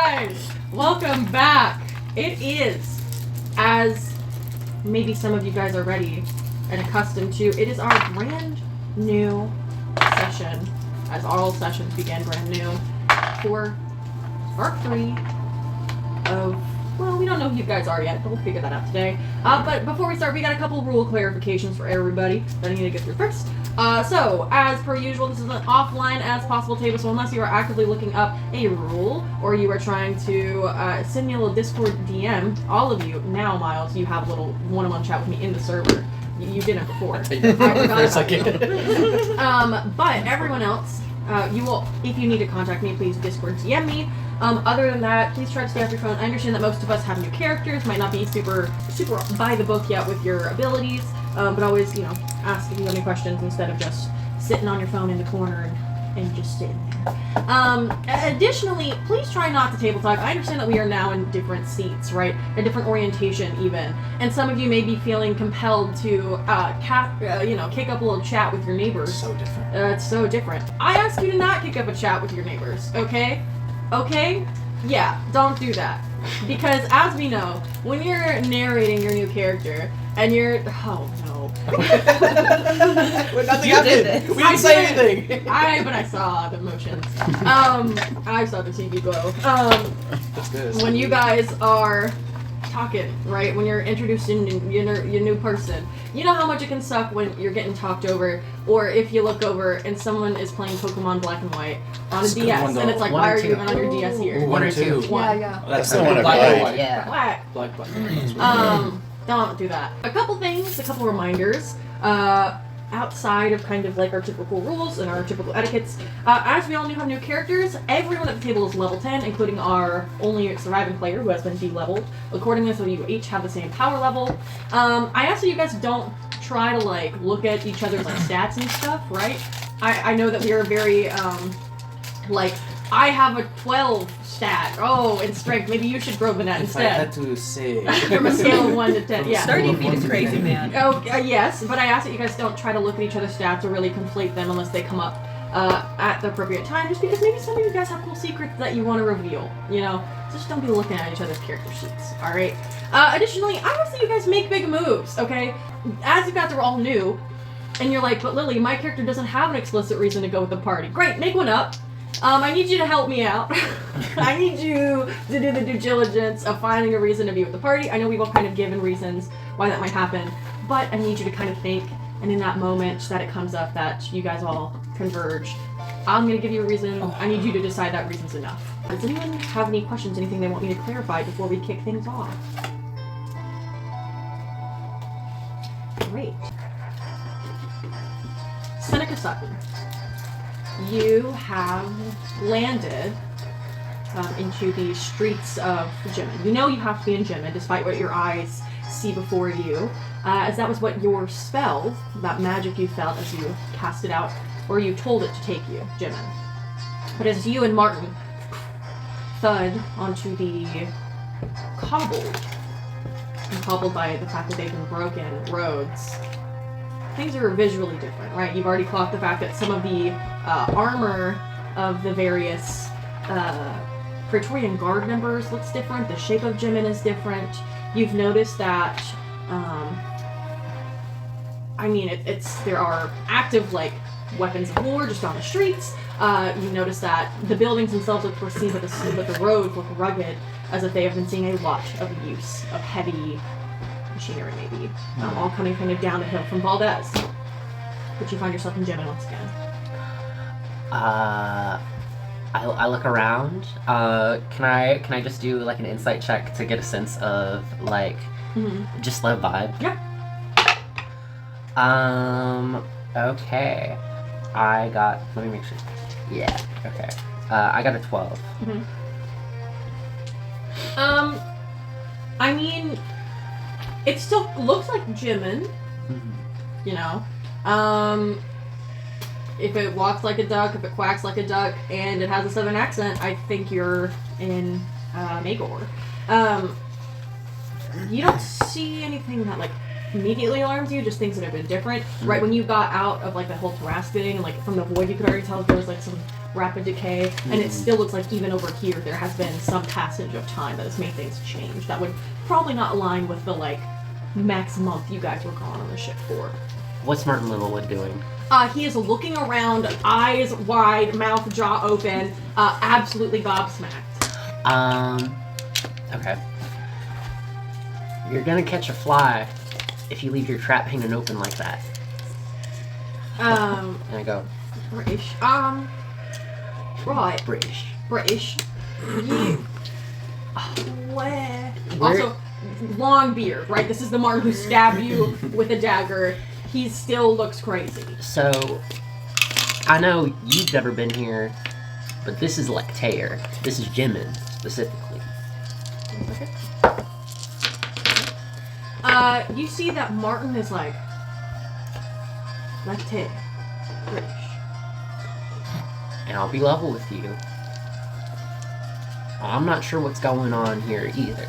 guys! Welcome back! It is, as maybe some of you guys are ready and accustomed to, it is our brand new session, as all sessions begin brand new, for Part 3 of, well, we don't know who you guys are yet, but we'll figure that out today. But before we start, we got a couple rule clarifications for everybody that I need to get through first. So, as per usual, this is an offline as possible table, so unless you are actively looking up a rule, or you are trying to send me a little Discord DM, all of you, now, Miles, you have a little one-on-one chat with me in the server. You didn't before. I forgot about you. But everyone else, you will, if you need to contact me, please Discord DM me. Other than that, please try to stay off your phone. I understand that most of us have new characters, might not be super by the book yet with your abilities, but always, you know, ask if you have any questions instead of just sitting on your phone in the corner and just sitting there. Additionally, please try not to table talk. I understand that we are now in different seats, right? A different orientation even. And some of you may be feeling compelled to, kick up a little chat with your neighbors. So different. It's so different. I ask you to not kick up a chat with your neighbors, okay? Okay? Yeah, don't do that. Because as we know, when you're narrating your new character, and you're... Oh, no. Nothing happened. We didn't say anything. But I saw the motions. I saw the TV glow. That's good. When you guys are talking, right? When you're introducing your new person, you know how much it can suck when you're getting talked over, or if you look over and someone is playing Pokemon Black and White on a DS, and it's like, why are you even on your DS here? Ooh, one or two. One. Yeah. That's the one black and white. Yeah. Black. Don't do that. A couple things, a couple reminders, outside of kind of like our typical rules and our typical etiquettes. As we all have new characters, everyone at the table is level 10, including our only surviving player who has been de-leveled. Accordingly, so you each have the same power level. I ask that you guys don't try to like look at each other's like stats and stuff, right? I know that we are very, I have a 12 stat. Oh, in strength. Maybe you should grow that instead. If I had to say... From a scale of 1 to 10, yeah. 30 feet is crazy, man. Oh, yes, but I ask that you guys don't try to look at each other's stats or really conflate them unless they come up at the appropriate time, just because maybe some of you guys have cool secrets that you want to reveal, you know? Just don't be looking at each other's character sheets, alright? Additionally, I ask that you guys make big moves, okay? As you guys are all new, and you're like, but Lily, my character doesn't have an explicit reason to go with the party. Great, make one up. I need you to help me out. I need you to do the due diligence of finding a reason to be with the party. I know we've all kind of given reasons why that might happen, but I need you to kind of think, and in that moment that it comes up that you guys all converge, I'm going to give you a reason. I need you to decide that reason's enough. Does anyone have any questions, anything they want me to clarify before we kick things off? Great. Seneca Sutton. You have landed into the streets of Jimin. You know you have to be in Jimin, despite what your eyes see before you, as that was what your spell, that magic you felt as you cast it out, or you told it to take you, Jimin. But as you and Martin thud onto the cobbled by the fact that they've been broken roads, things are visually different, right? You've already clocked the fact that some of the armor of the various Praetorian Guard members looks different. The shape of Jimin is different. You've noticed that, there are active, like, weapons of war just on the streets. You notice that the buildings themselves look pristine, but the roads look rugged, as if they have been seeing a lot of use of heavy machinery, maybe, all coming kind of down the hill from Valdez. But you find yourself in Jimin once again. I look around. Can I just do like an insight check to get a sense of like just the vibe? Yeah. Okay. Let me make sure. Yeah. Okay. I got a 12. I mean, it still looks like Jimin, you know. If it walks like a duck, if it quacks like a duck, and it has a southern accent, I think you're in Magor. You don't see anything that like immediately alarms you, just things that have been different. Right when you got out of like the whole Tarrasque thing, and like from the void you could already tell there was like some rapid decay, and it still looks like even over here there has been some passage of time that has made things change. That would probably not align with the like max month you guys were gone on the ship for. What's Martin Littlewood doing? He is looking around, eyes wide, mouth jaw open, absolutely gobsmacked. Okay. You're gonna catch a fly if you leave your trap hanging open like that. And I go, British. Right. British. You. Where? Also, long beard, right? This is the Martin who stabbed you with a dagger. He still looks crazy. So, I know you've never been here, but this is Lectaire. This is Jimin, specifically. Okay. You see that Martin is like, Lectaire, British. And I'll be level with you. I'm not sure what's going on here either.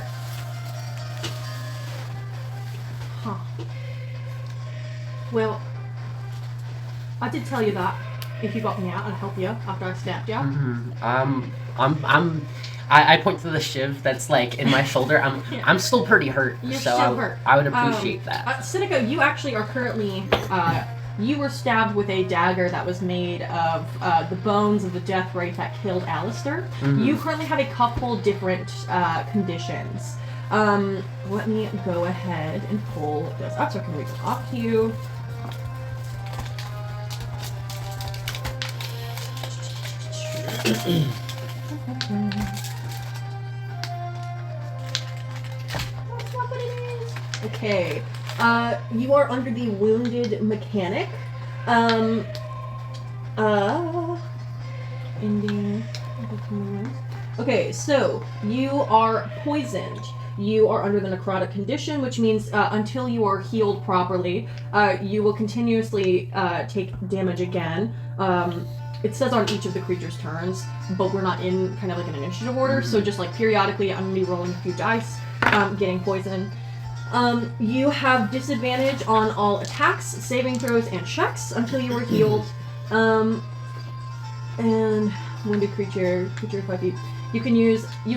Huh. Well, I did tell you that if you got me out, I'd help you after I stabbed you. I point to the shiv that's like in my shoulder. I'm still pretty hurt, You're so still hurt. I would appreciate that. Seneca, you actually are currently you were stabbed with a dagger that was made of the bones of the death wraith that killed Alistair. You currently have a couple different conditions. Let me go ahead and pull this up so I can read it off to you. That's not what it is. Okay. You are under the wounded mechanic. Ending. Okay, so you are poisoned. You are under the necrotic condition, which means until you are healed properly, you will continuously take damage again. It says on each of the creature's turns, but we're not in kind of like an initiative order, so just like periodically I'm going to be rolling a few dice, getting poisoned. You have disadvantage on all attacks, saving throws, and checks until you are healed. And wounded creature 5 feet. You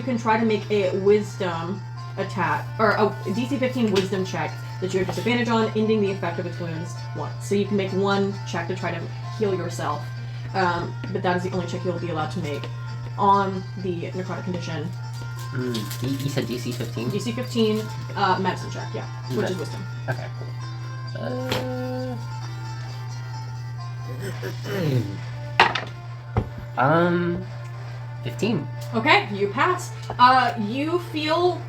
can try to make a wisdom attack, or a DC 15 wisdom check that you have disadvantage on, ending the effect of its wounds once. So you can make one check to try to heal yourself, but that is the only check you'll be allowed to make on the necrotic condition. You said DC 15? DC 15, medicine check, yeah, which is wisdom. Okay, cool. 15. Okay, you pass. You feel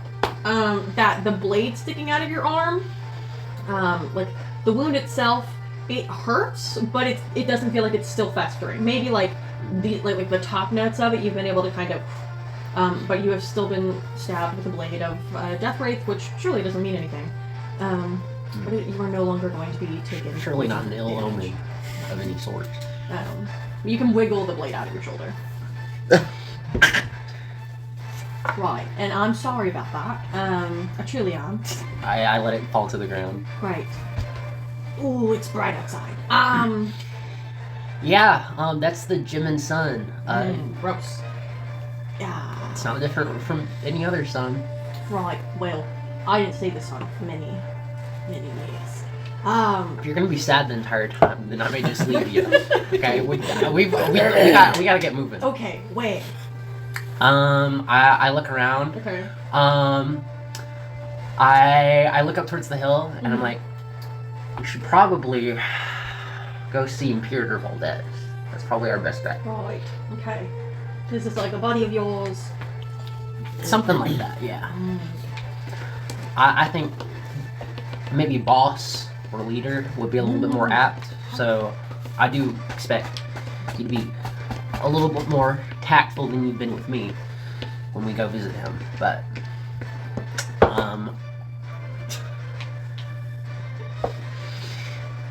that the blade sticking out of your arm, like the wound itself, it hurts, but it doesn't feel like it's still festering. Maybe like the top notes of it, you've been able to kind of, but you have still been stabbed with a blade of death wraith, which surely doesn't mean anything. But you are no longer going to be taken. Surely not an ill omen of any sort. You can wiggle the blade out of your shoulder. Right, and I'm sorry about that. I truly am. I let it fall to the ground. Right. Ooh, it's bright outside. Yeah, that's the Jimin sun. Gross. Yeah. It's not different from any other sun. Right, well, I didn't see the sun for many years. If you're gonna be sad the entire time, then I may just leave you. Okay, we gotta get moving. Okay, wait. I look around. Okay. I look up towards the hill, and I'm like, we should probably go see Imperator Valdez. That's probably our best bet. Right. Okay. This is like a buddy of yours. Something like that, yeah. I think maybe boss or leader would be a little bit more apt. So I do expect you to be a little bit more tactful than you've been with me when we go visit him. But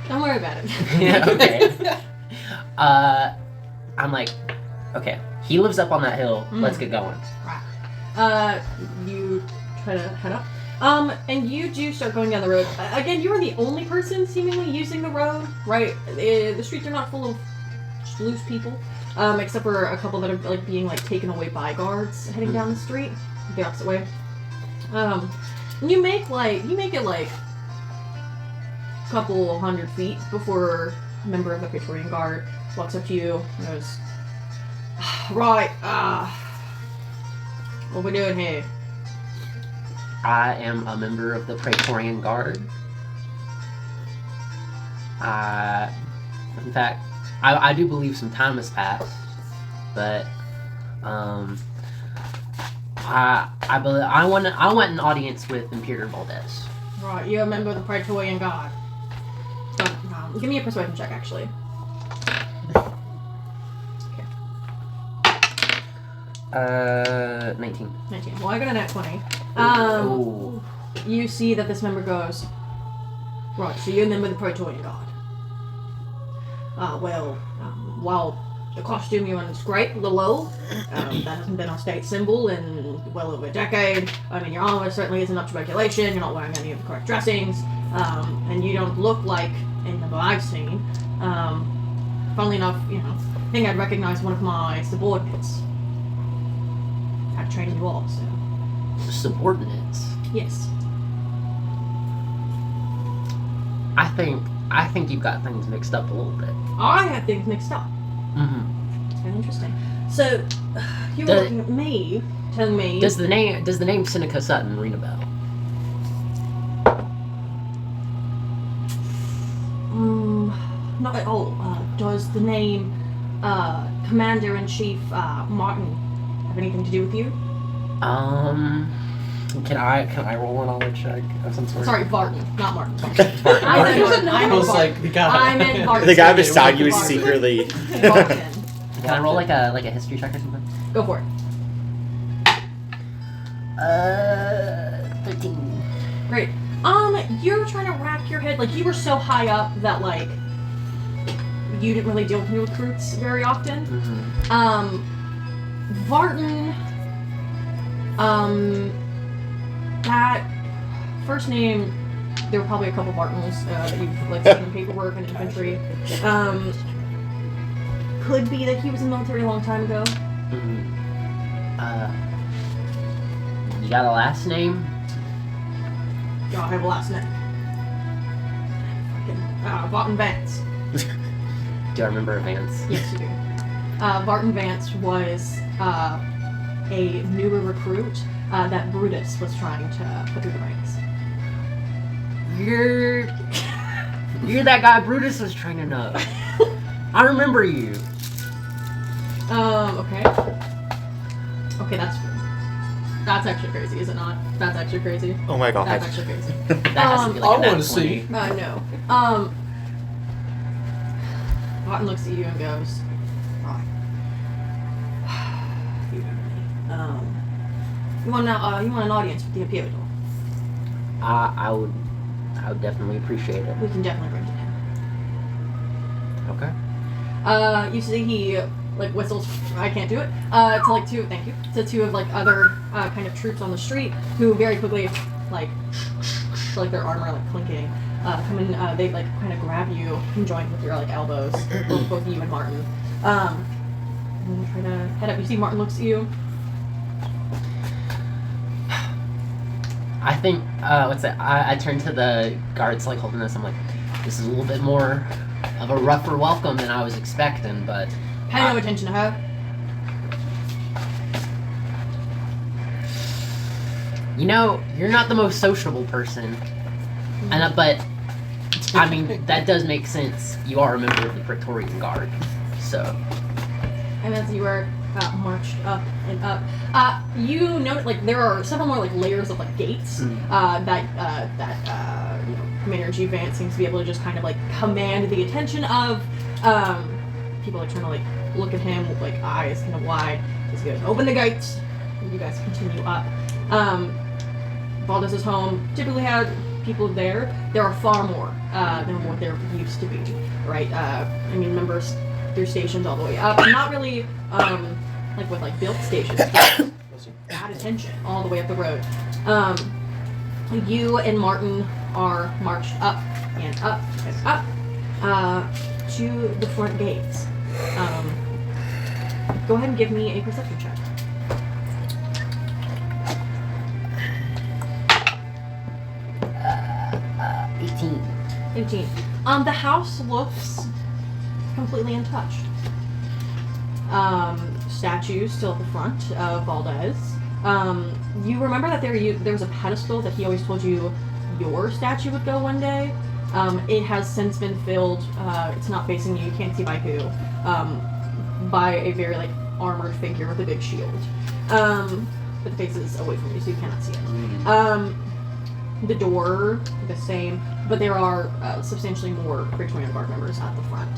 don't worry about it. yeah, okay. I'm like, okay, he lives up on that hill. Let's get going. Right. You try to head up. And you do start going down the road. Again, you are the only person seemingly using the road, right? The streets are not full of just loose people. except for a couple that are like being like taken away by guards heading down the street, the opposite way. And you make it like a couple hundred feet before a member of the Praetorian Guard walks up to you and goes, "Right, what we doing here?" I am a member of the Praetorian Guard. In fact, I do believe some time has passed, but I want an audience with Imperial Valdez. Right, you're a member of the Praetorian Guard. Give me a persuasion check, actually. 19. 19. Well, I got a nat 20. You see that this member goes, "Right, so you're a member of the Praetorian Guard. While the costume you're in is great, a little old, that hasn't been our state symbol in well over a decade. I mean, your armor certainly isn't up to regulation, you're not wearing any of the correct dressings, and you don't look like any number I've seen. Funnily enough, I think I'd recognize one of my subordinates. I'd train you all, so." Subordinates? Yes. I think you've got things mixed up a little bit. I have things mixed up. Mm-hmm. It's very interesting. So, you were looking at me, telling me... Does the name Seneca Sutton ring a bell? Not at all. Does the name Commander-in-Chief Martin have anything to do with you? Can I roll a knowledge check of some sort? Sorry, Barton, not Martin. I was like, the guy. I meant Barton. The guy beside you is secretly. Barton. Can I roll like a history check or something? Go for it. 13. Great. You're trying to rack your head, like, you were so high up that, like, you didn't really deal with new recruits very often. Mm-hmm. Barton, that first name, there were probably a couple Bartons that you've like seen in paperwork and infantry. Could be that he was in the military a long time ago. Mm-hmm. You got a last name? Yeah, I have a last name. Fucking Barton Vance. Do I remember Vance? Yes, you do. Barton Vance was a newer recruit that Brutus was trying to put through the ranks. You're that guy Brutus was trying to know. I remember you. Okay. Okay, that's actually crazy, is it not? That's actually crazy. Oh my god. That's actually crazy. That has to be like I a nat want to see. 20. No. Barton looks at you and goes, "Right. You want an audience with the Imperial? I would definitely appreciate it. We can definitely bring it in." Okay. You see he like whistles, "I can't do it," to like two of like other kind of troops on the street who very quickly like their armor like clinking, come in, they like kind of grab you conjoined with your like elbows, both you and Martin. And you try to head up. You see Martin looks at you. I think, what's that? I turn to the guards like holding this. I'm like, this is a little bit more of a rougher welcome than I was expecting, but... Pay no attention to her. You know, you're not the most sociable person, but, I mean, that does make sense. You are a member of the Praetorian Guard, so... And as you are marched up and up, you note like there are several more like layers of like gates that Commander-in-Chief Vance seems to be able to just kind of like command the attention of. People are trying to like look at him with like eyes kind of wide. As he goes, "Open the gates," and you guys continue up. Valdez's home typically had people there. There are far more than what there used to be, right? I mean, members through stations all the way up. Not really like with like built stations, but bad attention all the way up the road. You and Martin are marched up and up and up to the front gates. Go ahead and give me a perception check. 18. The house looks completely untouched. Statues still at the front of Valdez. You remember that there was a pedestal that he always told you your statue would go one day. It has since been filled. It's not facing you. You can't see by who. By a very like armored figure with a big shield. But the face is away from you, so you cannot see it. The door, the same, but there are substantially more Victorian Guard members at the front.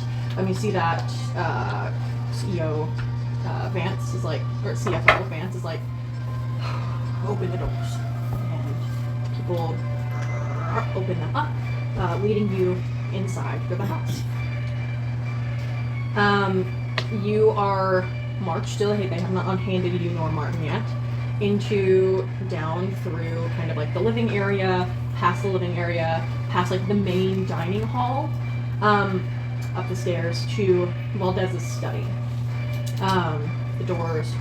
You see that CEO Vance is like, or CFO Vance is like, open the doors, and people open them up, leading you inside for the house. You are marched, they have not unhanded you nor Martin yet, down through kind of like the living area, past the living area, past like the main dining hall, up the stairs to Valdez's study. The doors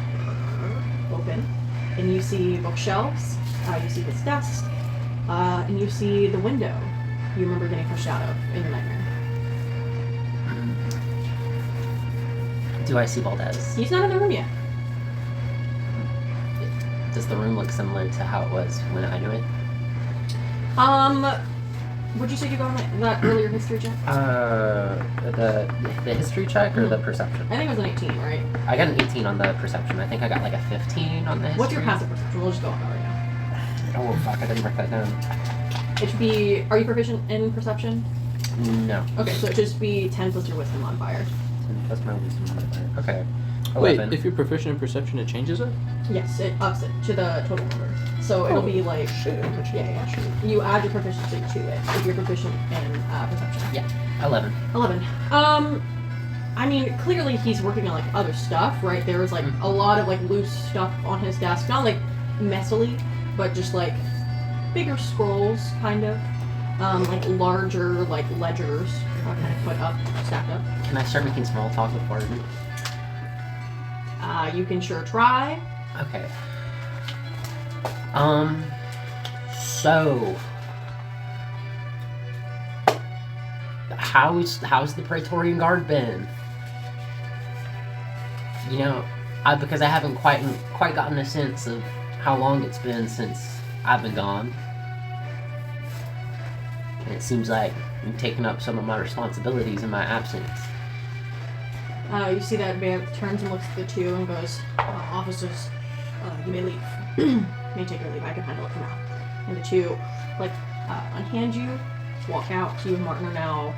open, and you see bookshelves, you see his desk, and you see the window you remember getting pushed out of in your nightmare. Do I see Valdez? He's not in the room yet. Does the room look similar to how it was when I knew it? Would you say you got that earlier history check? The history check or the perception? I think it was an 18, right? I got an 18 on the perception. I think I got like a 15 on the history. What's your passive perception? We'll just go on that right now. Oh fuck, I didn't write that down. It should be, are you proficient in perception? No. Okay, so it should just be 10 plus your wisdom modifier. 10 plus my wisdom modifier. Okay. 11. Wait, if you're proficient in perception, it changes it? Yes, it ups it to the total number. So it'll be like, shit. Yeah. You add your proficiency to it if you're proficient in perception. Yeah, 11. 11. I mean, clearly he's working on like other stuff, right? There was like a lot of like loose stuff on his desk, not like messily, but just like bigger scrolls, kind of, like larger like ledgers, kind of put up, stacked up. Can I start making small talk with Barton? You can sure try. Okay. So how's the Praetorian Guard been? You know, because I haven't quite gotten a sense of how long it's been since I've been gone. And it seems like you've taken up some of my responsibilities in my absence. You see that Vance turns and looks at the two and goes, officers, you may leave. You may take your leave, I can handle it for now. And the two, like, unhand you, walk out. You and Martin are now,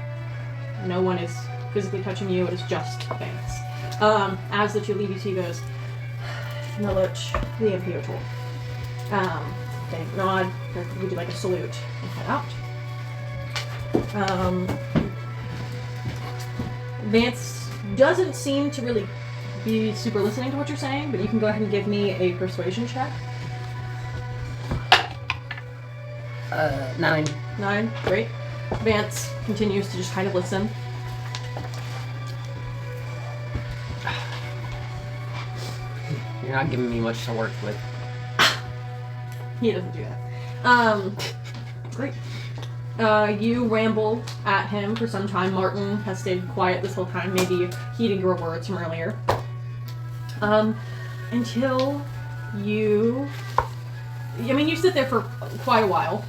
no one is physically touching you, it is just Vance. As the two leave, you see he goes, Knowledge, the Imperial tool. They nod, we do like a salute, and head out. Vance doesn't seem to really be super listening to what you're saying, but you can go ahead and give me a persuasion check. 9. 9, great. Vance continues to just kind of listen. You're not giving me much to work with. He doesn't do that. Great. You ramble at him for some time. Martin has stayed quiet this whole time, maybe heeding your words from earlier. Until you... I mean, you sit there for quite a while.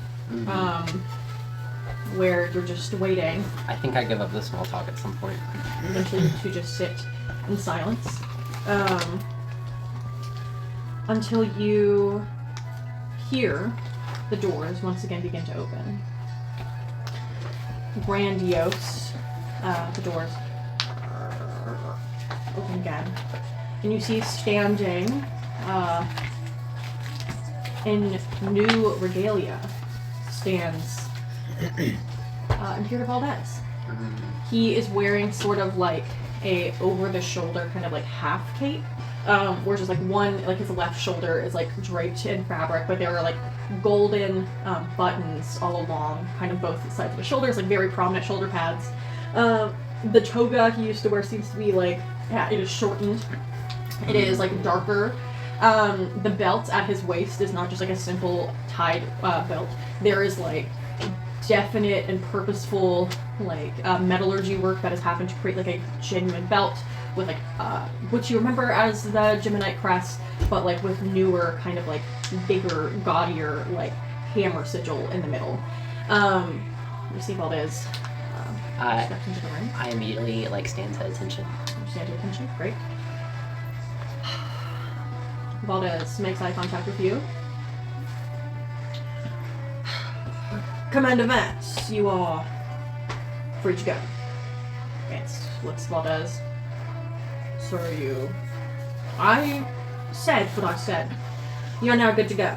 Where you're just waiting. I think I give up the small talk at some point. Eventually to just sit in silence. Until you hear the doors once again begin to open. Grandiose. The doors open again. And you see standing in new regalia stands Imperial Valdez. He is wearing sort of like a over-the-shoulder kind of like half cape, where just like one, like his left shoulder is like draped in fabric, but there are like golden buttons all along kind of both sides of the shoulders, like very prominent shoulder pads. The toga he used to wear seems to be like, yeah, it is shortened. It is like darker. The belt at his waist is not just like a simple tied belt. There is like definite and purposeful like metallurgy work that has happened to create like a genuine belt with like which you remember as the Geminite crest, but like with newer kind of like bigger, gaudier like hammer sigil in the middle. You see Valdez steps into the ring. I immediately like stand to attention. Stand to attention, great. Valdez makes eye contact with you. Commander Vance, you are free to go. Vance looks at Valdez. So are you. I said what I said. You are now good to go.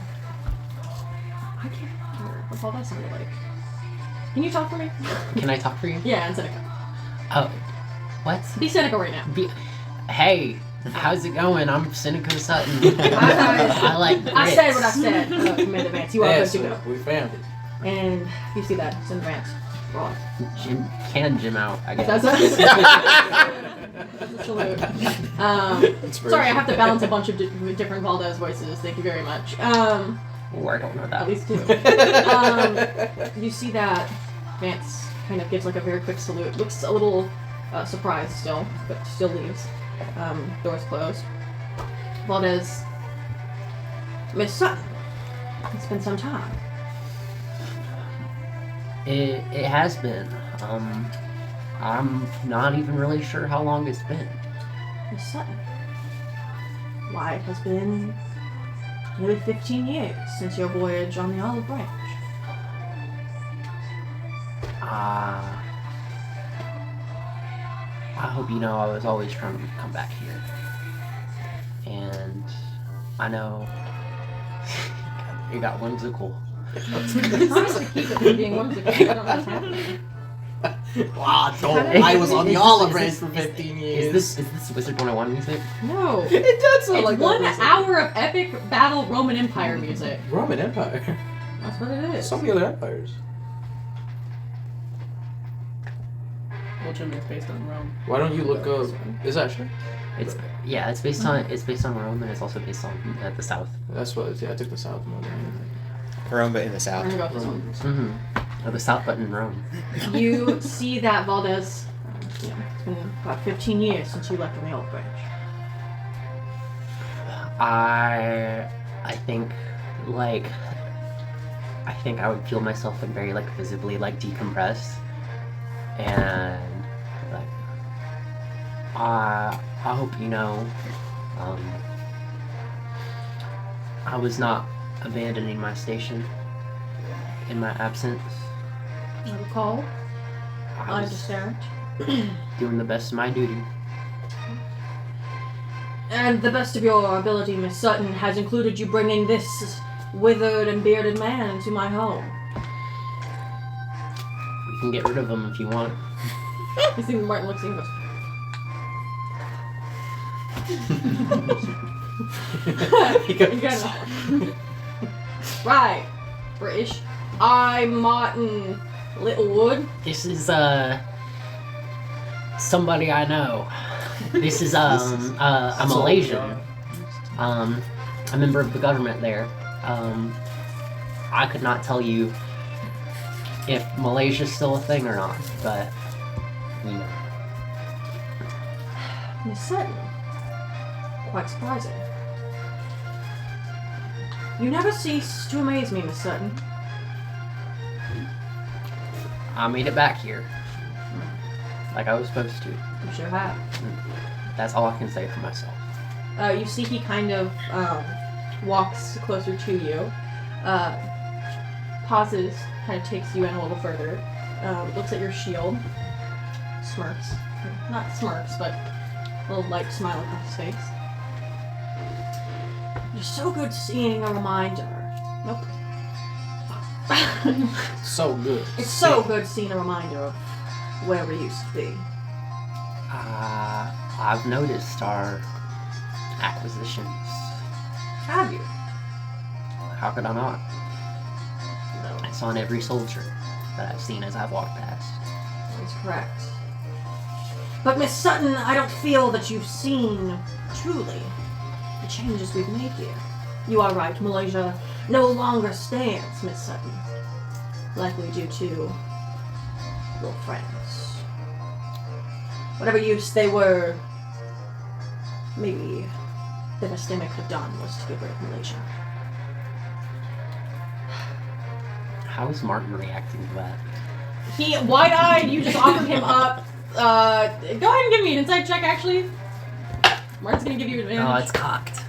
I can't remember what Valdez sounded like. Can you talk for me? Can I talk for you? Yeah, and Seneca. Oh, what? Be cynical right now. Hey, how's it going? I'm Seneca Sutton. I said what I said. Commander Vance, you are good to go. We found it. And you see that, it's in Vance. Roll. Jim out, I guess. That's a salute. Sorry, I have to balance a bunch of different Valdez voices. Thank you very much. Oh, I don't know that. At least two. You see that Vance kind of gives like a very quick salute. Looks a little surprised still, but still leaves. Doors closed. Valdez. Miss Sutton. It's been some time. It has been. I'm not even really sure how long it's been. Miss Sutton. Why, it has been nearly 15 years since your voyage on the Olive Branch. I hope you know I was always trying to come back here. And I know it got whimsical. It's nice to keep it from being whimsical. I don't know what's happening. Wow, I was on the Olive Branch for 15 years. Is this Wizard 101 music? No. It does sound It's like 1 that. hour of epic battle Roman Empire music. Roman Empire. That's what it is. So many other empires. Ultimate based on Rome. Why don't you look up? Is that true? It's based on Rome, and it's also based on the South. That's what. Yeah, I took the south one. Rome, but in the We're south. gonna go with this one. Mm-hmm. The South, but in Rome. You see that Valdez, it's been about 15 years since you left on the Olive Branch. I think I would feel myself like very like visibly like decompressed, and like I hope you know, I was not abandoning my station in my absence. I recall. I I was understand. doing the best of my duty. And the best of your ability, Miss Sutton, has included you bringing this withered and bearded man into my home. You can get rid of him if you want. You see Martin looks at you and goes, Right, British. I'm Martin Littlewood. This is somebody I know. This is I'm Malaysian. A member of the government there. I could not tell you if Malaysia's still a thing or not, but you know. Miss Sutton. Quite surprising. You never cease to amaze me, Miss Sutton. I made it back here. Like I was supposed to. You sure have. That's all I can say for myself. You see he kind of walks closer to you, pauses, kind of takes you in a little further, looks at your shield, smirks. Not smirks, but a little light smile across his face. You're so good seeing a reminder. Nope. So good. It's so good seeing a reminder of where we used to be. I've noticed our acquisitions. Have you? How could I not? No. It's on every soldier that I've seen as I've walked past. That's correct. But Miss Sutton, I don't feel that you've seen, truly, the changes we've made here. You are right, Malaysia no longer stands, Miss Sutton. Likely due to your friends. Whatever use they were, maybe the best thing I could have done was to get rid of Malaysia. How is Martin reacting to that? He, wide-eyed, you just offered him up. Go ahead and give me an insight check, actually. Martin's gonna give you advantage. Oh, it's cocked.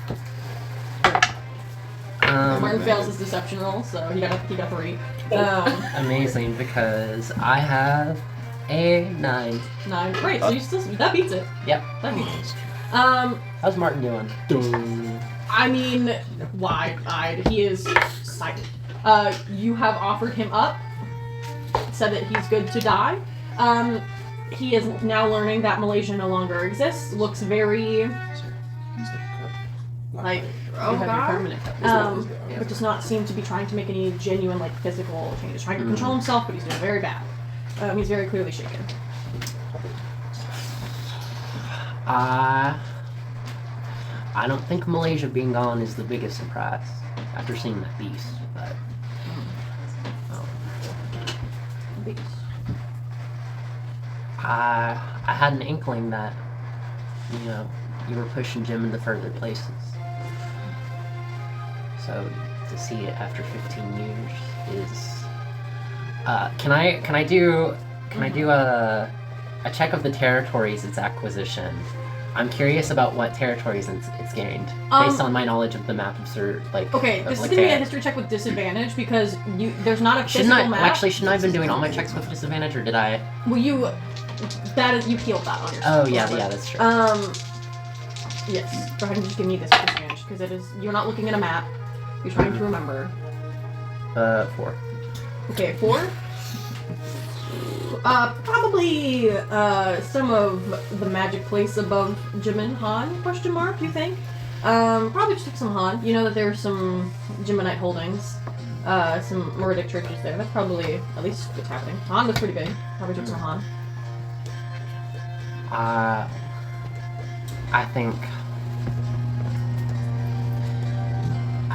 Martin fails his deception roll, so he got 3. Amazing, because I have a 9. 9. Great, so you still, that beats it. Yep. That beats it. How's Martin doing? I mean, wide-eyed. He is excited. You have offered him up, said that he's good to die. He is now learning that Malaysia no longer exists. Looks very like, oh You have your god. permanent cup. But does not seem to be trying to make any genuine like physical changes. Trying to control himself, but he's doing very bad. He's very clearly shaken. I don't think Malaysia being gone is the biggest surprise after seeing that beast, but Beast. I had an inkling that, you know, you were pushing Jim into further places. So to see it after 15 years is. Can I do a check of the territories it's acquisition? I'm curious about what territories it's gained based on my knowledge of the map of Okay, this is gonna be a history check with disadvantage because there's not a physical map. Actually, shouldn't I have been doing all my checks with disadvantage, or did I? Well, you healed that on yourself. Oh yeah, that's true. Yes. Go ahead and just give me this with disadvantage because it is you're not looking at a map. You're trying to remember. 4. Okay, 4. Probably some of the magic place above Jimin Han? Question mark? You think? Probably just took some Han. You know that there's some Jiminite holdings, some Meridic churches there. That's probably at least what's happening. Han was pretty big. Probably took some Han.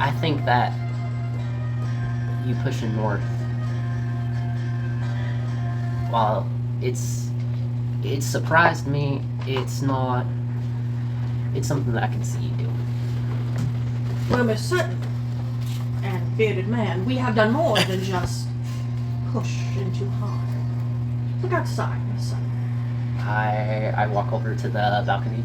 I think that you pushing north, while it's surprised me, it's something that I can see you doing. Well, Miss Sutton and bearded man, we have done more than just push into Han. Look outside, Miss Sutton. I walk over to the balcony.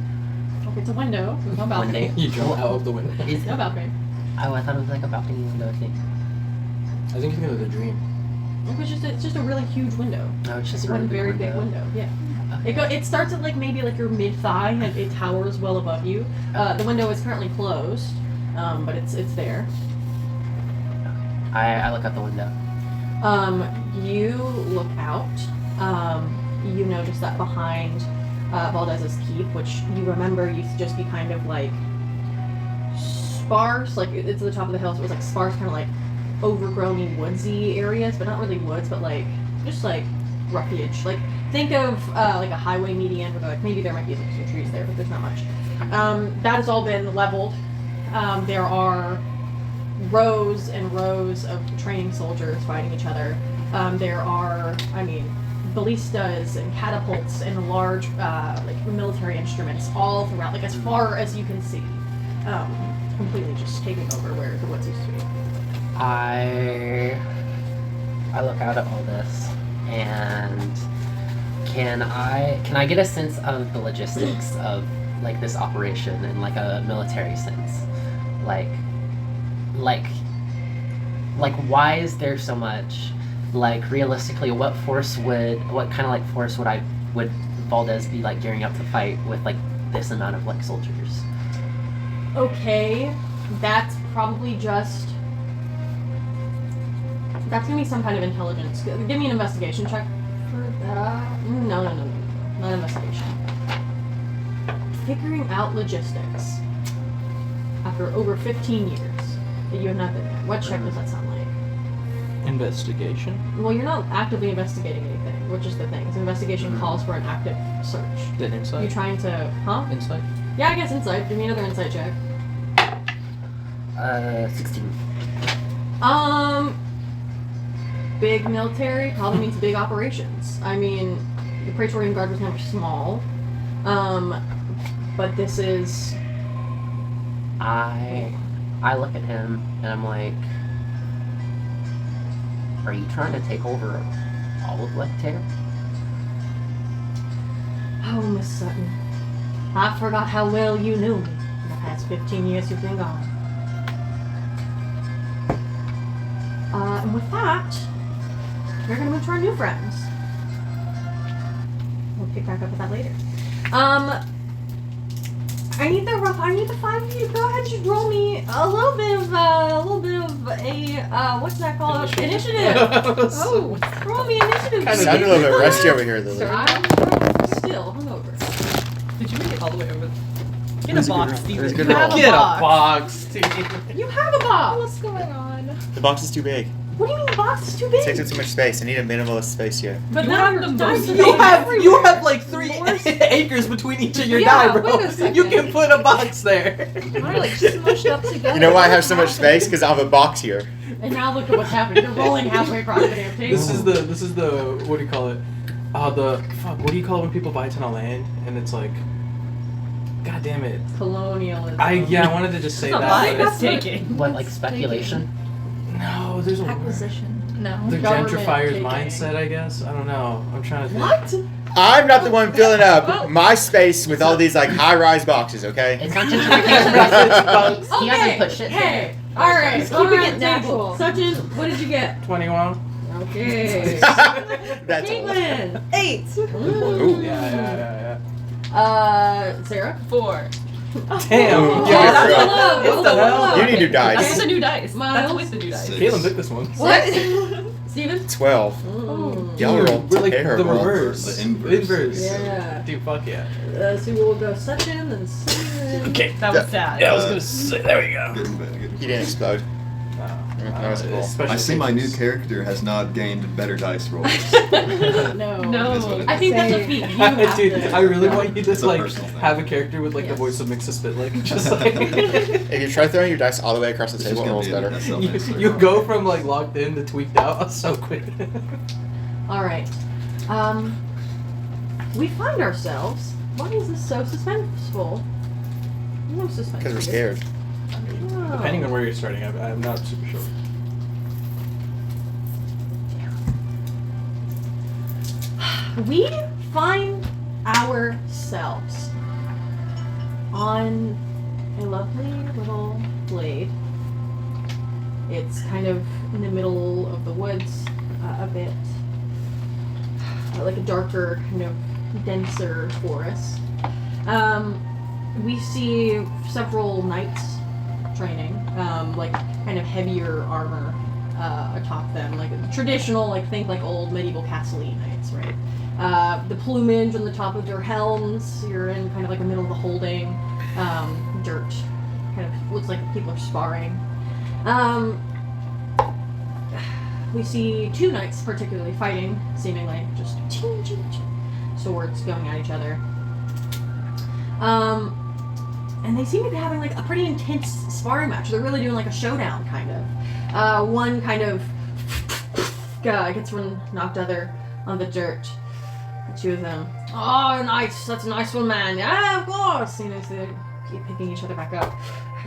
Okay, it's a window. There's no balcony. You jump out of the window. No balcony. Oh, I thought it was like a balcony window thing. I think he's gonna the dream. It's just a really huge window. No, it's just It's a one really very big window. Yeah. It starts at like maybe like your mid thigh and it towers well above you. The window is currently closed, but it's there. I look out the window. You look out. You notice that behind Valdez's keep, which you remember used to just be kind of like sparse, like it's at the top of the hill, so it was like sparse, kind of like overgrown-y, woodsy areas, but not really woods, but like just like refuge. Like think of like a highway median where like maybe there might be some trees there, but there's not much. That has all been leveled. There are rows and rows of training soldiers fighting each other. There are, ballistas and catapults and large like military instruments all throughout, like as far as you can see. Completely just taking over where the woods used to be. I look out at all this, and can I get a sense of the logistics of like this operation in like a military sense, like why is there so much, like realistically what kind of like force would Valdez be like gearing up to fight with like this amount of like soldiers? Okay, that's probably just. That's gonna be some kind of intelligence. Give me an investigation check for that. No, not investigation. Figuring out logistics after over 15 years that you have not been there. What check does that sound like? Investigation. Well, you're not actively investigating anything, which is the thing. So investigation calls for an active search. Then insight. You're trying to, huh? Insight. Yeah, I guess insight. Give me another insight check. 16. Big military probably means big operations. I mean, the Praetorian Guard was never small. But this is... I look at him and I'm like, are you trying to take over all of Lecterc? Oh, Miss Sutton. I forgot how well you knew me in the past 15 years you've been gone. And with that, we're gonna move to our new friends. We'll pick back up with that later. I need the 5 of you. Go ahead and just roll me a little bit of a what's that called? Initiative. Oh, roll me initiative. You sound a little bit rusty over here, Lily. So I'm still hungover. Did you make it all the way over? Get a box, Steven. You have a Get a box. box, Steve. You have a box. What's going on? The box is too big. What do you mean the box is too It big? takes up too much space. I need a minimalist space here. But You now have you're the most You have like 3 acres between each of your Yeah, die, bro. wait a second. You can put a box there. We're like smushed up together. You know why I have so much space? Because I have a box here. And now look at what's happening. You're rolling halfway across the damn table. This is the what do you call it? What do you call it when people buy a ton of land and it's like, god damn it. Colonialism. I wanted to just say that. Buying but is taking. What, like speculation? no, there's a word. Acquisition. No. The Government gentrifier's taking. mindset, I guess. I don't know. I'm trying to think. What? I'm not the one filling up my space with all these like high-rise boxes, okay? It's not gentrification. He hasn't put shit Hey. there. Alright. He's keeping alright, it natural. Such as, what did you get? 21. Okay. That's all. Caitlin. 8. Ooh. Yeah. Sarah? 4. Damn. Ooh. Oh, Yeah, that's bro. a low. It's the hell. You need new That's dice. the new dice. Miles? That's with the new dice. Caitlin took this one. What? Steven? 12. Mm. Y'all rolled We're like terrible. the reverse. The inverse. Yeah. Dude, fuck yeah. So we'll go Sachin, then Steven. Okay. That was sad. Yeah, I was gonna say. There we go. Getting better, getting He didn't explode. That was cool. I see my new character has not gained better dice rolls. No. No. I think that's a feat. You have Dude, to. I really want you to It's a like personal thing. have a character with like the Yes. voice of Mix a Spit, like just like If you try throwing your dice all the way across the It's table, just it rolls gonna be better. an SL next you week. go from like locked in to tweaked out so quick. Alright. We find ourselves. Why is this so suspenseful? No suspense. Because we're scared. Oh. Depending on where you're starting, I'm not super sure. We find ourselves on a lovely little glade. It's kind of in the middle of the woods, a bit like a darker, kind of denser forest. We see several knights training, like kind of heavier armor atop them, like traditional, like think like old medieval castle-y knights, right? The plumage on the top of their helms, you're in kind of like the middle of the holding, dirt, kind of looks like people are sparring. We see 2 knights particularly fighting, seemingly just ching, ching, ching, swords going at each other. And they seem to be having like a pretty intense sparring match. They're really doing like a showdown, kind of. One kind of gets one knocked other on the dirt. The 2 of them. Oh, nice! That's a nice one, man. Yeah, of course. You know, so they keep picking each other back up,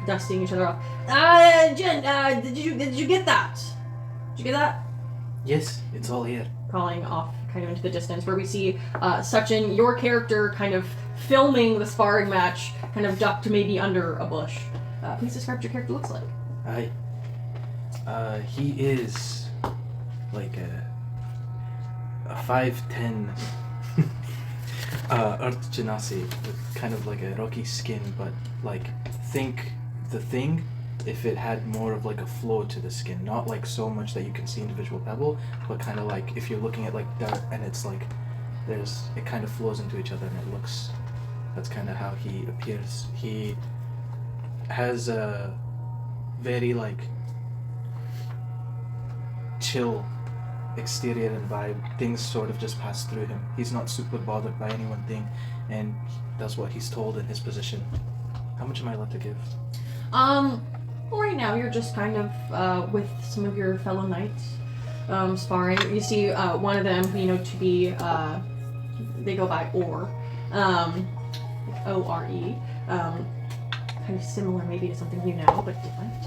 dusting each other off. Jen, did you get that? Did you get that? Yes, it's all here. Calling off kind of into the distance, where we see Sachin, your character, kind of filming the sparring match, kind of ducked maybe under a bush. Please describe what your character looks like. He is like a 5'10" Earth Genasi with kind of like a rocky skin, but like think the Thing if it had more of like a flow to the skin, not like so much that you can see individual pebble, but kind of like if you're looking at like dirt and it's like it kind of flows into each other and it looks, that's kind of how he appears. He has a very like chill exterior and vibe. Things sort of just pass through him. He's not super bothered by any one thing, and does what he's told in his position. How much am I allowed to give? Right now you're just kind of with some of your fellow knights, sparring. You see one of them, to be they go by Or, O-R-E, kind of similar maybe to something you know, but different.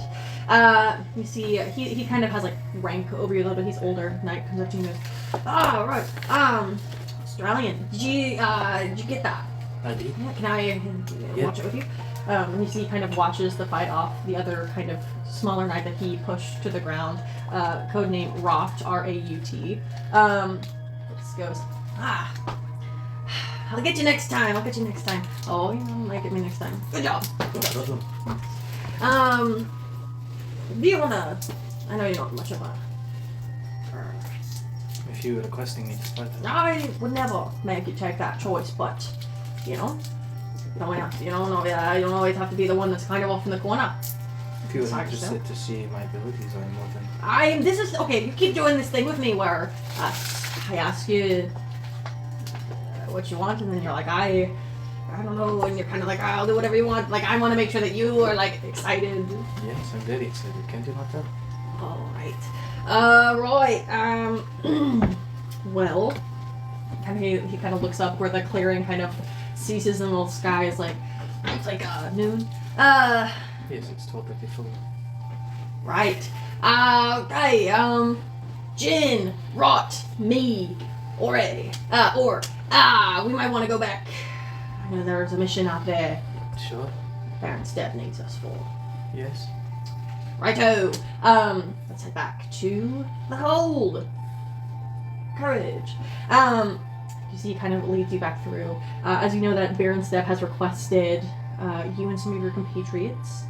You see he kind of has like rank over you a little bit. He's older. Knight comes up to you and goes, right, Australian, did you get that? I did. Yeah, can I watch it with you? And you see he kind of watches the fight off the other kind of smaller knight that he pushed to the ground, codename Raft, R-A-U-T. Just goes, I'll get you next time, Oh, might get me next time. Good job. Do you wanna, I know you're not much of a, If you were requesting me to fight them. I would never make you take that choice, but, you don't always have to be the one that's kind of off in the corner. If you were Sorry, interested to see my abilities, I'm more than... Okay, you keep doing this thing with me where I ask you what you want, and then you're like, I don't know, and you're kind of like, I'll do whatever you want. Like, I want to make sure that you are, like, excited. Yes, I'm very excited. Can't you not tell? Alright. Well, and he kind of looks up where the clearing kind of ceases in the little sky is like, it's like noon. Yes, it's 12:34. Right. Okay, Jin, Rot, me, Ore, we might want to go back. I know there's a mission out there Sure. Baron Step needs us for. Yes. Righto. Let's head back to the hold. Courage. You see, he kind of leads you back through. As you know, that Baron Step has requested you and some of your compatriots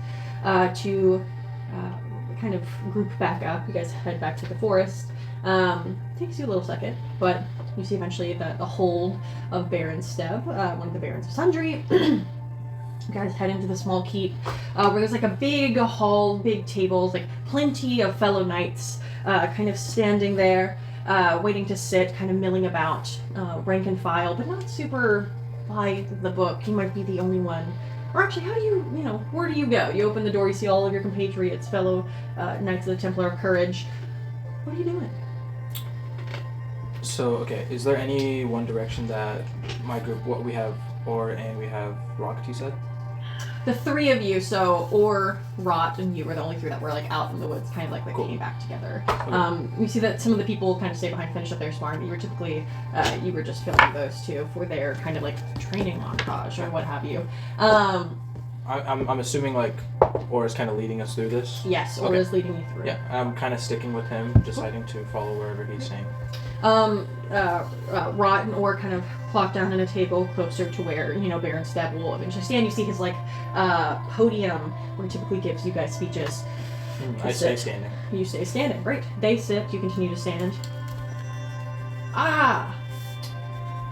to kind of group back up. You guys head back to the forest. Takes you a little second, but you see eventually the hold of Baron Steb, one of the Barons of Sundry. You guys head into the small keep, where there's like a big hall, big tables, like plenty of fellow knights kind of standing there, waiting to sit, kind of milling about, rank and file, but not super by the book. You might be the only one. Or actually, how do you, where do you go? You open the door, you see all of your compatriots, fellow Knights of the Templar of Courage. What are you doing? So, okay, is there any one direction that my group, what we have, and we have Rocket, you said? The three of you, so Or, Rot, and you were the only three that were like out in the woods, kind of like Cool. came back together. Okay. You see that some of the people kind of stay behind, finish up their sparring, but you were typically, you were just filming those two for their kind of like training montage or what have you. I'm assuming like Or is kind of leading us through this. Yes, Or Okay. is leading you through. Yeah, I'm kind of sticking with him, deciding to follow wherever he's saying. Rot and Or kind of plop down at a table closer to where, Baron Steb will eventually stand. You see his, like, podium where he typically gives you guys speeches. I stay standing. You stay standing. Great. They sit. You continue to stand.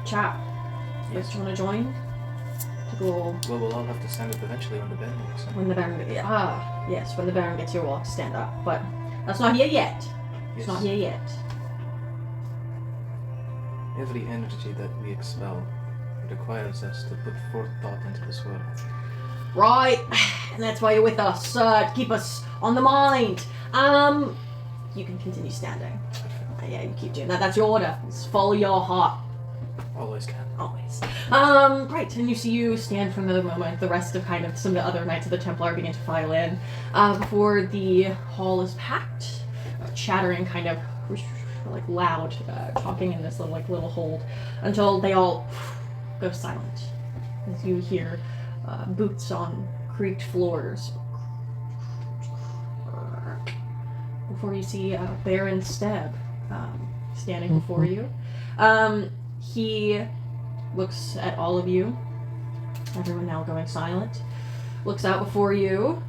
Chap. Yes. Do you want to join? Take a little... Well, we'll all have to stand up eventually when the band makes it. When the Baron... yes. When the Baron gets here, we'll have to stand up. But that's not here yet. It's not here yet. Every energy that we expel requires us to put forth thought into this world. Right, and that's why you're with us, to keep us on the mind. You can continue standing. Yeah, you keep doing that. That's your order. Just follow your heart. Always can. Always. Right, and you stand for another moment. The rest of kind of some of the other Knights of the Templar begin to file in. Before the hall is packed, chattering kind of like loud, talking in this little hold, until they all go silent. As you hear boots on creaked floors. Before you see Baron Steb standing before you. He looks at all of you. Everyone now going silent. Looks out before you.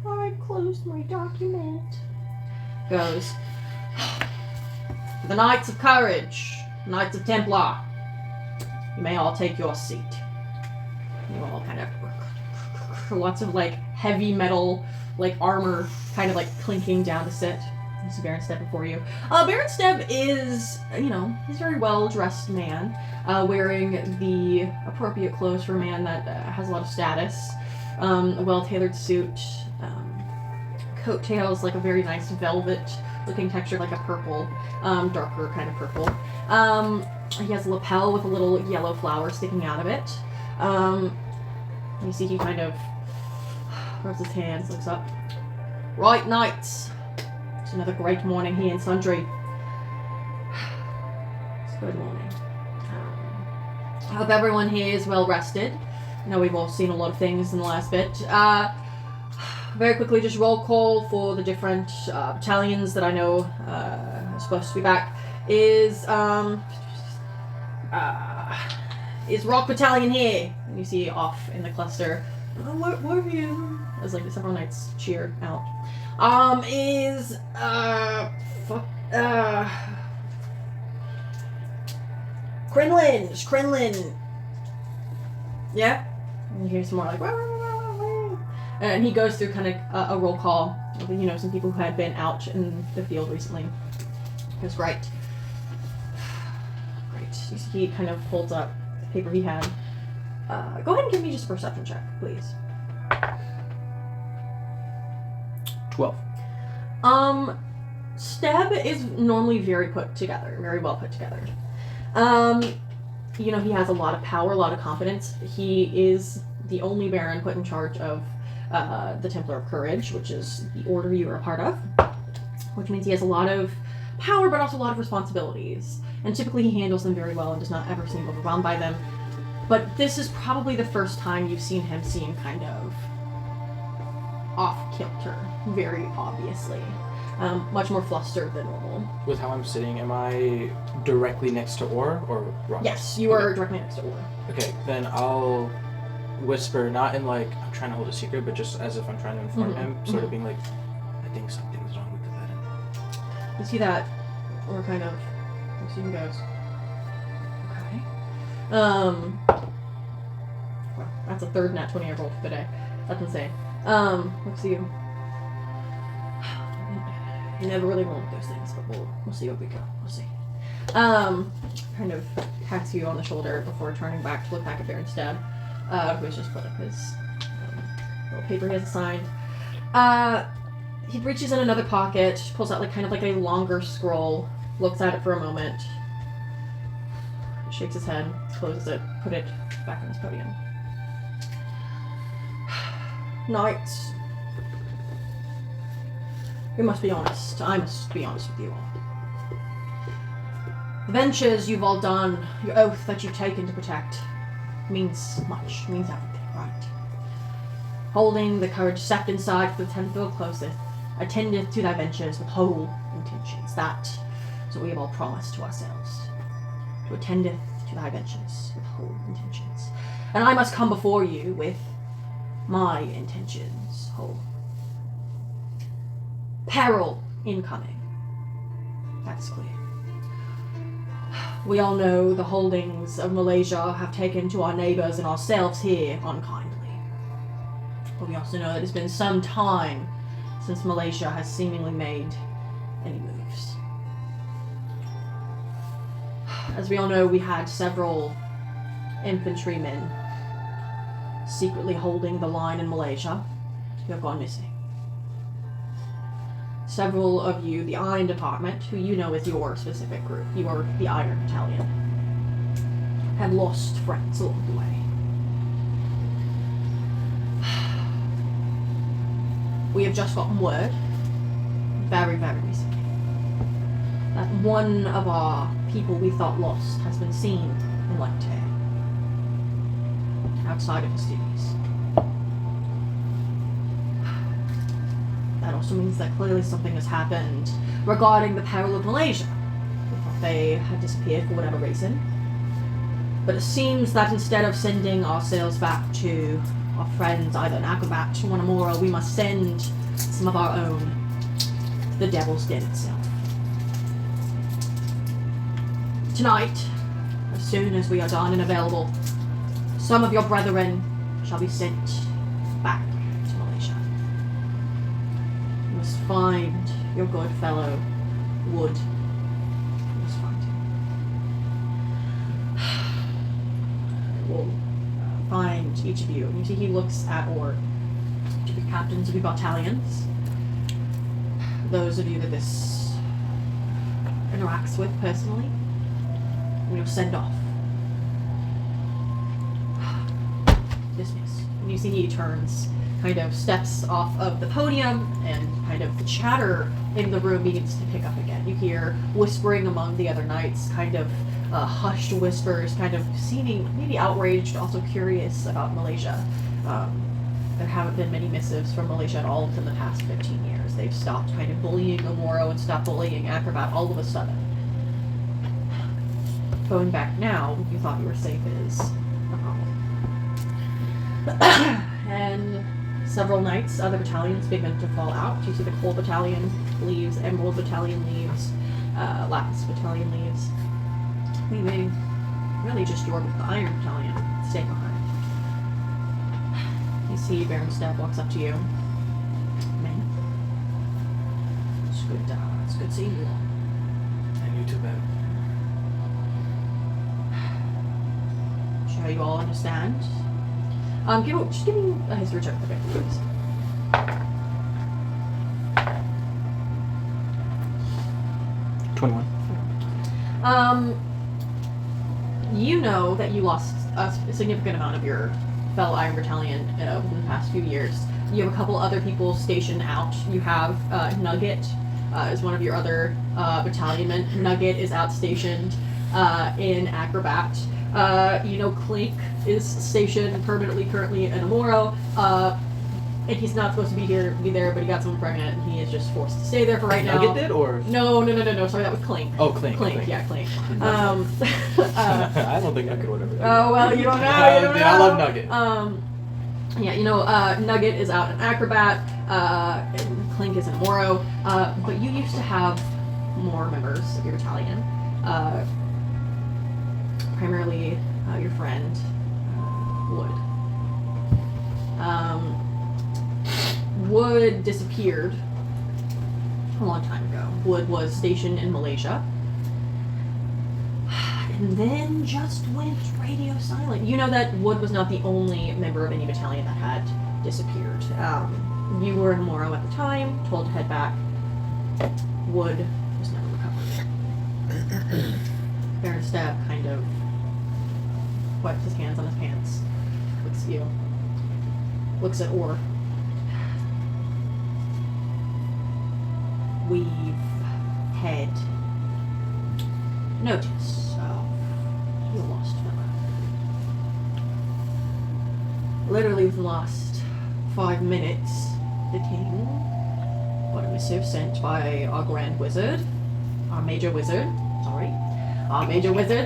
I closed my document. Goes, for the Knights of Courage, Knights of Templar, you may all take your seat. You all kind of, lots of like heavy metal, like armor, kind of like clinking down to sit. You see Baron Steb before you. Baron Steb is, he's a very well-dressed man, wearing the appropriate clothes for a man that has a lot of status. A well-tailored suit, coattails like a very nice velvet-looking texture, like a purple, darker kind of purple. He has a lapel with a little yellow flower sticking out of it. You see he kind of rubs his hands, looks up. Right, knights. It's another great morning here in Sundry. It's a good morning. I hope everyone here is well rested. I know we've all seen a lot of things in the last bit. Very quickly, just roll call for the different battalions that I know are supposed to be back. Is Rock Battalion here? And you see off in the cluster. What are you? As like several knights cheer out. Crinlin. Yeah? And you hear some more like, wah, wah, wah, wah, wah. And he goes through kind of a roll call of, some people who had been out in the field recently. He goes, right. You see he kind of holds up the paper he had. Go ahead and give me just a perception check, please. 12. Steb is normally very well put together. He has a lot of power, a lot of confidence. He is the only Baron put in charge of the Templar of Courage, which is the order you are a part of, which means he has a lot of power, but also a lot of responsibilities. And typically he handles them very well and does not ever seem overwhelmed by them. But this is probably the first time you've seen him seem kind of off-kilter, very obviously. Much more flustered than normal. With how I'm sitting, am I directly next to Or or Rock? Yes, you are directly next to Or. Okay, then I'll whisper, not in like I'm trying to hold a secret, but just as if I'm trying to inform him, sort of being like, I think something's wrong with the bed. You see that Or kind of looks at you and goes, okay. Well, that's a third nat 20 I rolled for the day. That's insane. Looks at you. You never really roll with those things, but we'll see what we go. We'll see. Kind of pats you on the shoulder before turning back to look back at Baron Steb, who has just put up his little paper he has assigned. He reaches in another pocket, pulls out kind of a longer scroll, looks at it for a moment, shakes his head, closes it, put it back on his podium. Knights. We must be honest. I must be honest with you all. The ventures you've all done, your oath that you've taken to protect, means much, means everything, right? Holding the courage set inside for the 10th field closeth, attendeth to thy ventures with whole intentions. That is what we have all promised to ourselves. To attendeth to thy ventures with whole intentions. And I must come before you with my intentions whole. Peril incoming. That's clear. We all know the holdings of Malaysia have taken to our neighbours and ourselves here unkindly. But we also know that it's been some time since Malaysia has seemingly made any moves. As we all know, we had several infantrymen secretly holding the line in Malaysia who have gone missing. Several of you, the Iron Department, who you know is your specific group, you are the Iron Battalion, have lost friends along the way. We have just gotten word, very, very recently, that one of our people we thought lost has been seen in Lecter, outside of the studios. That also means that clearly something has happened regarding the peril of Malaysia. We thought they had disappeared for whatever reason. But it seems that instead of sending our sails back to our friends, either in Akabat or Wanamora, we must send some of our own to the Devil's Den itself. Tonight, as soon as we are done and available, some of your brethren shall be sent back to Malaysia. You must find your good fellow Wood was fighting. We'll find each of you. You see, he looks at or to the captains of your battalions. Those of you that this interacts with personally, and you'll send off. Dismiss. And you see he turns, kind of steps off of the podium, and kind of the chatter in the room begins to pick up again. You hear whispering among the other knights, kind of hushed whispers, kind of seeming maybe outraged, also curious about Malaysia. There haven't been many missives from Malaysia at all within the past 15 years. They've stopped kind of bullying Omoro and stopped bullying Acrobat all of a sudden. Going back now, you thought you were safe is a problem. And several nights, other battalions begin to fall out. You see the Coal Battalion leaves, Emerald Battalion leaves, Lapis Battalion leaves, leaving really just the Iron Battalion stay behind. You see Baron Step walks up to you. Man, it's good seeing you all. And you too, Baron. Sure you all understand. Just give me a history check for me, please. You know that you lost a significant amount of your fellow Iron Battalion within the past few years. You have a couple other people stationed out. You have Nugget is one of your other battalionmen. Nugget is outstationed in Acrobat. You know Clink is stationed permanently currently in Amoro. And he's not supposed to be there, but he got someone pregnant, and he is just forced to stay there for right now. Nugget did, or? No. Sorry, that was Clink. Oh, Clink. Clink. Yeah, Clink. I don't think Nugget would ever. Oh well, you don't know. You don't know. I love Nugget. Yeah, you know, Nugget is out in Acrobat, and Clink is in Amoro. But you used to have more members of your battalion. Primarily your friend Wood. Wood disappeared a long time ago. Wood was stationed in Malaysia. And then just went radio silent. You know that Wood was not the only member of any battalion that had disappeared. You were in Moro at the time, told to head back. Wood was never recovered. Baron Stab kind of wipes his hands on his pants, looks at you, looks at Orr. We've had notice of your lost fellow. Literally within the last 5 minutes, the king got a missive sent by our grand wizard, our major wizard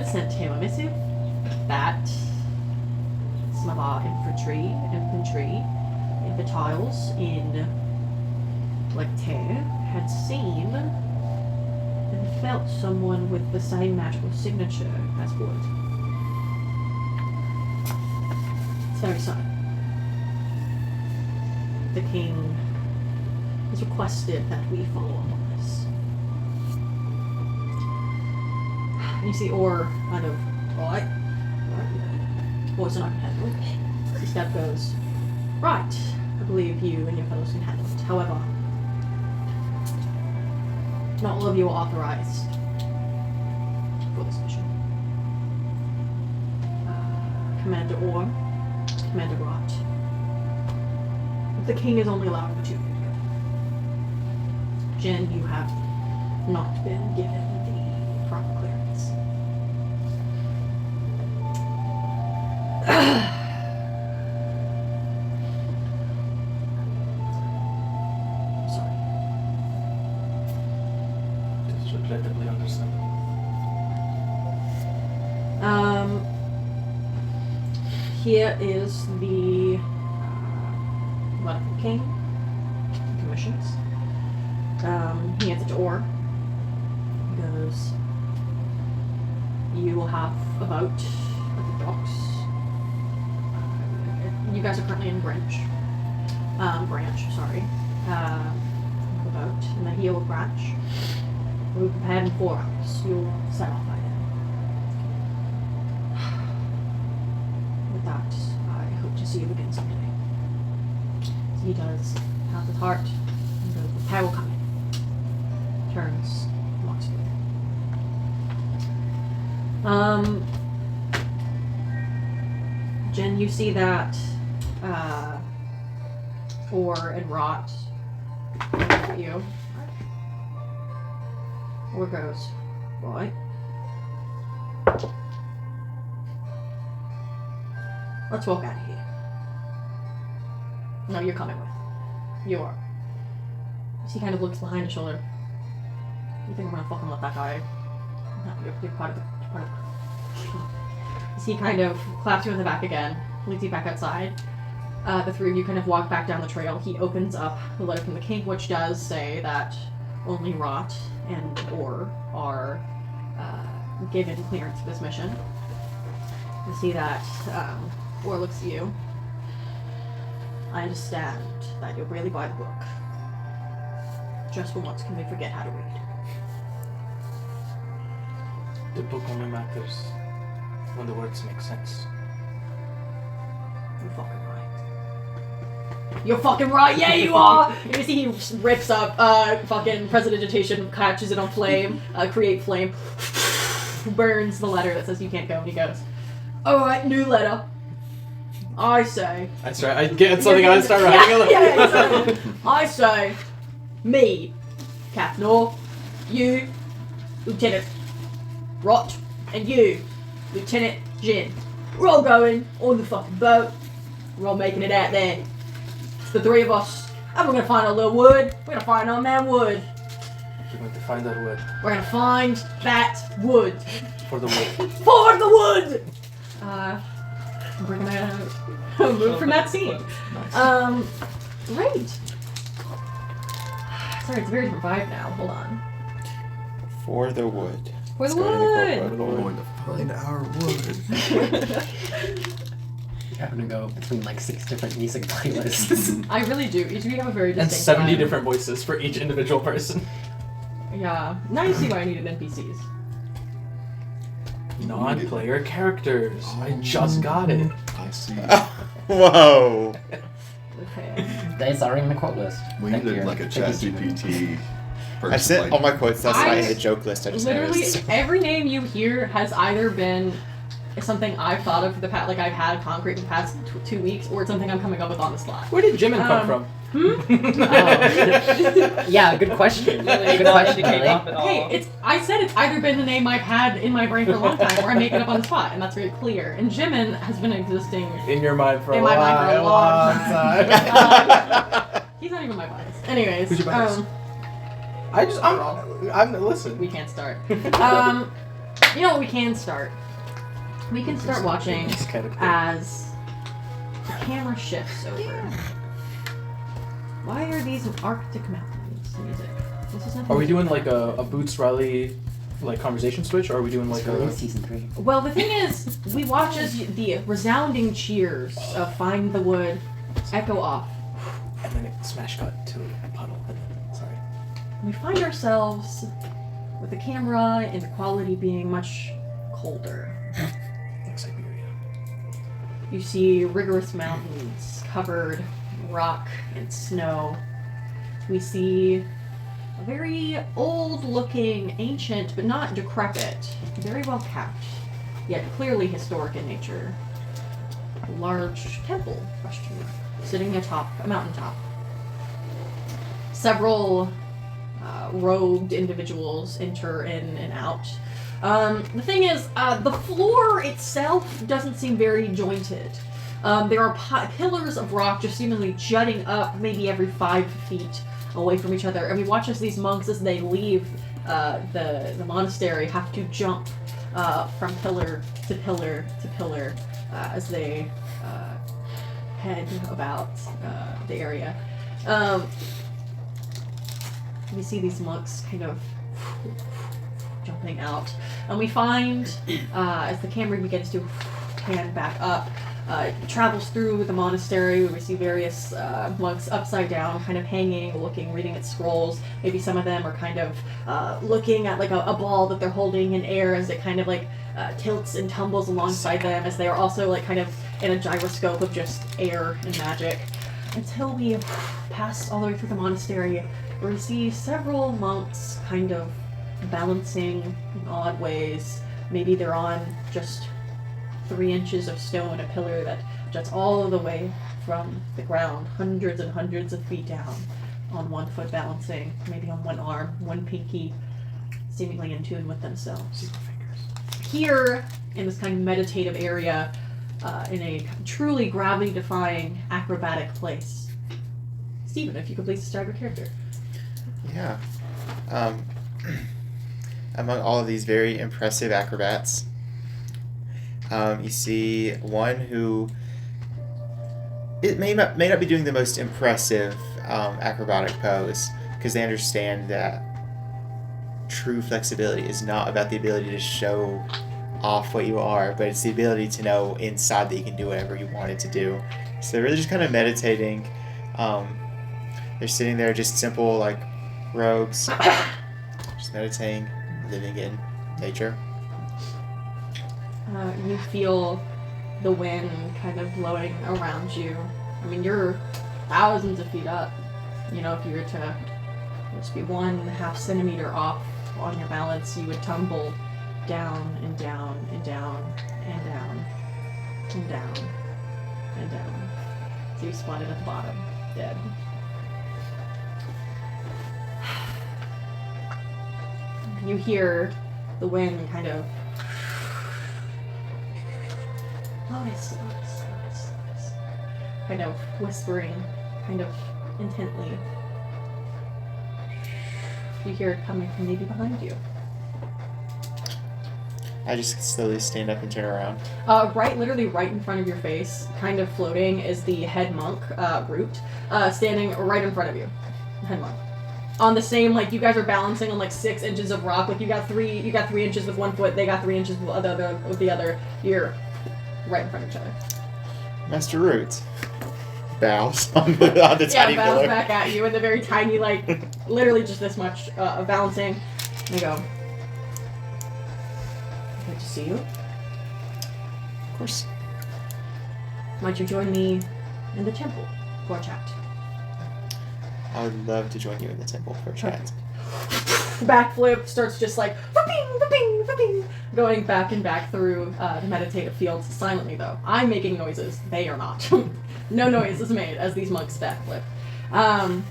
sent him a missive that some of our infantry infantils in Lecter had seen and felt someone with the same magical signature as Wood. It's very sudden. The king has requested that we follow up on this. And you see Orr kind of, right? Voice not handle it. The step goes, right, I believe you and your fellows can handle it. However, not all of you are authorized for this mission. Commander Orr, Commander Rot. The king is only allowing the two of you to go. Jen, you have not been given the proper clearance. Sorry. Just regrettably understand. Here is the King commissions. He hands it to Orr. He goes, you will have a boat at the docks. You guys are currently in Branch, sorry. boat in the heel of branch. We'll be prepared in 4 hours. You'll set off by then. With that, I hope to see you again someday. He does pounds his heart and goes, "Repair will come in." Turns, walks away. Jen, you see that Or and Rot look at you. Or goes, "Right. Let's walk out of here." No, you're coming with. You are. He kind of looks behind his shoulder. You think I'm gonna fucking let that guy? No, you're part of the. He kind of claps you on the back again, leads you back outside. The 3 of you kind of walk back down the trail. He opens up the letter from the king, which does say that only Rot and Or are given clearance for this mission. You see that Or looks at you. "I understand that you're really by the book. Just for once, can we forget how to read?" The book only matters when the words make sense. You're fucking right. You're fucking right, yeah you are! You see he rips up fucking prestidigitation, catches it on flame, create flame, burns the letter that says you can't go, and he goes, "Alright, new letter. I say..." That's right, I get something and I start writing a Yeah, "I say, me, Captain Orr, you, Lieutenant Rot, and you, Lieutenant Jin. We're all going on the fucking boat. We're all making it out there. It's the 3 of us. And we're gonna find our little wood. We're gonna find our man wood. We're going to find that wood. We're gonna find that wood. For the wood. For the wood!" We're gonna move from that scene. Great. Sorry, it's a very different vibe now. Hold on. For the wood. For the Let's go to wood! book. We're going to find our wood. You're having to go between like 6 different music playlists. I really do. Each of you have a very And distinct 70 vibe. different voices for each individual person. Yeah. Now you see why I needed NPCs. Non-player characters. I just got it. I see. Whoa. Okay. That's already in the quote list. We Thank needed you. like a Thank you, ChatGPT person. I sent all my quotes last I- night in the joke list. I just Literally, noticed. every name you hear has either been something I've thought of for the past, like I've had concrete for the past 2 weeks, or it's something I'm coming up with on the spot. Where did Jimin come from? Yeah, good question. Good question, Kelly. Hey, I said it's either been the name I've had in my brain for a long time, or I make it up on the spot, and that's very clear. And Jimin has been existing. In your mind for In a my mind for a long time. He's not even my bias. Anyways, Who's your bias? I'm listen. we can't start. You know what we can start? We can start watching It's kind of cool. as the camera shifts over. Why are these Arctic mountains music? This is nothing. Are we doing like a Boots Riley like conversation switch, or are we doing like It's a season 3. Well, the thing is, we watch as the resounding cheers of "Find the Wood" echo off. and then it smash cut to a puddle. Sorry. We find ourselves with the camera and the quality being much colder. Like Siberia. You see rigorous mountains covered in rock and snow. We see a very old-looking, ancient, but not decrepit, very well kept, yet clearly historic in nature. A large temple, question mark, sitting atop a mountaintop. Several robed individuals enter in and out. The thing is, the floor itself doesn't seem very jointed. There are pillars of rock just seemingly jutting up maybe every 5 feet away from each other. And we watch as these monks, as they leave the monastery, have to jump from pillar to pillar to pillar as they head about the area. We see these monks kind of jumping out, and we find as the camera begins to pan back up, travels through the monastery. We see various monks upside down, kind of hanging, looking, reading at scrolls. Maybe some of them are kind of looking at like a ball that they're holding in air as it kind of like tilts and tumbles alongside them, as they are also like kind of in a gyroscope of just air and magic. Until we pass all the way through the monastery, where we see several monks kind of balancing in odd ways. Maybe they're on just 3 inches of stone, a pillar that juts all the way from the ground, hundreds and hundreds of feet down, on 1 foot balancing, maybe on 1 arm, 1 pinky, seemingly in tune with themselves. Here, in this kind of meditative area, in a truly gravity-defying acrobatic place. Steven, if you could please describe your character. Yeah. Among all of these very impressive acrobats, you see one who it may not be doing the most impressive acrobatic pose, because they understand that true flexibility is not about the ability to show off what you are, but it's the ability to know inside that you can do whatever you wanted to do. So they're really just kind of meditating. They're sitting there, just simple like robes, just meditating, living in nature. You feel the wind kind of blowing around you. I mean, you're thousands of feet up. You know, if you were to just be 1/2 centimeter off on your balance, you would tumble down and down and down and down and down and down. So you spotted at the bottom, dead. You hear the wind kind of Lotus, Lotus, Lotus, Lotus, kind of whispering, kind of intently. You hear it coming from maybe behind you. I just slowly stand up and turn around. Literally right in front of your face, kind of floating, is the head monk, Root, standing right in front of you. Head monk. On the same, like, you guys are balancing on like 6 inches of rock. Like, you got 3 inches with 1 foot, they got 3 inches with the other. You're right in front of each other. Master Root bows on the tiny bows pillar. back at you in the very tiny, like, literally just this much of balancing. There you go. Good to see you. Of course. Might you join me in the temple for a chat? I would love to join you in the temple for a chat. Backflip, starts just like whooping, whooping, whooping, going back and back through the meditative fields silently though. I'm making noises, they are not. No noise is made as these monks backflip. Kind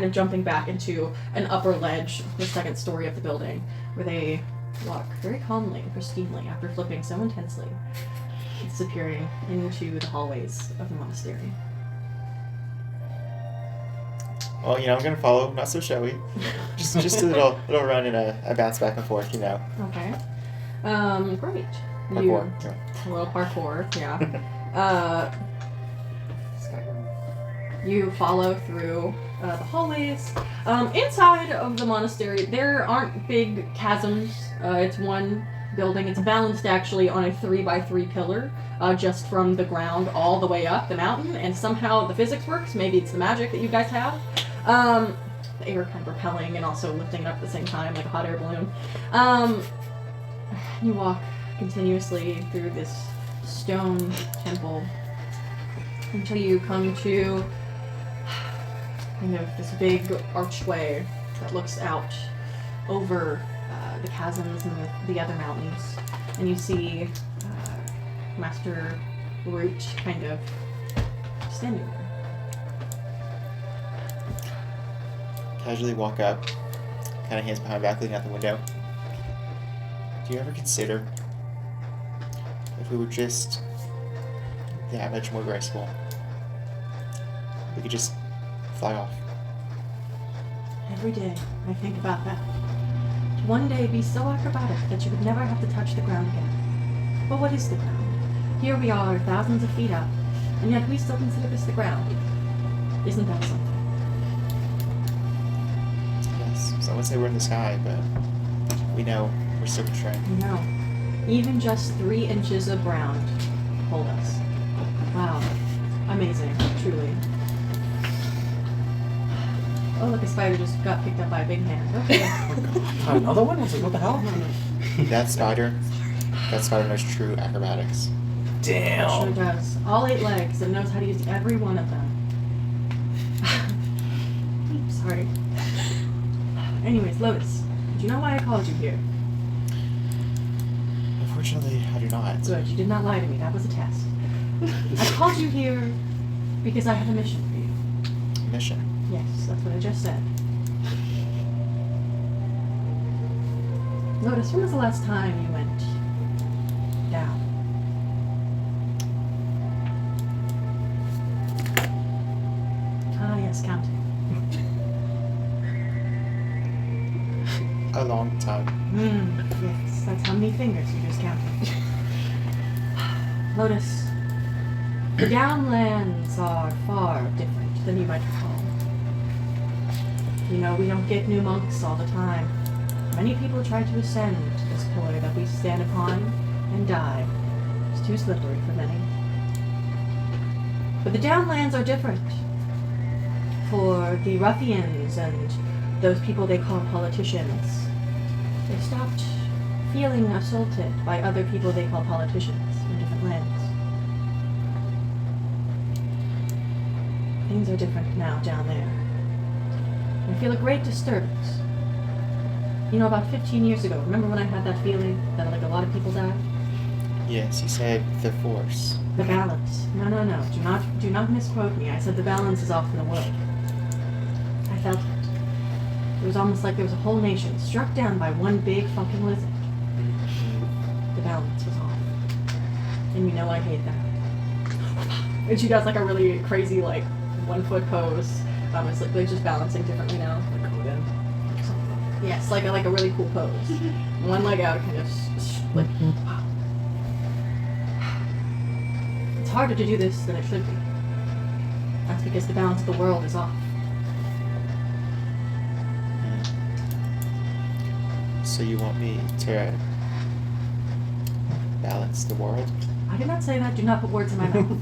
of jumping back into an upper ledge, the 2nd story of the building, where they walk very calmly and pristinely after flipping so intensely, disappearing into the hallways of the monastery. Well, you know, I'm gonna follow, not so showy. Just a little run and a bounce back and forth, you know. Okay. Great. Parkour. Yeah. A little parkour, yeah. You follow through the hallways. Inside of the monastery, there aren't big chasms. It's one building. It's balanced actually on a 3x3 pillar, just from the ground all the way up the mountain, and somehow the physics works. Maybe it's the magic that you guys have. The air kind of repelling and also lifting it up at the same time like a hot air balloon. You walk continuously through this stone temple until you come to kind of this big archway that looks out over the chasms and the other mountains, and you see Master Root kind of standing there. Casually walk up, kind of hands behind back, looking out the window. Do you ever consider if we were just that much more graceful? We could just fly off. Every day I think about that. To one day be so acrobatic that you would never have to touch the ground again. But what is the ground? Here we are, thousands of feet up, and yet we still consider this the ground. Isn't that something? Yes, some would say we're in the sky, but we know we're still constrained. No. Even just 3 inches of ground hold us. Wow. Amazing, truly. Oh, look, a spider just got picked up by a big hand. Okay. Another one? I was like, what the hell? That spider knows true acrobatics. It sure Damn. does. All 8 legs and knows how to use every one of them. Sorry. Anyways, Lotus, do you know why I called you here? Unfortunately, I do not. Good, you did not lie to me. That was a test. I called you here because I have a mission for you. Mission. Yes, that's what I just said. Lotus, when was the last time you went down? Ah, yes, counting. A long time. Yes, that's how many fingers you just counted. Lotus, the downlands are far different than you might recall. You know, we don't get new monks all the time. Many people try to ascend this pillar that we stand upon and die. It's too slippery for many. But the downlands are different. For the ruffians and those people they call politicians, they stopped feeling assaulted by other people they call politicians in different lands. Things are different now down there. I feel a great disturbance. You know, about 15 years ago, remember when I had that feeling that like a lot of people died? Yes, you said the force. The balance. No. Do not misquote me. I said the balance is off in the world. I felt it. It was almost like there was a whole nation struck down by one big fucking lizard. The balance was off. And you know I hate that. And she does like a really crazy like 1 foot pose. It's like they're just balancing differently now. Like Conan. Yes, like a really cool pose. One leg out, kind of like. Wow. It's harder to do this than it should be. That's because the balance of the world is off. So you want me to balance the world? I did not say that. Do not put words in my mouth.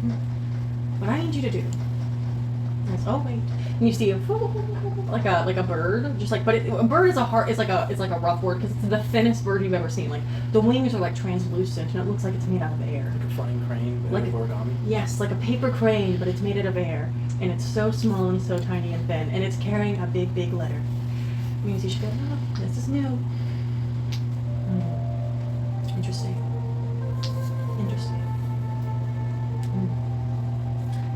What I need you to do is, oh wait, and you see a like a bird, just like, but a bird is like a rough word because it's the thinnest bird you've ever seen. Like the wings are like translucent and it looks like it's made out of air. Like a flying crane, but Like like origami. Yes, like a paper crane, but it's made out of air, and it's so small and so tiny and thin, and it's carrying a big, big letter. And you see, she goes, oh, this is new. Interesting.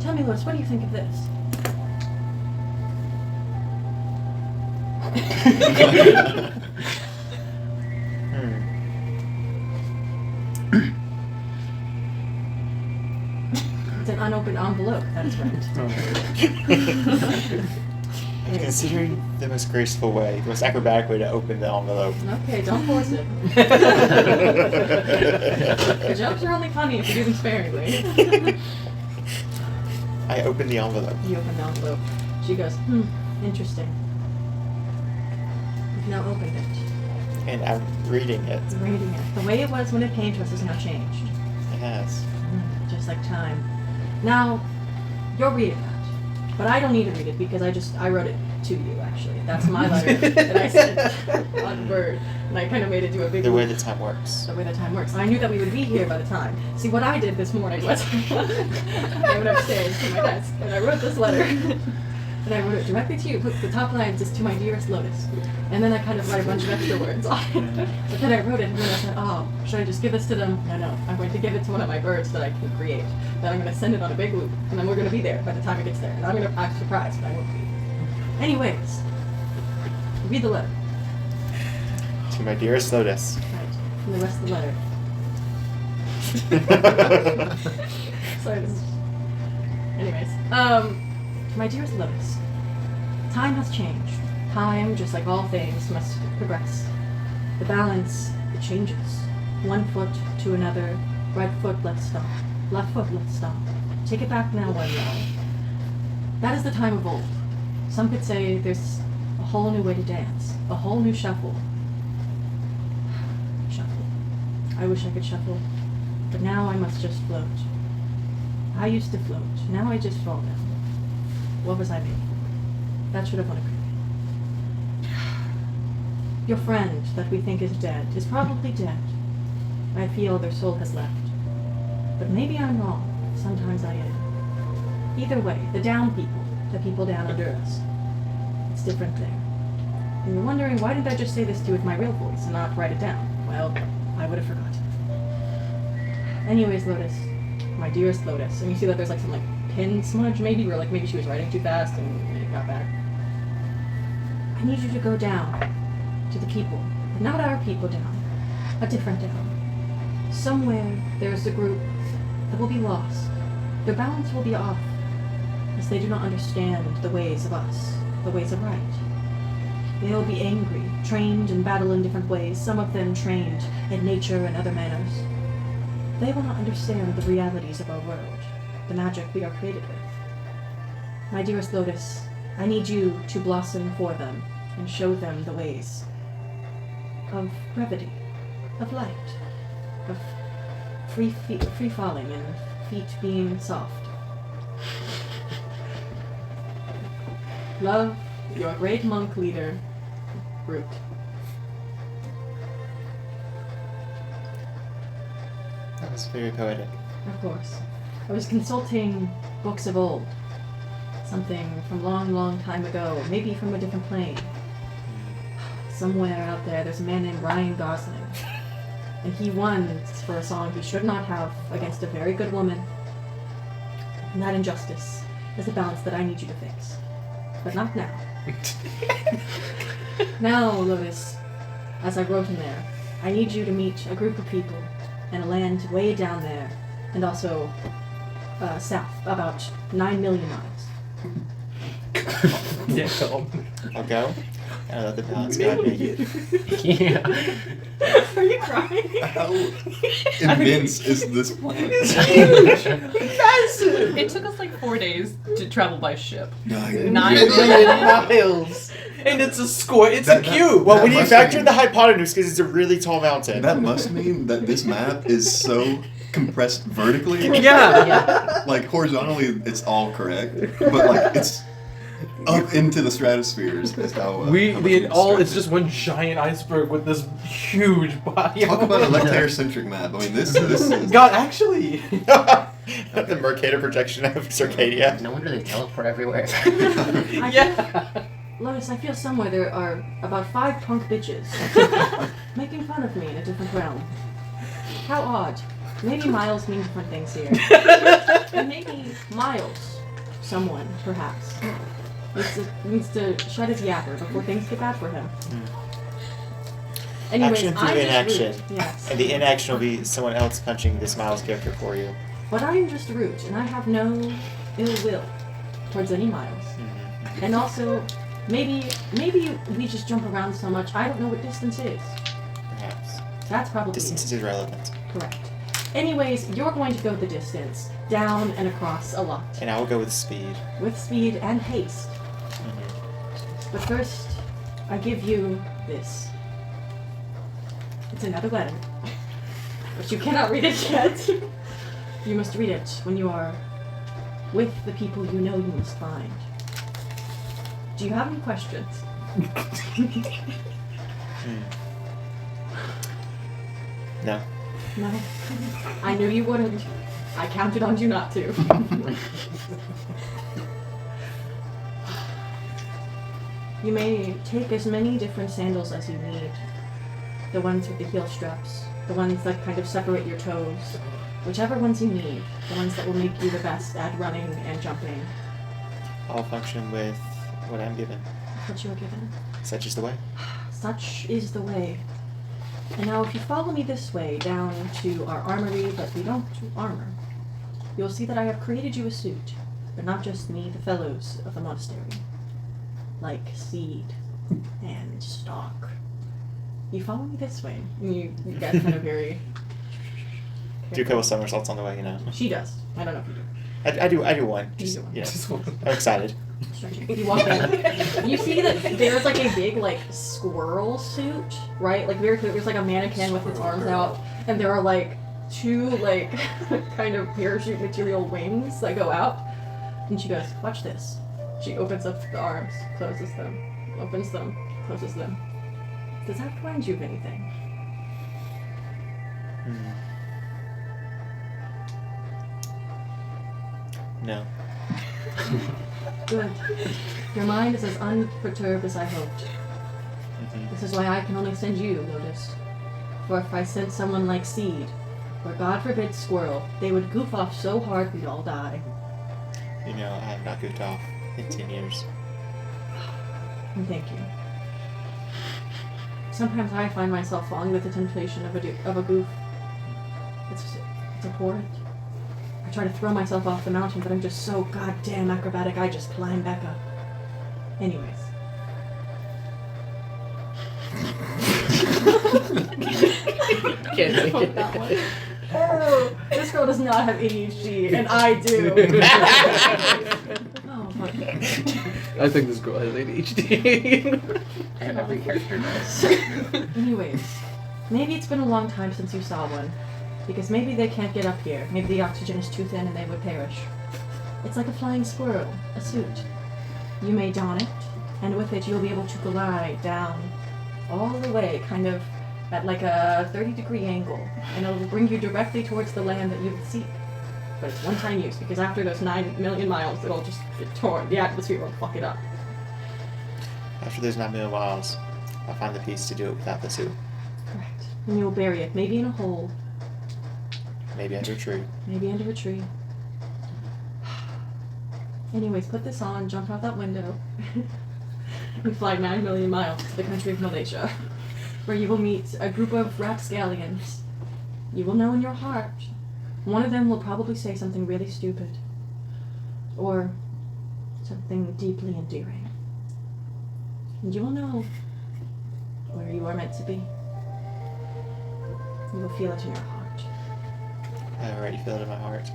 Tell me, Lotus, what do you think of this? It's an unopened envelope, that's right. Considering the most graceful way, the most acrobatic way to open the envelope. Okay, don't force it. The jokes are only funny if you do them sparingly. I open the envelope. You open the envelope. She goes, interesting. You've now opened it. And I'm reading it. You're reading it. The way it was when it came to us has now changed. It has. Just like time. Now, you're reading that. But I don't need to read it because I wrote it to you, actually. That's my letter that I sent on Bird. And I kind of made it do a big The way the time works. The way the time works. I knew that we would be here by the time. See, what I did this morning was I went upstairs to my desk and I wrote this letter. And I wrote it directly to you. Put the top lines is to my dearest Lotus. And then I kind of write a bunch of extra words on it. But then I wrote it and then I said, oh, should I just give this to them? No. I'm going to give it to one of my birds that I can create. Then I'm going to send it on a big loop. And then we're going to be there by the time it gets there. And I'm going to act surprised, but I won't be. Anyways, read the letter. To my dearest Lotus. Right. And the rest of the letter. Sorry, this is... Anyways, my dearest Lotus, time has changed. Time, just like all things, must progress. The balance, it changes. 1 foot to another. Right foot, let's stop. Left foot, let's stop. Take it back now, one now. That is the time of old. Some could say there's a whole new way to dance. A whole new shuffle. Shuffle. I wish I could shuffle. But now I must just float. I used to float. Now I just fall down. What was I made? That should have won a cricket. Your friend that we think is dead is probably dead. I feel their soul has left. But maybe I'm wrong. Sometimes I am. Either way, the down people, the people down under us, it's different there. And you're wondering, why didn't I just say this to you with my real voice and not write it down? Well, I would have forgotten. Anyways, Lotus, my dearest Lotus, and you see that there's like some like pin smudge maybe, or like maybe she was writing too fast and it got back. I need you to go down to the people, but not our people down, a different down. Somewhere there's a group that will be lost. Their balance will be off, as they do not understand the ways of us, the ways of right. They will be angry, trained in battle in different ways, some of them trained in nature and other manners. They will not understand the realities of our world, the magic we are created with. My dearest Lotus, I need you to blossom for them and show them the ways of brevity, of light, of free falling and feet being soft. Love, your great monk leader, Root. That was very poetic. Of course. I was consulting books of old. Something from long, long time ago, maybe from a different plane. Somewhere out there, there's a man named Ryan Gosling. And he won for a song he should not have against a very good woman. And that injustice is a balance that I need you to fix. But not now. Now, Lotus, as I wrote in there, I need you to meet a group of people in a land way down there, and also south, about 9 million miles. Yeah, I'll go. And I'll let the balance god make it. Yeah. Are you crying? How immense is this planet? It took us like 4 days to travel by ship. 9 9 million miles. And it's a square. It's a cube. Well, That when you must factor mean- in the hypotenuse, because it's a really tall mountain. That must mean that this map is so compressed vertically. Yeah. Yeah. Like horizontally, it's all correct, but like it's up into the stratospheres. Is how how much It's just one giant iceberg with this huge body. Talk about a lectare-centric map. I mean, this is God, actually. The Mercator projection of Circadia. No wonder they teleport everywhere. Yeah. Lotus, I feel somewhere there are about 5 punk bitches making fun of me in a different realm. How odd. Maybe miles mean different things here. And maybe Miles, someone, perhaps, needs to shut his yapper before things get bad for him. Anyways, Action through I'm just inaction. Root. Yes. And the inaction will be someone else punching this Miles character for you. But I am just Root, and I have no ill will towards any Miles. And also, maybe we just jump around so much, I don't know what distance is. Perhaps. That's probably Distance is irrelevant. correct. Anyways, you're going to go the distance, down and across a lot, And I will go with speed. with speed and haste. But first, I give you this. It's another letter, but you cannot read it yet. You must read it when you are with the people you know you must find. Do you have any questions? No. No? I knew you wouldn't. I counted on you not to. You may take as many different sandals as you need. The ones with the heel straps. The ones that kind of separate your toes. Whichever ones you need. The ones that will make you the best at running and jumping. I'll function with what I'm given. What you are given. Such is the way. Such is the way. And now if you follow me this way down to our armory, but we don't do armor, you'll see that I have created you a suit. But not just me, the fellows of the monastery. Like Seed and Stalk. You follow me this way. And you get kind of very... Do a couple somersaults on the way, you know. She does. I don't know if you do. I do one. You Just, do one. you know, I'm excited. You walk in. You see that there's like a big like squirrel suit, right? Like very clear. There's like a mannequin with its arms out, and there are like two like kind of parachute material wings that go out, and she goes, "Watch this." She opens up the arms, closes them, opens them, closes them. Does that remind you of anything? No. Good. Your mind is as unperturbed as I hoped. This is why I can only send you, Lotus. For if I sent someone like Seed, or God forbid Squirrel, they would goof off so hard we'd all die. You know, I have not goofed off in 10 years. And thank you. Sometimes I find myself falling with the temptation of a goof. It's abhorrent. I try to throw myself off the mountain, but I'm just so goddamn acrobatic I just climb back up. Anyways. Can't make it. That one. Oh, this girl does not have ADHD, and I do. Oh my. I think this girl has ADHD. And every character does. Anyways, maybe it's been a long time since you saw one. Because maybe they can't get up here. Maybe the oxygen is too thin and they would perish. It's like a flying squirrel, a suit. You may don it, and with it you'll be able to glide down all the way, kind of at like a 30-degree angle, and it'll bring you directly towards the land that you would seek. But it's one-time use, because after those 9 million miles, it'll just get torn. The atmosphere will fuck it up. After those 9 million miles, I'll find the piece to do it without the suit. Correct. And you'll bury it, maybe in a hole, Maybe under a tree. maybe under a tree. Anyways, put this on, jump out that window, and fly 9 million miles to the country of Malaysia, where you will meet a group of rapscallions. You will know in your heart, one of them will probably say something really stupid, or something deeply endearing. And you will know where you are meant to be. You will feel it in your heart. I already feel it in my heart.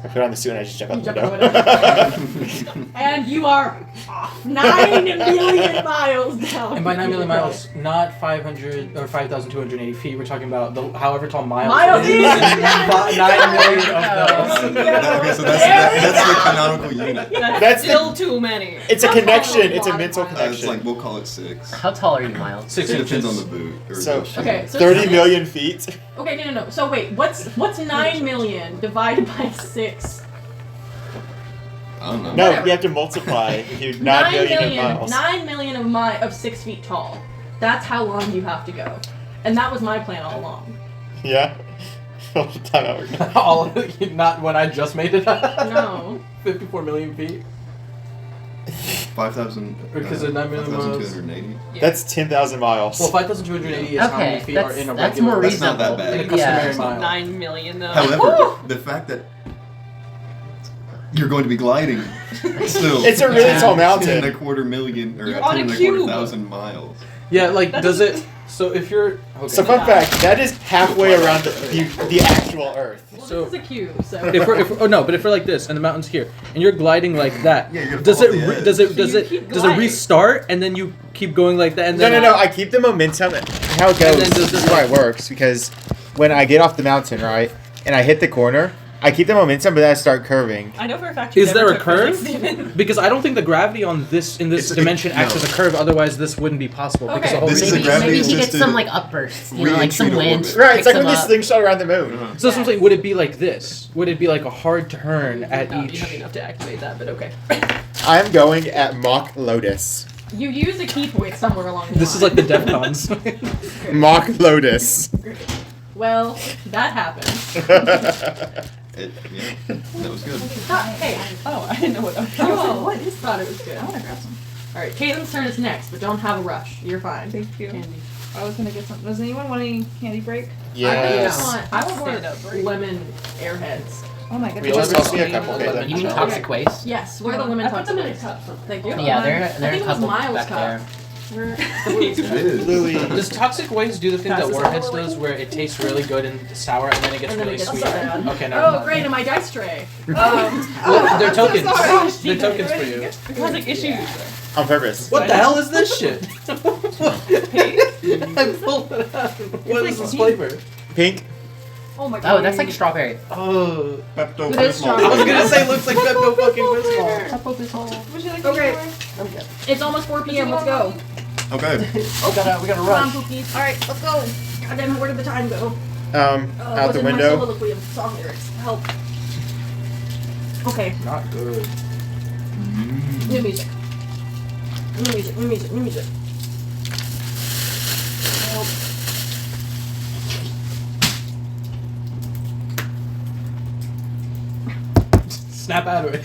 I put on the suit and I just jump out You the jump window. And you are off 9 million miles down. And by 9 million miles, not 500 or 5,280 feet. We're talking about the however tall miles. Miles it is. is, yes. 9 million of those. Okay, so that's the canonical unit. That's still too many. It's a How connection. tall It's a are mental miles? It's connection. like, we'll call it 6. How tall are you, Miles? 6 It inches. depends on the boot. Or So- the shoe. Okay, so 30 million feet. Okay, no. So wait, what's 9 million divided by 6? I don't know. No, Whatever. you have to multiply. You 9 million miles. 9 million of 6 feet tall. That's how long you have to go. And that was my plan all along. Yeah. Time out. We're gonna- All of it, not when I just made it. No. 54 million feet. 5,000. Because of 9 million miles. 5,280. That's 10,000 miles. Well, 5,280 is how many Okay, feet are in a that's regular. more That's not reasonable. that bad. In a customary Yeah. mile. 9 million though. However, the fact that you're going to be gliding still. It's a really tall mountain. 10.25 million or You're on a 10.25 cube. thousand miles. Yeah, like, That does doesn't- it. So if you're. Okay. So fun fact, that is halfway around the actual Earth. Well, So- this is a cube, so. If we're but if we're like this and the mountain's here and you're gliding like that, Yeah, you're gonna does fall it off the edge. does it So does you it keep does it gliding. restart and then you keep going like that and No, then no. I keep the momentum. How it And goes. then does This this is why it like- works because when I get off the mountain, right, and I hit the corner, I keep the momentum, but then I start curving. I know for a fact you Is there never a took curve? physics, Steven. Because I don't think the gravity on this in this It's a- dimension acts no. as a curve. Otherwise, this wouldn't be possible. Because Okay. the whole This is reason- a gravity Maybe he gets assisted some like upbursts, you know, like some re-entry to wind. orbit. Right, it's picks like him when this up. thing shot around the moon. So that's what I'm saying. Would it be like this? Would it be like a hard turn at No, you each? have enough to activate that, but okay. I'm going at Mach Lotus. You use a key point somewhere along the This is line. like the Defcons. Mach Lotus. Well, that happened. Yeah, that was good. Hey, Oh, I didn't know what I was oh, what is thought it was good. I want to grab some. Alright, Caitlin's turn is next, but don't have a rush. You're fine. Thank you. Candy. I was gonna get some. Does anyone want any candy break? Yes. I I'll want stand up, right? lemon airheads. Oh my Will goodness. you just toss me a couple, Okay. Caitlin? You mean toxic waste? Yes, where are the Oh, lemon I put toxic them in a waste? cup. Thank you. Yeah, they're I a think it was couple Miles' back cup. there. Where- It is. Louis. Does toxic waste do the thing that Passes Warheads all the way. does, where it tastes really good and sour, and then it gets And then really it gets sweet? sad. Okay, no. Oh, great, and my dice tray. Well, they're tokens. sorry. They're tokens for you. It has like issues. On purpose. What the hell is this shit? Pink? I pulled it out. What is this flavor? Pink. Oh my god. Oh, that's like strawberry. Oh. Pepto It is Bismol. I was gonna say looks like Pepto fucking Bismol. Would you like Okay. to I'm good. It's almost 4 p.m. Let's go. Okay. We gotta Come on, rush. Pookies. Alright, let's go. God damn it, where did the time go? Out What's the in my window. soliloquy of song lyrics? Help. Okay. Not good. New music. New music. New music. New music. Help. Snap out of it.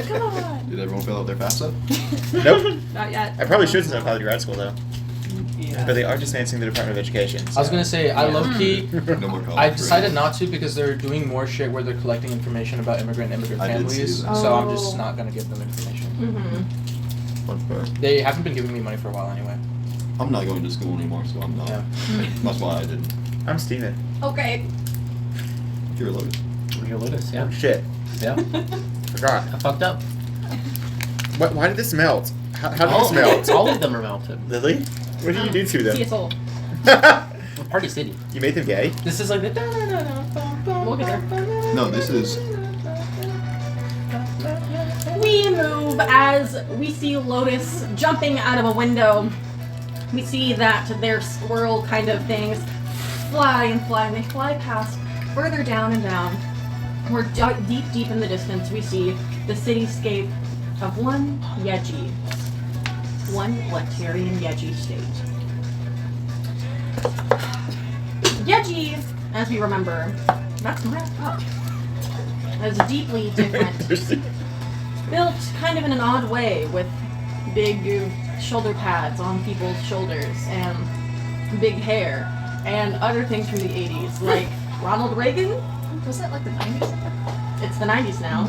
Come on. Did everyone fill out their FAFSA? Nope. Not yet. I probably should since I'm probably grad school though. Yeah. But they are dismantling the Department of Education. I was gonna say, I low key. No more college. I decided not to because they're doing more shit where they're collecting information about immigrant I did see families. that. So I'm just not gonna give them information. Mm-hmm. That's fair. They haven't been giving me money for a while anyway. I'm not going to school anymore, so I'm not. Yeah. That's why I didn't. I'm Steven. Okay. You're loaded. Your Lotus, yeah. Oh shit. Yeah. Forgot. I fucked up. Why did this melt? How did this melt? All of them are melted. Lily? What did you do to See them? its hole. Party City. You made them gay? This is like the. We'll get there. No, this is. We move as we see Lotus jumping out of a window. We see that their squirrel kind of things fly and fly, and they fly past further down and down. We're deep in the distance. We see the cityscape of one Yeji. One Lectarian Yeji state. Yeji, as we remember, that's my pup. Is deeply different. Built kind of in an odd way with big shoulder pads on people's shoulders and big hair and other things from the 80s, like Ronald Reagan. Was that like the 90s? It's the 90s now,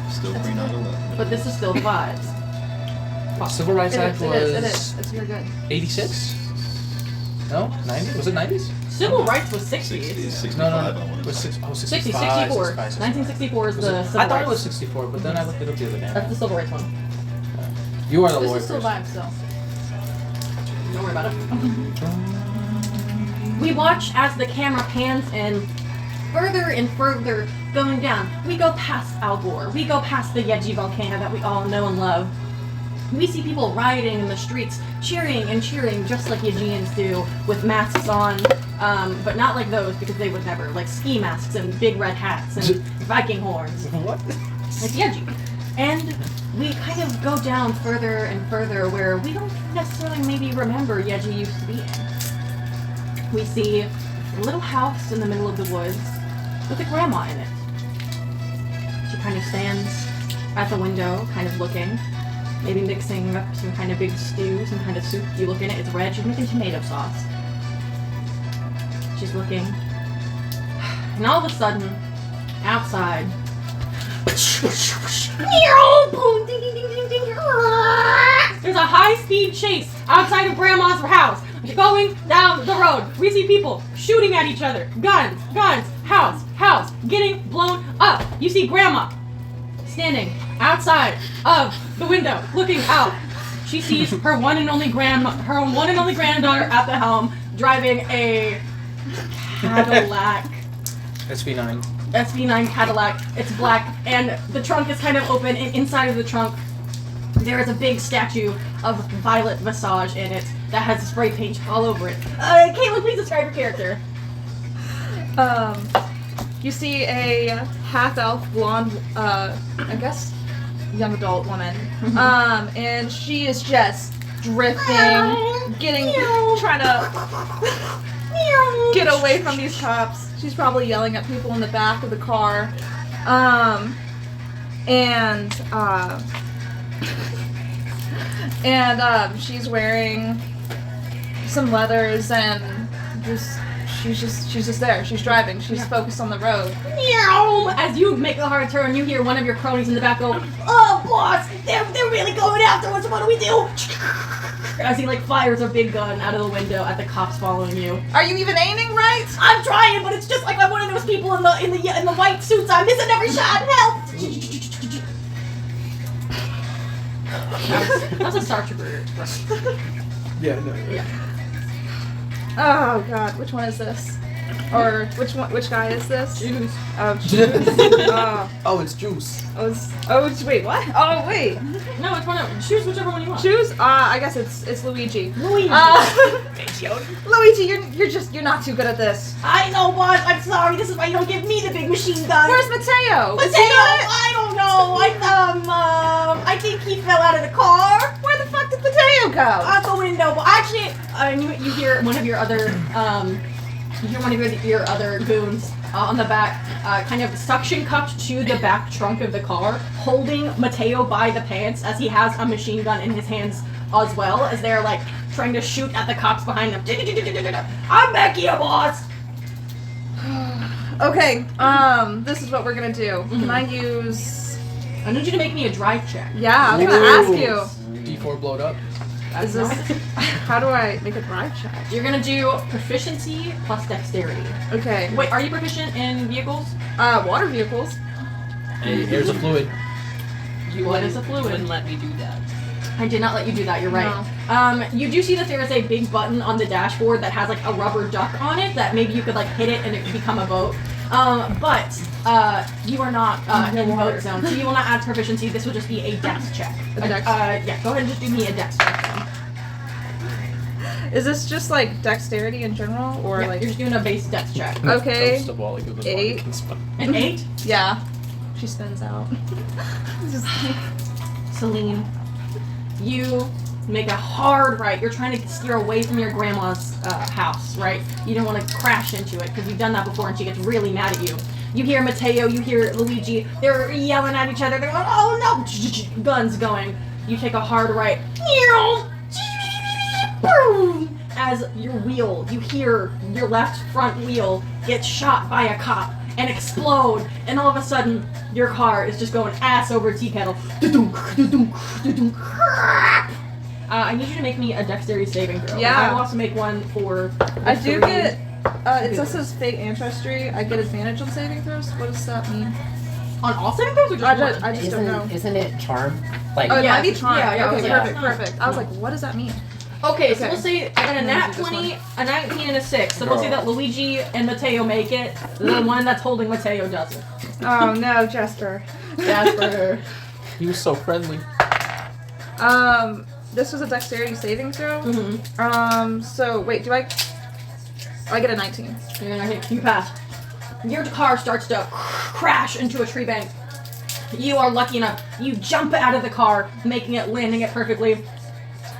Still pre 9/11. but this is still the vibes. Civil Rights Act It was is. It's very good. 86? No? 90? Was it 90s? Civil rights was 60s, 60s. 65, No, I no. want to Was say. 60, 65, 64. 65. 1964 is Was the it? civil I thought rights. it was 64, but then I looked it up the other day. That's the civil rights one. You are the This lawyer is still person. vibes, though. Don't worry about it. We watch as the camera pans in further and further going down. We go past Al Gore. We go past the Yeji volcano that we all know and love. We see people rioting in the streets, cheering and cheering just like Yejians do, with masks on, but not like those because they would never. Like ski masks and big red hats and Viking horns. What? Like Yeji. And we kind of go down further and further where we don't necessarily maybe remember Yeji used to be in. We see a little house in the middle of the woods with a grandma in it. She kind of stands at the window, kind of looking, maybe mixing up some kind of big stew, some kind of soup. You look in it, it's red. She's making tomato sauce. She's looking. And all of a sudden, outside, there's a high-speed chase outside of Grandma's house, going down the road. We see people shooting at each other. Guns, house, getting blown up. You see Grandma standing outside of the window, looking out. She sees her one and only granddaughter at the helm, driving a Cadillac. SV9 Cadillac. It's black, and the trunk is kind of open, and inside of the trunk, there is a big statue of Violet Visage in it that has spray paint all over it. Caitlin, please describe your character. You see a half-elf blonde, I guess, young adult woman. And she is just drifting, trying to get away from these cops. She's probably yelling at people in the back of the car. She's wearing some leathers and she's just there. She's driving. She's focused on the road. As you make a hard turn, you hear one of your cronies in the back go, "Oh, boss, they're really going after us. What do we do?" As he fires a big gun out of the window at the cops following you. Are you even aiming right? I'm trying, but it's just like I'm one of those people in the white suits. I'm missing every shot. Help! That was a Star Trooper. Yeah, no. Yeah. Oh god, which one is this? Or which guy is this? Juice. Oh, Juice. Oh, it's Juice. Wait, what? Oh, wait. No, it's one of choose whichever one you want. Choose. I guess it's Luigi. Luigi. Luigi, you're not too good at this. I know, boss. I'm sorry. This is why you don't give me the big machine gun. Where's Mateo? Is Mateo? he got it? I don't know. I think he fell out of the car. Where the fuck did Mateo go? Out the window. But actually, you hear one of your other your other goons on the back, kind of suction cupped to the back trunk of the car, holding Mateo by the pants as he has a machine gun in his hands as well, as they're like trying to shoot at the cops behind them. I'm back here, boss. Okay. This is what we're gonna do. Can I use? I need you to make me a drive check. Yeah, I'm gonna ask you. D4 blowed up. Is this? How do I make a drive check? You're gonna do proficiency plus dexterity. Okay. Wait, are you proficient in vehicles? Water vehicles. Hey, here's a fluid. What is a You fluid? wouldn't let me do that. I did not let you do that, you're right. You do see that there is a big button on the dashboard that has like a rubber duck on it that maybe you could like hit it and it could become a boat. But you are not in the boat zone, so you will not add proficiency. This will just be a dex check. A dex? Yeah, go ahead and just do me a dex check then. Is this just like dexterity in general, or Yeah, like? you're just doing a base dex check. Okay. Toast of all, like, this 8. body can spin. An 8? Yeah. She spins out. Celine, you make a hard right. You're trying to steer away from your grandma's house, right? You don't want to crash into it because you've done that before and she gets really mad at you. You hear Mateo, you hear Luigi. They're yelling at each other. They're going, oh no! Guns going. You take a hard right. As your wheel, you hear your left front wheel get shot by a cop and explode, and all of a sudden, your car is just going ass over tea kettle. I need you to make me a dexterity saving throw. Yeah. I will also make one for. I do get. It says fate ancestry. I get advantage on saving throws. What does that mean? On all saving throws or just one? I just don't know. Isn't it charm? Like, Oh, it Yeah, might be charm. yeah, Okay, yeah. perfect, perfect. I was like, what does that mean? Okay, so Okay. we'll say I got a nat 20, a 19, and a 6. So we'll say that Luigi and Mateo make it. The one that's holding Mateo doesn't. Oh no, Jasper. Jasper. He was so friendly. This was a dexterity saving throw. Mm-hmm. So wait, do I get a 19? You pass. Your car starts to crash into a tree bank. You are lucky enough. You jump out of the car, landing it perfectly.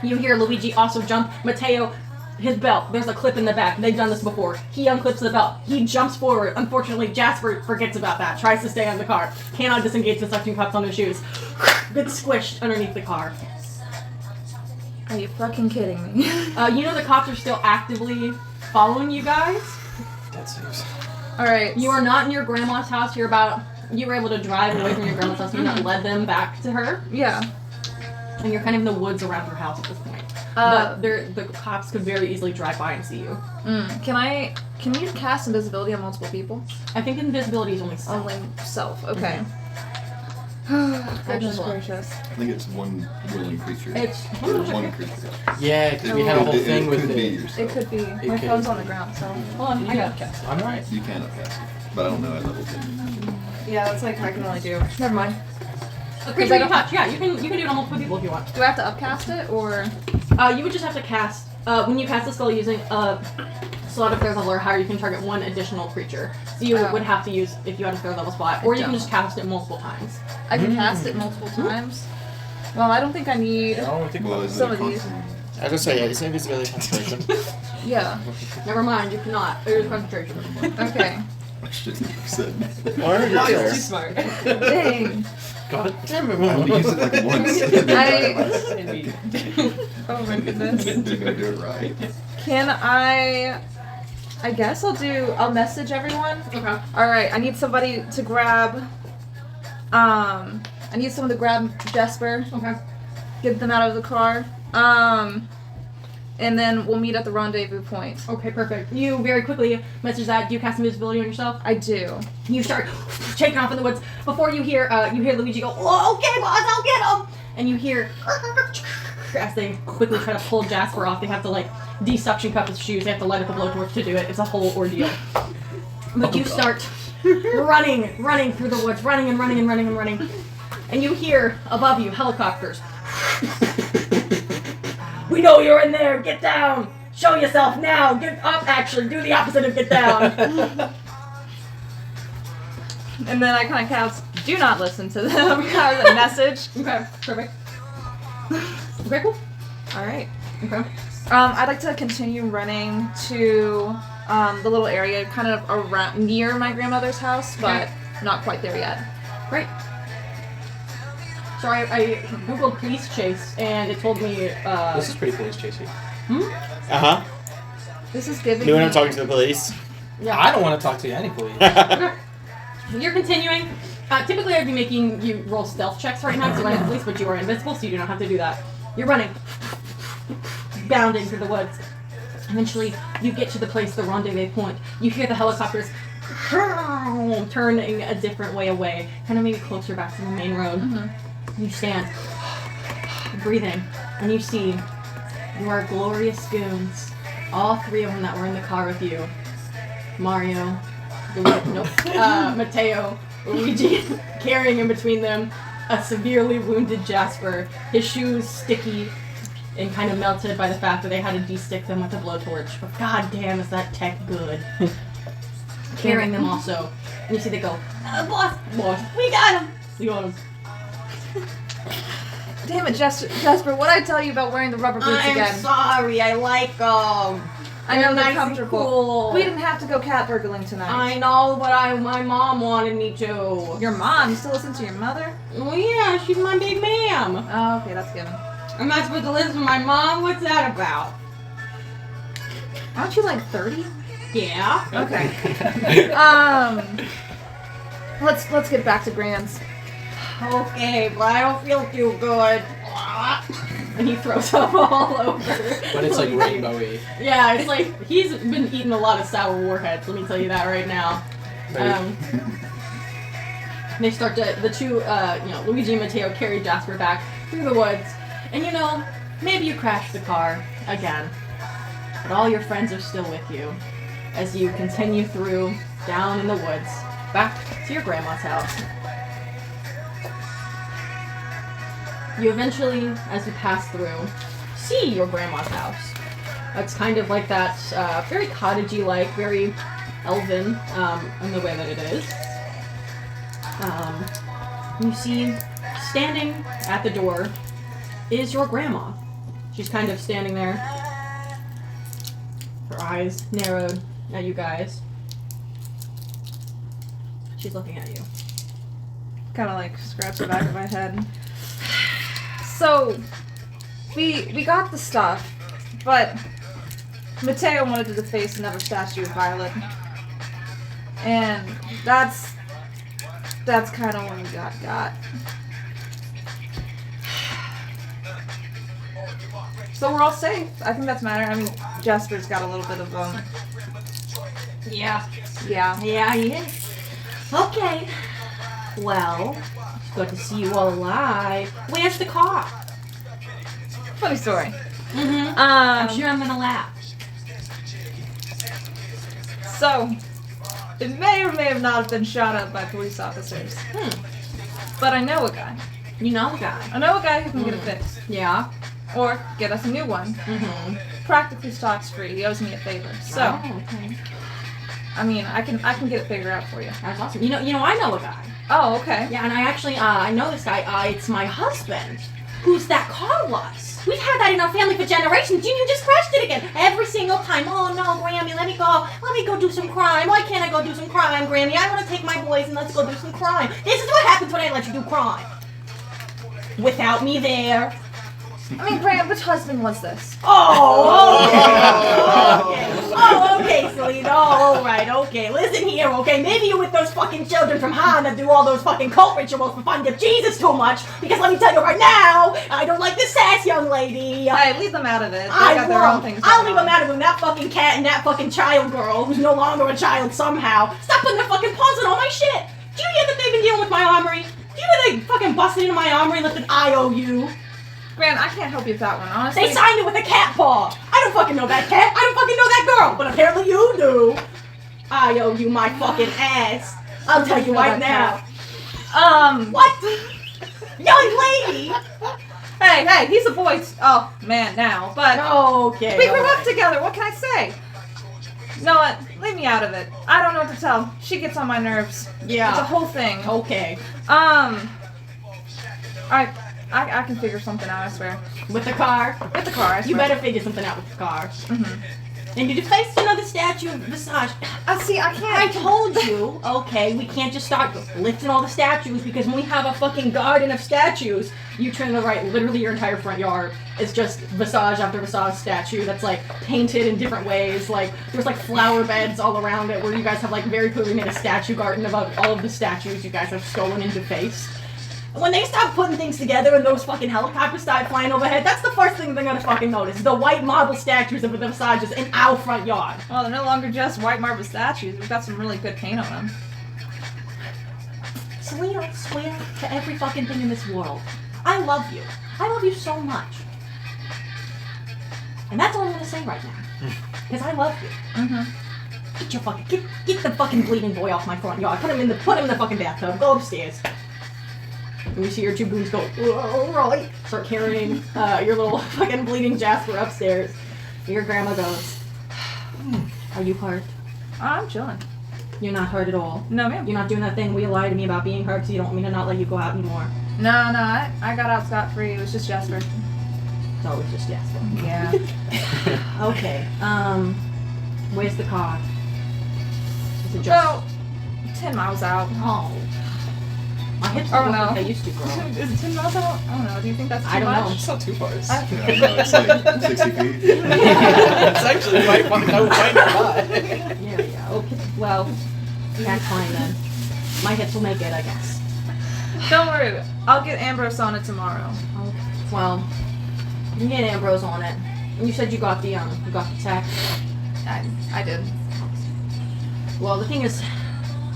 You hear Luigi also jump. Mateo, his belt, there's a clip in the back. They've done this before. He unclips the belt. He jumps forward. Unfortunately, Jasper forgets about that. Tries to stay on the car. Cannot disengage the suction cups on his shoes. Gets squished underneath the car. Are you fucking kidding me? You know the cops are still actively following you guys. That saves. Alright. You are not in your grandma's house. You were able to drive away from your grandma's house. You've not led them back to her. Yeah. And you're kind of in the woods around her house at this point. But the cops could very easily drive by and see you. Can you cast invisibility on multiple people? I think invisibility is only self. Only self. Okay. Goodness gracious. I think it's one willing creature. It's Or one creature. Yeah, because we had a whole thing it with could be it. yourself. It could be. My could. phone's on the ground, so. hold on. I got cast. I'm right. You can upcast it, but I don't know at level 10. Yeah, that's like I can only do. Never mind. A creature you touch. Yeah, you can do it on multiple people if you want. Do I have to upcast it or? You would just have to cast when you cast the spell using a slot of third level or higher. You can target one additional creature. So you would have to use if you had a third level spot, or you can just cast it multiple times. I can cast it multiple times. Well, I don't think I need. I don't think Well, is Some it of a these. constant? I was gonna say, yeah, it's invisibility concentration. Yeah. Never mind, you cannot. It is concentration. Okay. I shouldn't have said. Or Too sure. smart. Dang. God damn it, I only used it like once. Oh my goodness. Didn't I do it right? Can I guess I'll message everyone. Okay. Alright, I need somebody to grab I need someone to grab Jesper, Okay. get them out of the car. And then we'll meet at the rendezvous point. Okay, perfect. You very quickly message that. Do you cast invisibility on yourself? I do. You start taking off in the woods. Before you hear Luigi go, oh, okay, boss, I'll get him. And you hear as they quickly try to pull Jasper off. They have to like de-suction cup his shoes. They have to light up a blowtorch to do it. It's a whole ordeal. But you start running through the woods, running. And you hear above you helicopters. We know you're in there. Get down. Show yourself now. Get up, actually. Do the opposite of get down. And then I kind of cast, do not listen to them. As a message. Okay, perfect. Okay, cool. Alright. Okay. I'd like to continue running to the little area kind of around near my grandmother's house, but not quite there yet. Great. So I googled police chase and it told me This is pretty police chasey. Uh-huh. This is giving Doing me... I'm talking to the police. yeah. I don't want to talk to any police. Okay. You're continuing. Typically I'd be making you roll stealth checks right now because you're running the police, but you are invincible, so you do not have to do that. You're running. Bounding through the woods. Eventually, you get to the place, the rendezvous point. You hear the helicopters turning a different way away, kind of maybe closer back to the main road. You stand, breathing, and you see your glorious goons, all three of them that were in the car with you. Mario, Matteo, Luigi, carrying in between them a severely wounded Jasper, his shoes sticky and kind of melted by the fact that they had to de-stick them with a blowtorch. But goddamn, is that tech good. Carrying them also. And you see they go, boss, we got him! You got him. Damn it, Jasper, what'd I tell you about wearing the rubber boots again? I'm sorry, I like them. I know they're nice and comfortable. cool. We didn't have to go cat burgling tonight. I know, but my mom wanted me to. Your mom? You still listen to your mother? Oh yeah, she's my big ma'am. Oh, okay, that's given. I'm not supposed to listen to my mom? What's that about? Aren't you like 30? Yeah. Okay. Let's get back to Grand's. Okay, but I don't feel too good. And he throws up all over. But it's like rainbowy. Yeah, it's like he's been eating a lot of sour warheads, let me tell you that right now. They start to, the two, Luigi and Matteo carry Jasper back through the woods. And maybe you crash the car again. But all your friends are still with you as you continue through, down in the woods, back to your grandma's house. You eventually, as you pass through, see your grandma's house. It's kind of like that, very cottagey-like, very elven in the way that it is. You see, standing at the door is your grandma. She's kind of standing there, her eyes narrowed at you guys. She's looking at you. Kind of like scratch the back of my head. So, we got the stuff, but Matteo wanted to deface another statue of Violet. And that's kind of what we got. So we're all safe. I think that's matter. I mean, Jasper's got a little bit of, Yeah. yeah. Yeah, he is. Okay. Well, it's good to see you all alive. Where's the car? Funny story. Mm-hmm. I'm sure I'm gonna laugh. So, it may or may have not been shot up by police officers. But I know a guy. You know the guy. I know a guy who can get it fixed. Yeah. Or get us a new one. Mm-hmm. Practically stocks free. He owes me a favor. So, okay. I mean, I can get it figured out for you. That's awesome. You know, I know a guy. Oh, okay. Yeah, and I actually, I know this guy. It's my husband. Who's that car was? We've had that in our family for generations. You just crashed it again. Every single time. Oh no, Grammy, let me go do some crime. Why can't I go do some crime, Grammy? I want to take my boys and let's go do some crime. This is what happens when I let you do crime. Without me there. I mean, Graham, which husband was this? Oh, okay. Oh, okay, Selena. Oh, alright, okay. Listen here, okay? Maybe you're with those fucking children from Han that do all those fucking cult rituals for fun of Jesus too much. Because let me tell you right now, I don't like this sass young lady. Hey, leave them out of it. They I got their own things I'll going leave them on. out of them. That fucking cat and that fucking child girl, who's no longer a child somehow. Stop putting their fucking paws on all my shit. Do you hear that they've been dealing with my armory? Do you hear they fucking busted into my armory and left an IOU? Grant, I can't help you with that one, honestly. They signed it with a cat paw. I I don't fucking know that cat. I don't fucking know that girl. But apparently you do. I owe you my fucking ass. I'll tell you right now. What? Young lady. Hey, he's a boy. Oh man, now, but Okay. we grew up together. What can I say? You know what? Leave me out of it. I don't know what to tell. She gets on my nerves. Yeah. It's a whole thing. Okay. I can figure something out. I swear. With the car. With the car. I swear. You better figure something out with the car. Mm-hmm. And you defaced another statue of Visage. See, I can't. I told you, okay, we can't just start lifting all the statues because when we have a fucking garden of statues, you turn to the right, literally your entire front yard is just Visage after Visage statue that's like painted in different ways. Like there's like flower beds all around it where you guys have like very clearly made a statue garden about all of the statues you guys have stolen and defaced. When they start putting things together and those fucking helicopters start flying overhead, that's the first thing they're gonna fucking notice. The white marble statues of the Visages in our front yard. Well, they're no longer just white marble statues. We've got some really good paint on them. Selena, I swear to every fucking thing in this world, I love you. I love you so much. And that's all I'm gonna say right now. Because I love you. Mm-hmm. Get your fucking get the fucking bleeding boy off my front yard. Put him in the fucking bathtub. Go upstairs. And you see your two goons go, "Oh, right." Start carrying your little fucking bleeding Jasper upstairs. Your grandma goes, "Are you hurt? I'm chilling. You're not hurt at all. No, ma'am. You're not doing that thing where you lie to me about being hurt because you don't want me to not let you go out anymore." No, I got out scot-free. It was just Jasper. So it's just Jasper. Yeah. Okay. Where's the car? Is it just? Well, 10 miles out. Oh. My hips Oh, don't no. look like they used to grow. Is it 10 miles out? I don't know. Do you think that's too I don't much? know. It's not too far. It's, I- Yeah, no, it's like 60 feet. it's actually quite high. Yeah. Okay. Well, that's fine then. My hips will make it, I guess. Don't worry. I'll get Ambrose on it tomorrow. Okay. Well, you can get Ambrose on it. You said you got the tech. I did. Well, the thing is,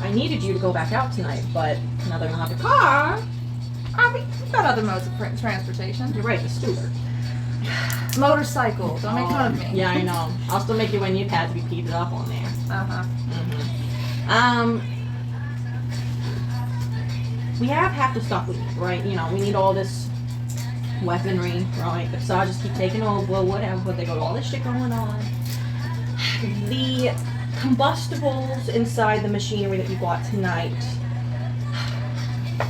I needed you to go back out tonight, but now that I don't have the car, I mean, we've got other modes of transportation. you're right, the scooter. Motorcycle. Don't make fun of me. Yeah, I know. I'll still make you wear knee pads to be peed up on there. Uh-huh. We have half the stuff we need, right? You know, we need all this weaponry, right? The Visages keep taking over, whatever, but they got all this shit going on. The combustibles inside the machinery that you got tonight,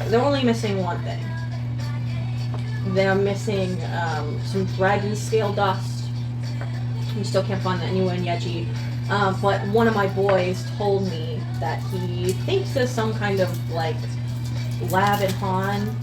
they're only missing one thing. They're missing some dragon scale dust. We still can't find that anywhere in Yeji. But one of my boys told me that he thinks there's some kind of, like, lab in Han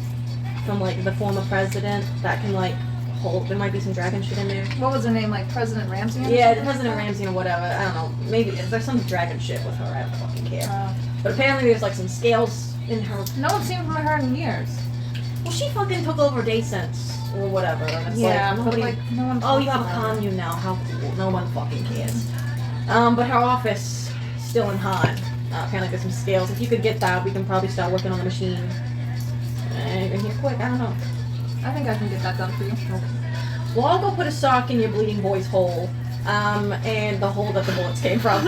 from, like, the former president that can, like, hold, there might be some dragon shit in there. What was her name? Like President Ramsey? Or Yeah, something? President Ramsey or whatever. I don't know. Maybe there's some dragon shit with her. I don't fucking care. But apparently there's like some scales in her. No one's seen from her in years. Well, she fucking took over Day Sense or whatever. And it's Yeah, like, but nobody. like no one. Oh, you have a talks about it. commune now. How cool. No one fucking cares. But her office still in Han. Apparently there's some scales. If you could get that, we can probably start working on the machine. And here quick. I don't know. I think I can get that done for you. Okay. Well, I'll go put a sock in your bleeding boy's hole, and the hole that the bullets came from.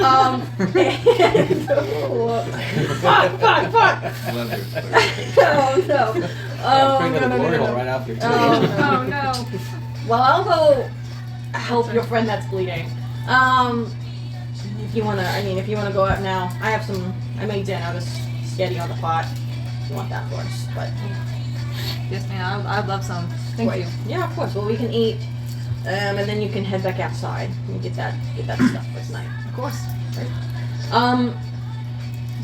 Fuck! Oh no! Oh Bring no! the No! glory hole No! right after too. Oh no. Well, I'll go help your friend that's bleeding. If you wanna go out now, I made dinner. There's spaghetti on the pot. If you want that first, but. Yes, ma'am. I'd love some. Thank you. Yeah, of course. Well, we can eat, and then you can head back outside and get that stuff for tonight. Of course. Right.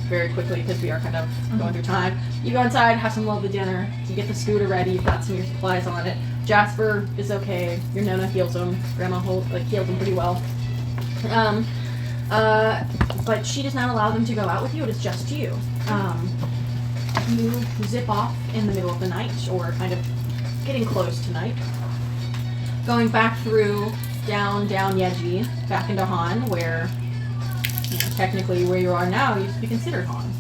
Very quickly because we are kind of going through time. You go inside, have some lovely dinner. You get the scooter ready. You've got some of your supplies on it. Jasper is okay. Your Nona heals him. Grandma healed him pretty well. But she does not allow them to go out with you. It is just you. You zip off in the middle of the night, or kind of getting close tonight. Going back through down Yeji, back into Han, where technically where you are now used to be considered Han.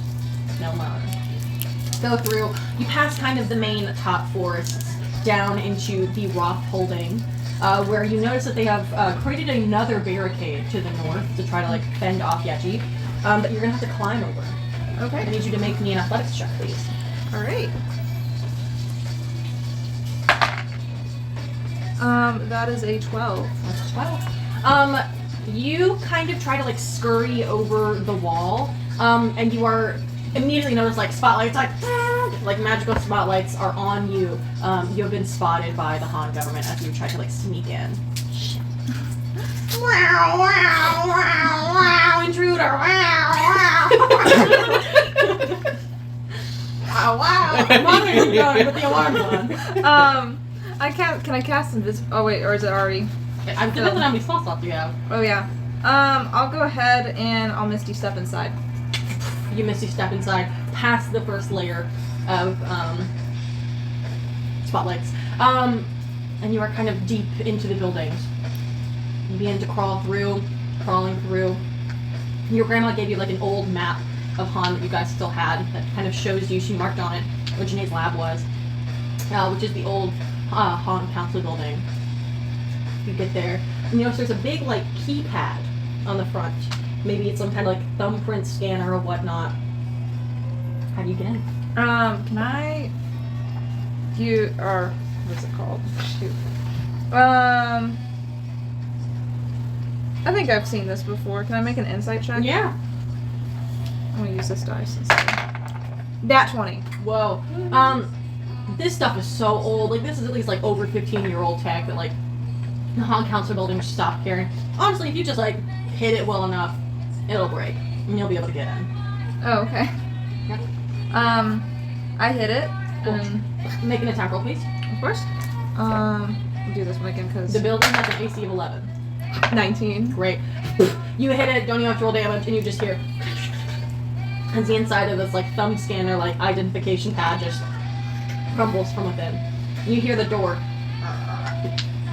No longer. Go through. You pass kind of the main top forests down into the rock holding where you notice that they have created another barricade to the north to try to like fend off Yeji, that you're gonna have to climb over. I Okay. need you to make me an athletics check, please. All right. That is a 12. That's 12. You kind of try to like scurry over the wall, and you are immediately notice like spotlights, like magical spotlights are on you. You have been spotted by the Han government as you try to like sneak in. Shit. Wow! Wow! Wow! Wow! Intruder! Wow! Wow! Wow! Wow! Monitoring's going with the alarm's on. Can I cast Oh wait, or is it already? I'm depends on how many spell slots you have. Oh yeah. I'll go ahead and I'll Misty Step inside. You Misty Step inside, past the first layer of spotlights, and you are kind of deep into the buildings. You begin to crawling through. Your grandma gave you like an old map of Han that you guys still had that kind of shows you. She marked on it where Janae's lab was, which is the old Han Council building. You get there, and you notice there's a big like keypad on the front. Maybe it's some kind of like thumbprint scanner or whatnot. How do you get in? Can I? What's it called? Shoot. I think I've seen this before. Can I make an insight check? Yeah. I'm gonna use this dice instead. Nat 20. Whoa. This stuff is so old. Like, this is at least, like, over 15-year-old tech that, like, the Han Council building stopped carrying. Honestly, if you just, like, hit it well enough, it'll break. And you'll be able to get in. Oh, okay. Yep. I hit it. Make an attack roll, please. Of course. I'll do this one again, because... The building has an AC of 11. 19. Great. You hit it, don't even have to roll damage, and you just hear... as the inside of this, like, thumb scanner, like, identification pad just crumbles from within. And you hear the door.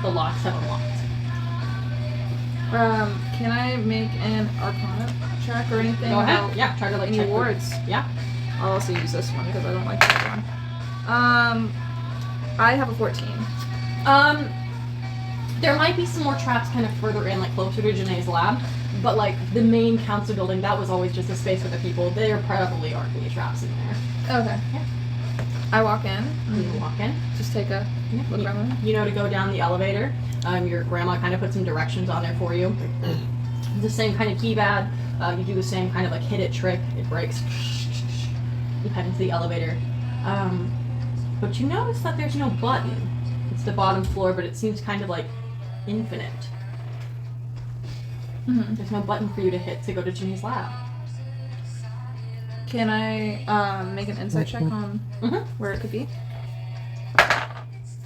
The locks have unlocked. Can I make an Arcana check or anything? Go ahead. about Yeah, try to, like, any check the- wards? Yeah. I'll also use this one, because I don't like the other one. I have a 14. There might be some more traps kind of further in, like closer to Janae's lab, but like the main council building, that was always just a space for the people. There probably aren't any traps in there. Okay. Yeah. I walk in. You walk in. Just take a look around. You know to go down the elevator. Your grandma kind of put some directions on there for you. The same kind of keypad. You do the same kind of like hit it trick. It breaks. You head into the elevator. But you notice that there's no button. It's the bottom floor, but it seems kind of like infinite. Mm-hmm. There's no button for you to hit to go to Janae's lab. Can I make an insight check on where it could be?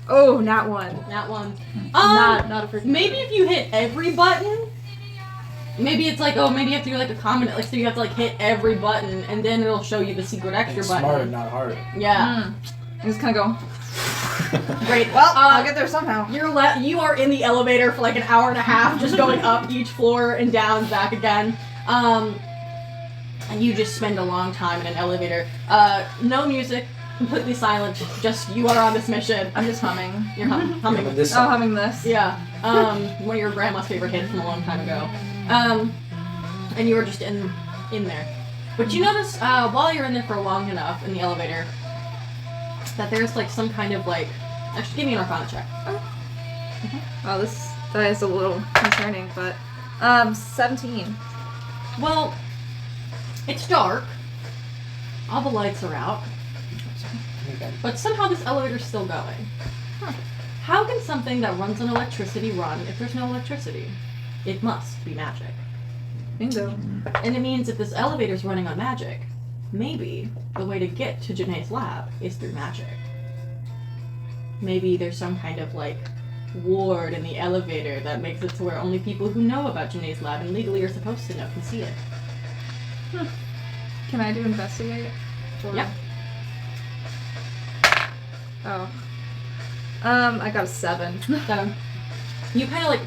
Oh, not one. That one. Not a freaking. Maybe if you hit every button, maybe it's like, oh, maybe you have to do like a comment, like so you have to like hit every button, and then it'll show you the secret extra It's button. smarter, not harder. Yeah. I just kind of go. Great. Well, I'll get there somehow. You are in the elevator for like an hour and a half, just going up each floor and down, back again. And you just spend a long time in an elevator. No music, completely silent. Just you are on this mission. I'm just humming. You're humming. But this Oh, song, humming this. Yeah. One of your grandma's favorite hits from a long time ago. And you were just in there. But you notice while you're in there for long enough in the elevator that there's like some kind of like. Actually, give me an Arcana check. Oh, that is a little concerning, but 17. Well, it's dark. All the lights are out. But somehow this elevator's still going. How can something that runs on electricity run if there's no electricity? It must be magic. Bingo. And it means if this elevator's running on magic, maybe the way to get to Janae's lab is through magic. Maybe there's some kind of like ward in the elevator that makes it to where only people who know about Janae's lab and legally are supposed to know can see it. Can I do investigate? Or... Yeah. Oh. I got a 7. So, you kind of like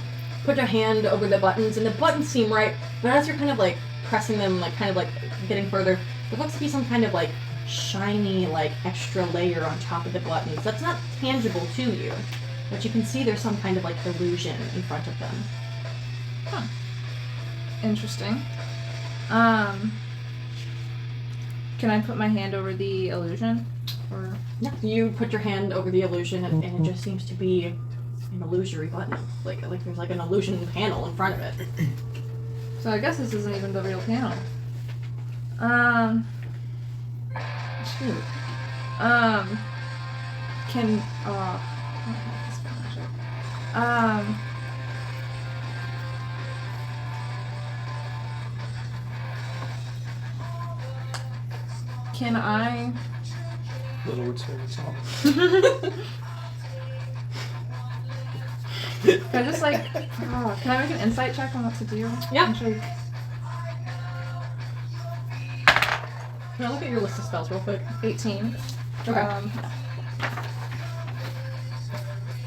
put your hand over the buttons, and the buttons seem right, but as you're kind of like pressing them, like kind of like getting further, there looks to be some kind of like shiny, like extra layer on top of the buttons that's not tangible to you. But you can see there's some kind of like illusion in front of them. Huh. Interesting. Can I put my hand over the illusion? Or Yeah. You put your hand over the illusion and it just seems to be an illusory button. Like there's like an illusion panel in front of it. so I guess this isn't even the real panel. Shoot. Can Can I? Little Word's favorite song. Can I just like? Can I make an insight check on what to do? Yeah. Actually, Can I look at your list of spells real quick? 18. Okay.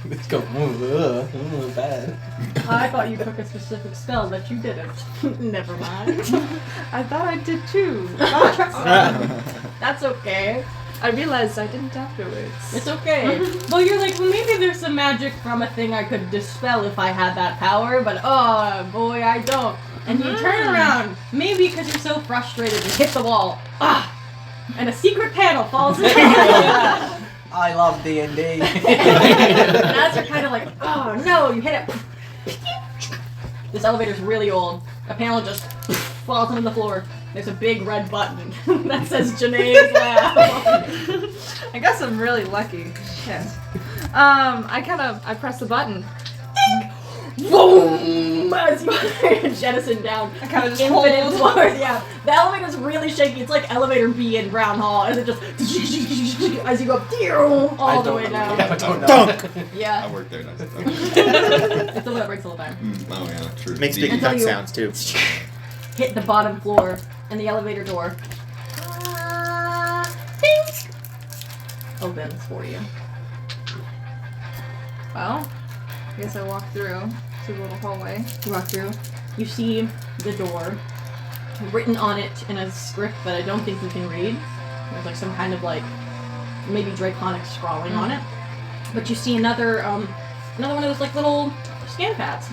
Let's go. Bad. I thought you took a specific spell, but you didn't. Never mind. I thought I did too. That's okay. I realized I didn't afterwards. It's okay. Well, you're like, well, maybe there's some magic from a thing I could dispel if I had that power, but oh boy, I don't. And you turn around, maybe because you're so frustrated, and hit the wall. And a secret panel falls in. I love D&D. And as you're kind of like, oh no, you hit it. This elevator's really old. A panel just falls onto the floor. There's a big red button that says Janae's Lab. I guess I'm really lucky. Shit. I press the button. Boom! As you jettison down. I kind of just Infinite hold. floors, yeah. The elevator's really shaky. It's like elevator B in Brown Hall, and it just as you go all the way down. I don't know. Dunk! Yeah. I work there. Nice. It's the one that breaks all the time. Oh yeah, true. Makes big Until dunk you- sounds too. Hit the bottom floor and the elevator door opens for you. Well, I guess I walk through to the little hallway. You walk through. You see the door. Written on it in a script that I don't think you can read. There's like some kind of like maybe draconic scrawling on it. But you see another one of those like little scan pads.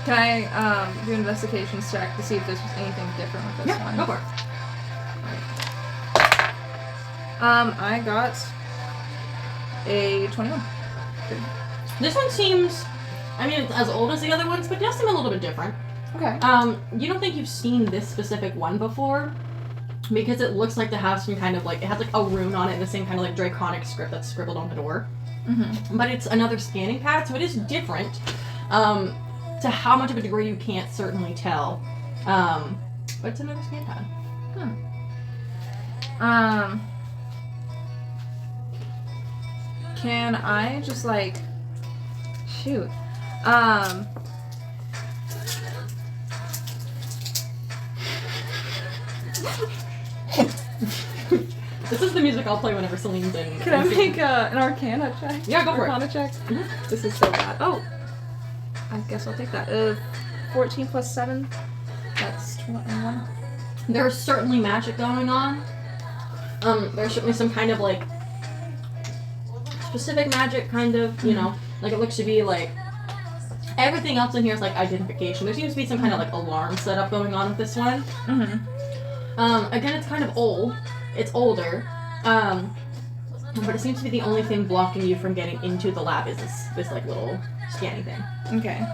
Can I do an investigations check to see if there's anything different with this one? Go for it. I got a 21. This one seems, I mean, it's as old as the other ones, but it does seem a little bit different. Okay. You don't think you've seen this specific one before, because it looks like to have some kind of like, it has like a rune on it in the same kind of like draconic script that's scribbled on the door. But it's another scanning pad, so it is different. To how much of a degree you can't certainly tell. But it's another scan pad. Can I just like shoot? This is the music I'll play whenever Celine's in. Can I make an Arcana check? Yeah, go for it. Arcana check. This is so bad. Oh, I guess I'll take that. 14 plus 7. That's 21. There's certainly magic going on. There's certainly some kind of like specific magic, kind of, you know, like it looks to be like everything else in here is like identification. There seems to be some kind of like alarm setup going on with this one. Again, it's kind of old. It's older. But it seems to be the only thing blocking you from getting into the lab is this like little scanning thing. Okay.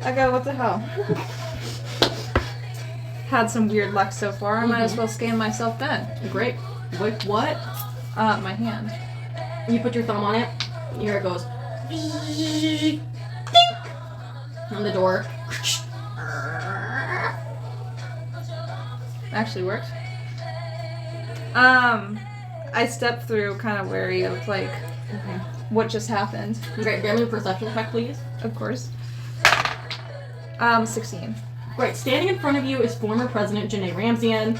Okay, what the hell? Had some weird luck so far. I might as well scan myself then. Great. Wait, what? My hand. You put your thumb on it. Here it goes. Ding! On the door. Actually worked. I stepped through kind of wary of like Okay. what just happened. Great. Give me a perception check, please. Of course. 16. Great. Standing in front of you is former President Janae Ramsian.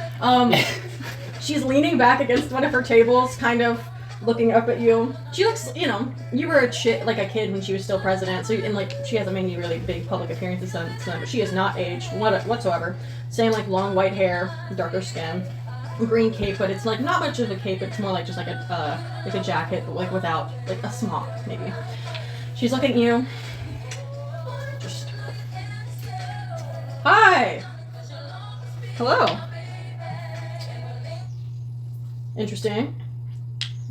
She's leaning back against one of her tables, kind of looking up at you. She looks, you know, you were a kid when she was still president, so and like she hasn't made any really big public appearances since then, but she has not aged whatsoever. Same like long white hair, darker skin. green cape, but it's like not much of a cape. It's more like just like a jacket, but like without like a smock maybe. She's looking at you. Just hi. Hello. Interesting.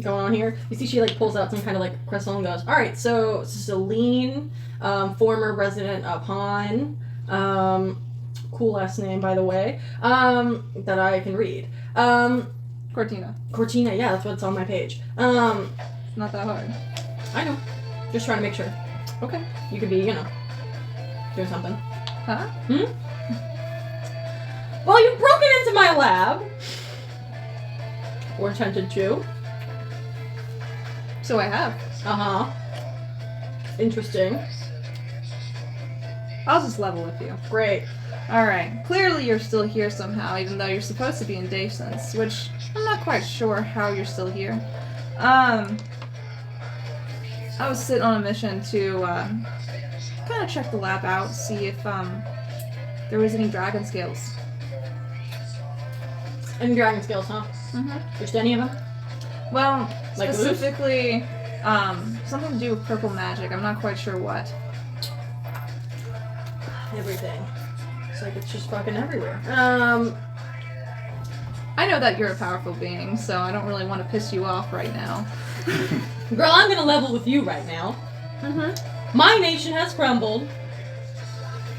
Going on here. You see she like pulls out some kind of like crystal and goes, alright, so Celine, former resident of Han, cool last name by the way, that I can read. Cortina. Cortina, yeah, that's what's on my page. Not that hard. I know. Just trying to make sure. Okay. You could be, you know, doing something. Huh? Well, you've broken into my lab. Or attempted to. So I have. Uh-huh. Interesting. I'll just level with you. Great. Alright. Clearly you're still here somehow, even though you're supposed to be in Defense, which I'm not quite sure how you're still here. I was sent on a mission to kind of check the lab out, see if there was any dragon scales. Any dragon skills, huh? Mm-hmm. Just any of them? Well, Like specifically, something to do with purple magic. I'm not quite sure what. Everything. It's like it's just fucking everywhere. I know that you're a powerful being, so I don't really want to piss you off right now. Girl, I'm gonna level with you right now. Mm-hmm. My nation has crumbled.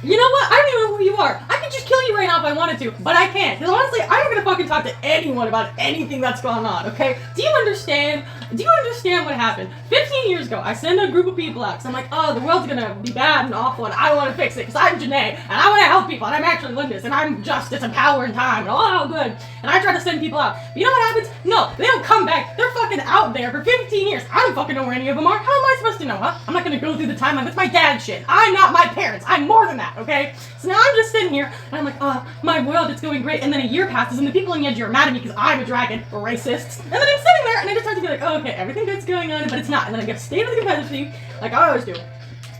You know what? I don't even know who you are. I could just kill you right now if I wanted to, but I can't. Because honestly, I'm not gonna fucking talk to anyone about anything that's going on, okay? Do you understand? Do you understand what happened? 15 years ago, I sent a group of people out, because I'm like, oh, the world's gonna be bad and awful, and I want to fix it, because I'm Janae, and I want to help people, and I'm actually Lindis, and I'm justice and power and time, and all good. And I try to send people out. But you know what happens? No, they don't come back. They're fucking out there for 15 years. I don't fucking know where any of them are. How am I supposed to know, huh? I'm not gonna go through the timeline. That's my dad's shit. I'm not my parents. I'm more than that, okay? So now I'm just sitting here, and I'm like, oh, my world, it's going great. And then a year passes, and the people in the edge are mad at me because I'm a dragon, racists. And then I'm sitting there, and I just start to be like, oh, okay, everything good's going on, but it's not. And then I get stay with the competitive, like I always do.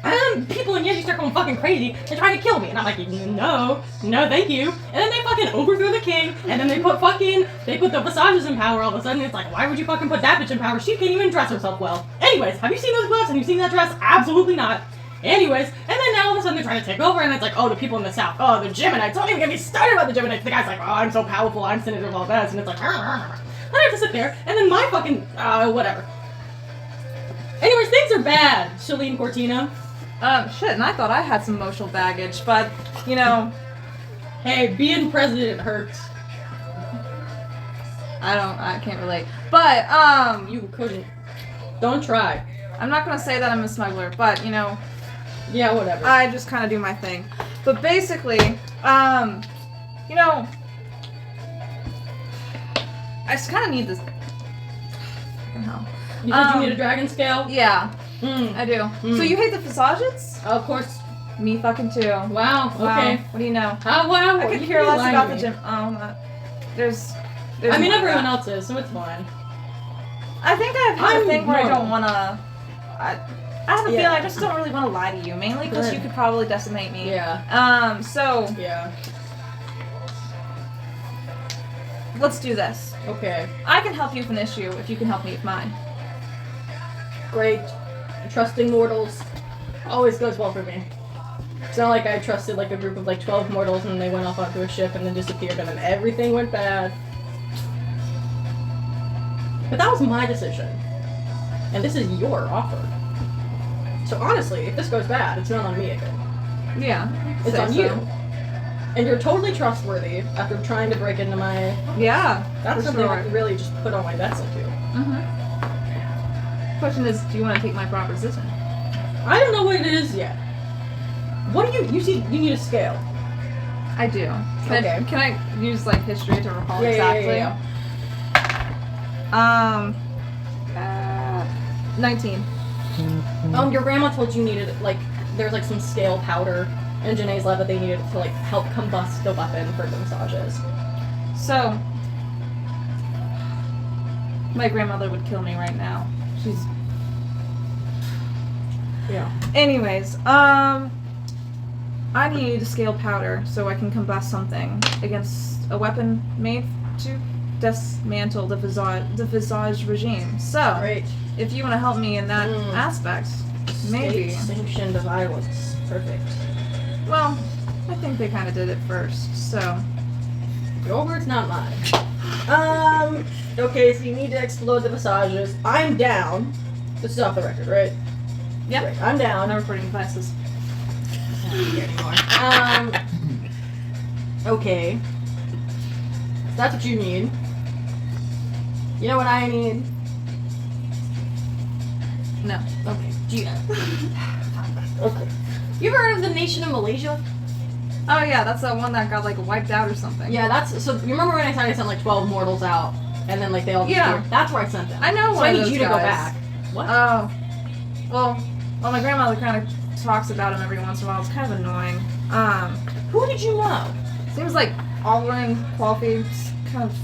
And then people in the edge start going fucking crazy and trying to kill me. And I'm like, no, thank you. And then they fucking overthrow the king, and then they put the Visages in power all of a sudden. It's like, why would you fucking put that bitch in power? She can't even dress herself well. Anyways, have you seen those gloves? Have you seen that dress? Absolutely not. Anyways, and then now all of a sudden they're trying to take over, and it's like, oh, the people in the south, oh, the Geminites, don't even get me started about the Geminites. The guy's like, oh, I'm so powerful, I'm senator of all this, and it's like, then I have to sit there, and then my fucking, whatever. Anyways, things are bad, Celine Cortina. Shit, and I thought I had some emotional baggage, but, you know... Hey, being president hurts. I can't relate. But, You couldn't. Don't try. I'm not gonna say that I'm a smuggler, but, you know... Yeah, whatever. I just kind of do my thing. But basically, you know... I just kind of need this... Fucking hell. You said you need a dragon scale? Yeah, Mm. I do. So you hate the Visages? Of course. Me fucking too. Wow, okay. What do you know? Wow, I could you care be less lying about to the me. gym. There's I mean, more everyone to that. else is, so it's fine. I think I have a I'm thing where I normal. don't want to... I have a Yeah. feeling I just don't really want to lie to you, mainly because Good. you could probably decimate me. Yeah. So, Yeah. let's do this. Okay. I can help you with an issue if you can help me with mine. Great. Trusting mortals always goes well for me. It's not like I trusted like a group of like 12 mortals and they went off onto a ship and then disappeared and then everything went bad. But that was my decision. And this is your offer. So honestly, if this goes bad, it's not on me again. Yeah. It's say on so. you. And you're totally trustworthy after trying to break into my... Yeah. That's for something sure. I can really just put all my bets into. Mm-hmm. Question is, do you want to take my proposition? I don't know what it is yet. What do you see? You need a scale. I do. Okay. Can I use like history to recall Yeah, exactly? yeah. 19. Your grandma told you needed like there's like some scale powder in Janae's lab that they needed to like help combust the weapon for the massages. So, my grandmother would kill me right now. She's... Yeah. Anyways, I need a scale powder so I can combust something against a weapon made to dismantle the visage regime. So, Great. if you want to help me in that aspect, maybe. State-sanctioned violence. Perfect. Well, I think they kind of did it first, so. Your words, not mine. Okay, so you need to explode the visages. I'm down. This is off the record, right? Yep. Right, I'm down. No recording devices. Okay. That's what you need. You know what I need? No. Okay. Okay. You ever heard of the nation of Malaysia? Oh yeah, that's the one that got like wiped out or something. Yeah, that's so. You remember when I said I sent like 12 mortals out, and then like they all Yeah. disappeared? That's where I sent them. I know So one I of need those you to go guys. back. What? Oh. Well, my grandmother kind of talks about him every once in a while. It's kind of annoying. Who did you know? Seems like all-running quality, kind of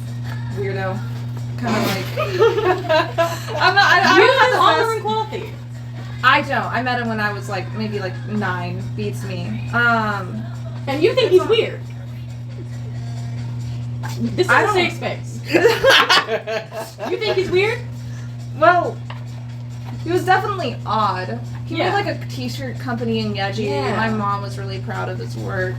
weirdo. Kind of like. I'm not. I You don't have know the Oliver best- and Quality. I don't. I met him when I was like maybe like 9. Beats me. And you think he's weird? This is I a don't- safe space. You think he's weird? Well, he was definitely odd. He Yeah. made like a t-shirt company in Yeji. Yeah. My mom was really proud of his work.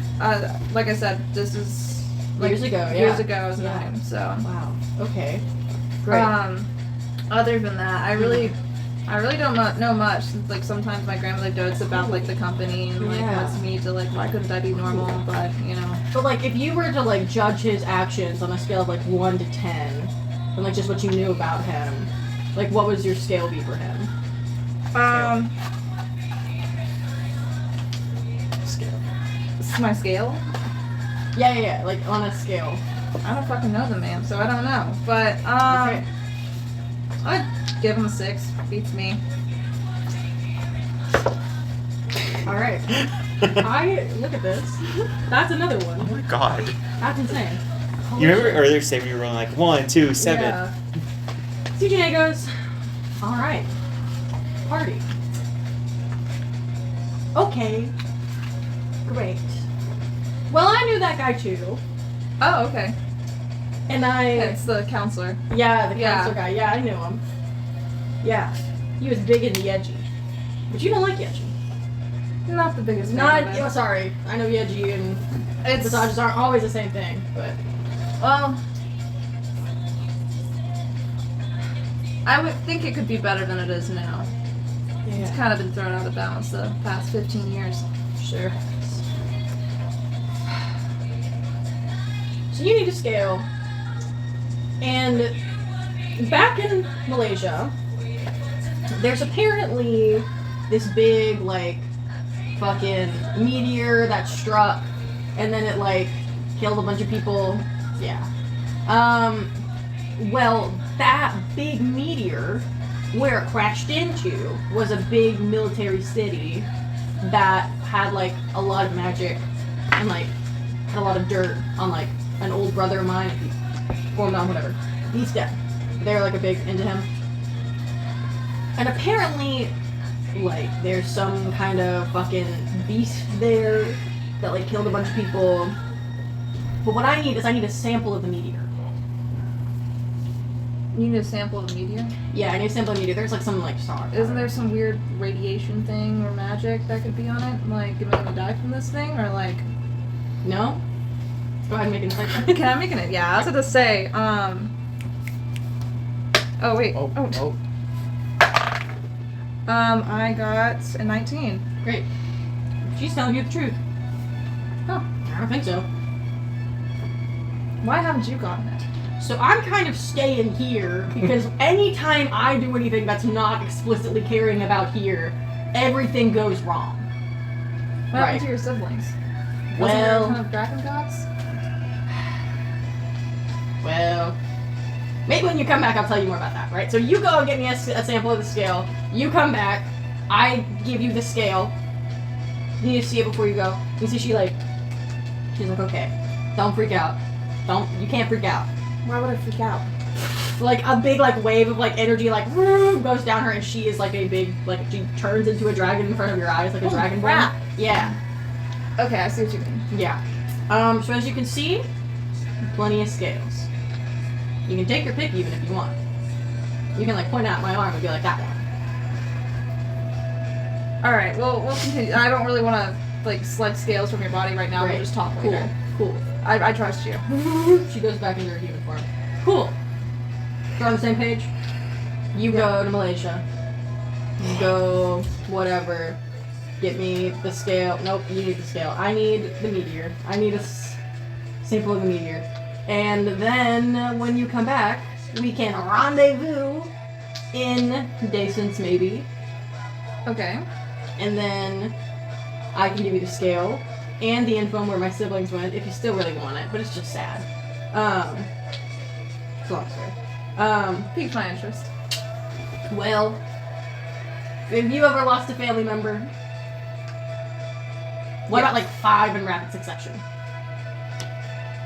Like I said, this is like Years ago, yeah. Years ago, I was Yeah. 9. So, Wow. Okay. Great. Other than that, I really don't know much. Like sometimes my grandmother dotes about like the company and like Yeah. wants me to like why couldn't I be normal? But you know. But like, if you were to like judge his actions on a scale of like 1 to 10, and like just what you knew about him, like what would your scale be for him? Scale. This is my scale. Yeah. Like on a scale. I don't fucking know the man, so I don't know. But Okay. I'd give him a 6. Beats me. All right. I look at this. That's another Oh one. my god. That's insane. You remember earlier saying we were rolling like 1, 2, 7? Yeah. CJ goes, all right, party. Okay, great. Well, I knew that guy too, Oh, okay. and I, It's the counselor. yeah, the Yeah. counselor guy, yeah, I knew him. Yeah, he was big into Yeji. But you don't like Yeji. Not the biggest fan Not, of it. oh, sorry, I know Yeji and It's massages aren't always the same thing, but well, I would think it could be better than it is now. It's yeah, kind of been thrown out of balance the past 15 years. sure. So you need to scale. And back in Malaysia, there's apparently this big, like, fucking meteor that struck, and then it, like, killed a bunch of people. Yeah. Well, that big meteor, where it crashed into, was a big military city that had, like, a lot of magic and, like, had a lot of dirt on, like, an old brother of mine. Formed on, whatever. He's dead. They're, like, a big into him. And apparently, like, there's some kind of fucking beast there that, like, killed a bunch of people. But what I need is I need a sample of the meteor. You need a sample of the meteor? Yeah, I need a sample of the meteor. There's, like, some, like, star. Isn't there some weird radiation thing or magic that could be on it? Like, am I gonna die from this thing? Or, like... No? Go ahead and make an insight check. Can I make it? Yeah, I was gonna say, Oh, wait. Oh. I got a 19. Great. She's telling you the truth. Oh. I don't think so. Why haven't you gotten it? So I'm kind of staying here because anytime I do anything that's not explicitly caring about here, everything goes wrong. What Right. happened to your siblings? Wasn't Well- there a ton of dragon gods? Well, maybe when you come back I'll tell you more about that, right? So you go and get me a sample of the scale. You come back. I give you the scale. You need to see it before you go. You see she's like, okay, don't freak out. You can't freak out. Why would I freak out? Like a big like wave of like energy like goes down her and she is like a big like she turns into a dragon in front of your eyes like a dragon crap. bone. Yeah. Okay, I see what you mean. Yeah. So as you can see, plenty of scales. You can take your pick even if you want. You can like point out my arm and be like that one. Alright, we'll continue. I don't really want to like select scales from your body right now. Great. We'll just talk later. Cool. I trust you. She goes back into her human form. Cool. We're on the same page. You go to Malaysia. You go whatever. Get me the scale. Nope, you need the scale. I need the meteor. I need a sample of the meteor. And then when you come back, we can rendezvous in Distance maybe. Okay. And then I can give you the scale and the info on where my siblings went if you still really want it, but it's just sad. It's a long story. Piqued my interest. Well, have you ever lost a family member? What about like 5 in rapid succession?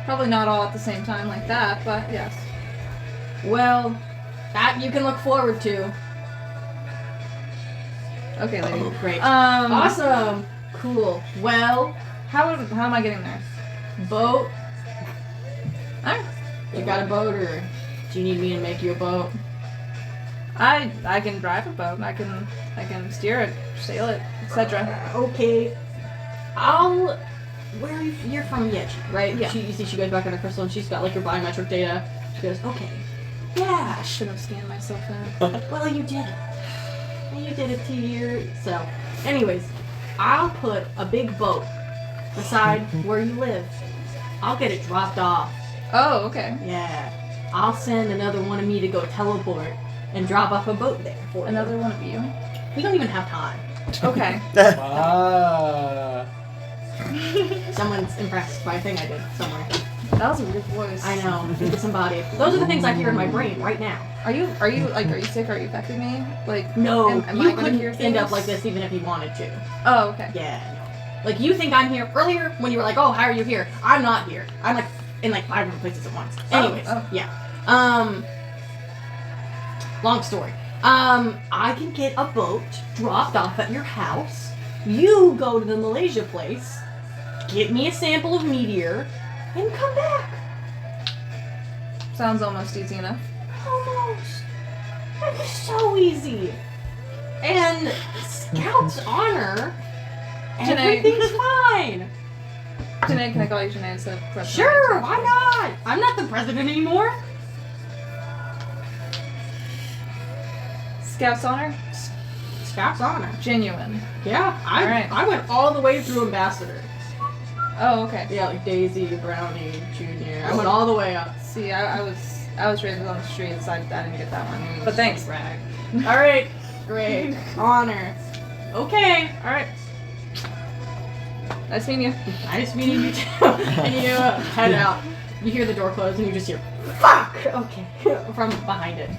Probably not all at the same time like that, but yes. Well, that you can look forward to. Okay, lady. Great. Awesome. Cool. Well, How am I getting there? boat. Alright. You got a boat, or do you need me to make you a boat? I can drive a boat. I can steer it, sail it, etc. Okay. Where are you? You're from Yechi, right? Yeah. You see she goes back on her crystal and she's got like your biometric data. She goes, okay. Yeah. I should have scanned myself in. Well, you did it. You did it to your self. Anyways, I'll put a big boat beside where you live. I'll get it dropped off. Oh, okay. Yeah. I'll send another one of me to go teleport and drop off a boat there for Another you. one of you. We don't even have time. Okay. Someone's impressed by a thing I did somewhere. That was a weird voice. I know. Disembodied. Those are the things I hear in my brain right now. Are you sick? Are you affecting me? Like, No, am I you gonna couldn't hear end up things? like this even if you wanted to. Oh, okay. Yeah, no. Like, you think I'm here earlier when you were like, oh, how are you here? I'm not here. I'm like in like 5 different places at once. Anyways, yeah. Long story. I can get a boat dropped off at your house. You go to the Malaysia place, get me a sample of meteor, and come back. Sounds almost easy enough. Almost. That was so easy. And Scout's honor, Janae. everything's fine. Janae, can I call you Janae instead of President? Sure, why not? I'm not the president anymore. Scout's honor? Scout's honor. Genuine. Yeah, Alright. I went all the way through ambassador. Oh, okay. Yeah, like Daisy, Brownie, Junior. I went all the way up. See, I was raised on the street, so I didn't get that one. But thanks. Brag. Alright, great. Honor. Okay, alright. Nice meeting you. Nice meeting you too. And you head out. You hear the door close and you just hear, fuck! Okay. From behind it.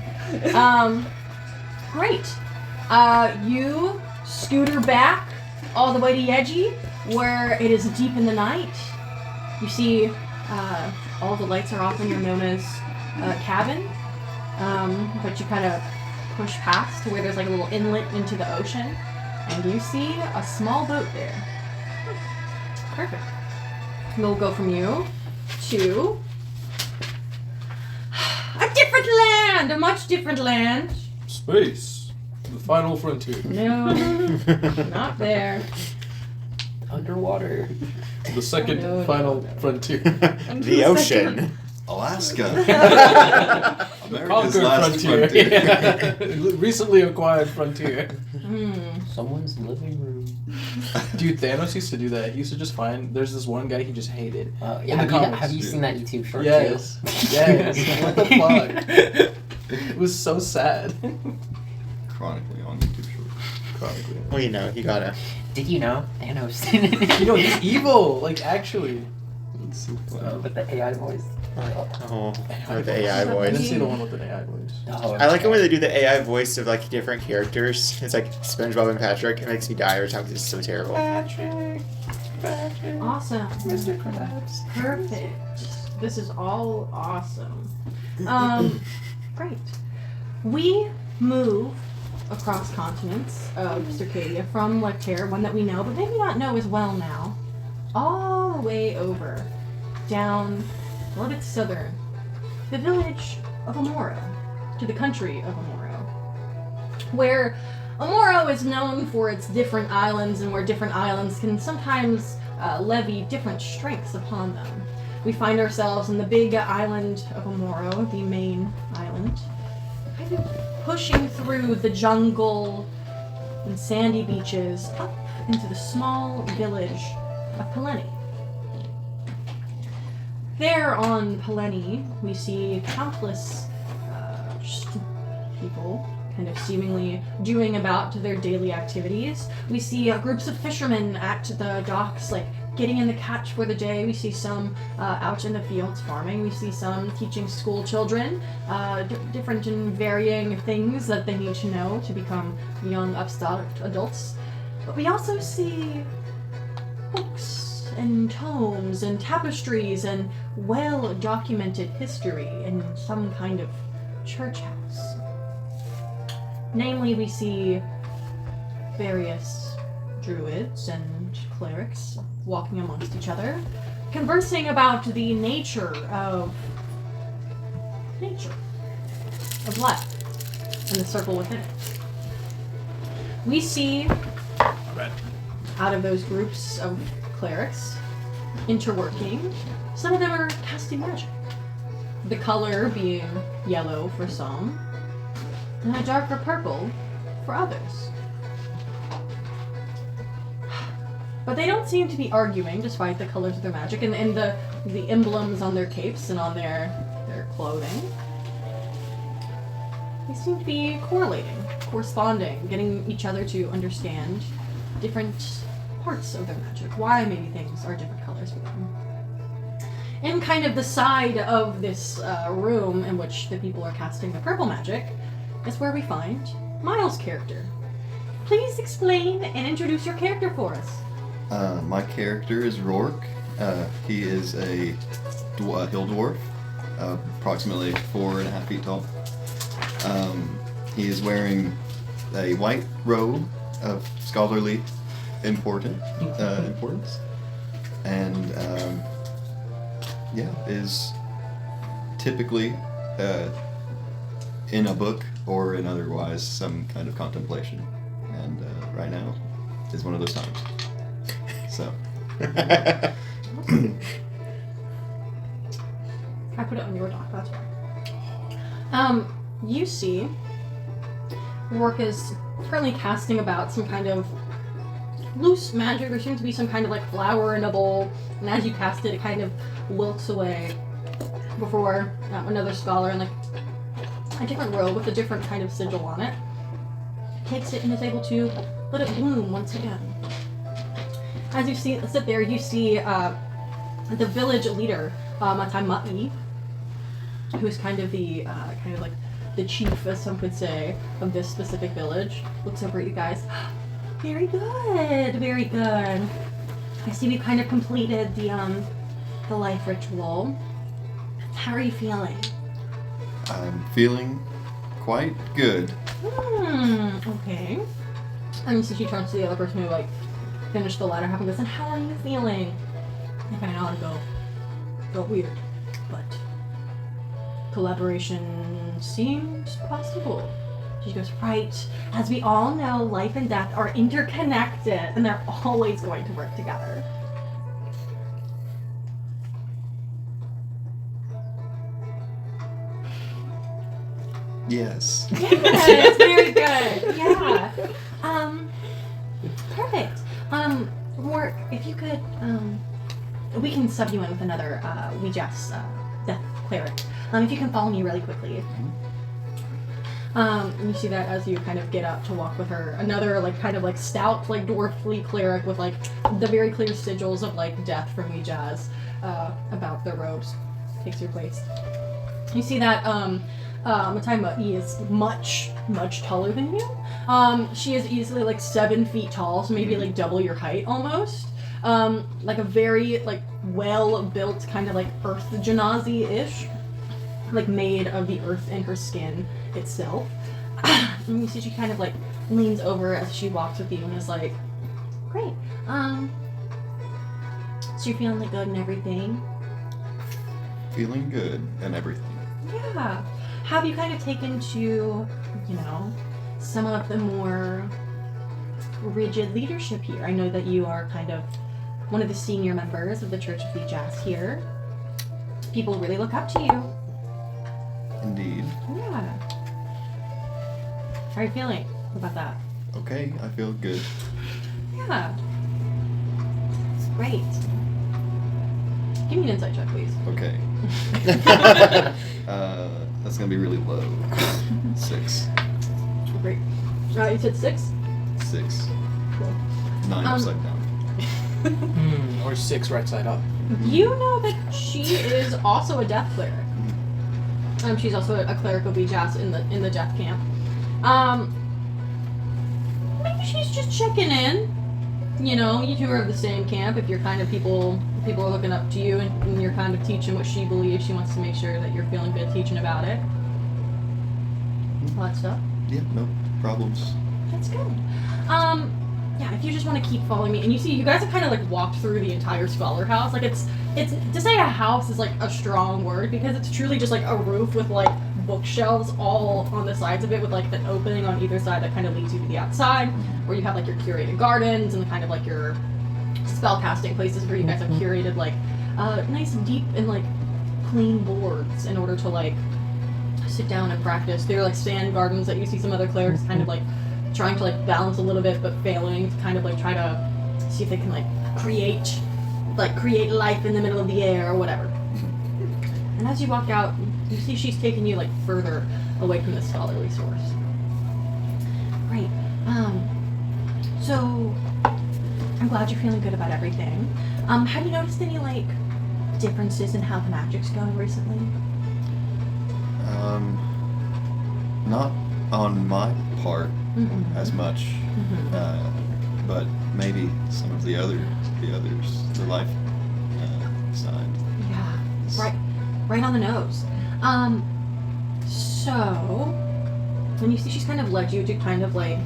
Great. You scooter back all the way to Yeji, where it is deep in the night. You see, all the lights are off in your Nona's cabin, but you kind of push past to where there's like a little inlet into the ocean, and you see a small boat there. Perfect. And we'll go from you to a different land, a much different land. Space. The final frontier. No, not there. Underwater. The second No, final no. frontier. The ocean. Alaska. America's Conquered last frontier. frontier. Yeah. Recently acquired frontier. Someone's living room. Dude, Thanos used to do that. He used to just find. There's this one guy he just hated. Yeah, In the have comics, you dude. seen that YouTube short Yes. Yes. What the fuck? It was so sad. Chronically on YouTube Short. Chronically. Well, you know, you gotta. Did you know Thanos? You know, he's evil. Like, actually. It's so funny. With the AI voice. Oh, with the AI I didn't voice. see the one with an AI voice. Oh, I like it when they do the AI voice of like different characters. It's like SpongeBob and Patrick. It makes me die every time because it's so terrible. Awesome. Mr. Krabs. Perfect. This is all awesome. Great. We move across continents of Circadia from Lecter, one that we know, but maybe not know as well now, all the way over, down a little bit southern, the village of Amoro, to the country of Amoro, where Amoro is known for its different islands and where different islands can sometimes levy different strengths upon them. We find ourselves in the big island of Amoro, the main island, kind of pushing through the jungle and sandy beaches up into the small village of Peleni. There on Peleni, we see countless people kind of seemingly doing about their daily activities. We see groups of fishermen at the docks, like getting in the catch for the day. We see some out in the fields farming. We see some teaching school children different and varying things that they need to know to become young upstart adults. But we also see books and tomes and tapestries and well-documented history in some kind of church house. Namely, we see various druids and clerics walking amongst each other, conversing about the nature of life, and the circle within it. We see, out of those groups of clerics, interworking, some of them are casting magic. The color being yellow for some, and a darker purple for others. But they don't seem to be arguing, despite the colors of their magic and the emblems on their capes and on their clothing. They seem to be corresponding, getting each other to understand different parts of their magic, why maybe things are different colors for them. In kind of the side of this room in which the people are casting the purple magic is where we find Miles' character. Please explain and introduce your character for us. My character is Rourke. He is a hill dwarf, approximately 4.5 feet tall. He is wearing a white robe of scholarly importance, and is typically in a book or in otherwise some kind of contemplation. And right now is one of those times. So. I put it on your dock, that's right. You see, Rourke is currently casting about some kind of loose magic. There seems to be some kind of like flower in a bowl, and as you cast it, it kind of wilts away before another scholar in like a different robe with a different kind of sigil on it takes it and is able to let it bloom once again. As you sit there, you see the village leader, Matai, who's kind of the chief, as some could say, of this specific village. Looks over at you guys. Very good, very good. I see we've kind of completed the life ritual. How are you feeling? I'm feeling quite good. Okay. And so she turns to the other person who finished the latter half and goes, and how are you feeling? I kind of nod and go weird, but collaboration seems possible. She goes, right. As we all know, life and death are interconnected, and they're always going to work together. Yes. Yes, very good. Yeah. Perfect. Rourke, if you could, we can sub you in with another Ouija's death cleric. If you can follow me really quickly. And you see that as you kind of get up to walk with her, another stout, dwarfly cleric with the very clear sigils of death from Ouija's about their robes takes your place. You see that Matai is much taller than you. She is easily 7 feet tall, so maybe double your height almost. A very well-built kind of earth genasi-ish, made of the earth in her skin itself. And you see she kind of leans over as she walks with you and is like, great. So you're feeling good and everything? Feeling good and everything. Yeah. have you kind of taken to, you know, some of the more rigid leadership here? I know that you are kind of one of the senior members of the Church of the Jazz here. People really look up to you. Indeed. Yeah. How are you feeling about that? Okay, I feel good. Yeah. Great. Give me an insight check, please. Okay. That's gonna be really low. 6. Great. You said 6? 6. Cool. 9 upside down. Or 6 right side up. You know that she is also a death cleric. She's also a cleric of Jazz in the death camp. Maybe she's just checking in. You know, you two are of the same camp. If you're kind of people are looking up to you, and you're kind of teaching what she believes, she wants to make sure that you're feeling good teaching about it. All that stuff. Yeah, no problems. That's good. Yeah, if you just want to keep following me, and you see, you guys have kind of like walked through the entire Scholar House. Like it's to say a house is like a strong word, because it's truly just like a roof with like bookshelves all on the sides of it, with like an opening on either side that kind of leads you to the outside, where you have like your curated gardens and kind of like your spell casting places where you guys have curated like nice deep and like clean boards in order to like sit down and practice. They're like sand gardens that you see some other clerics kind of like trying to like balance a little bit but failing to kind of like try to see if they can like create life in the middle of the air or whatever. And as you walk out, you see she's taking you like further away from the scholarly source. Right. So I'm glad you're feeling good about everything. Have you noticed any like differences in how the magic's going recently? Not on my part as much, but maybe some of the others, the life side. Yeah, right on the nose. So when you see she's kind of led you to kind of like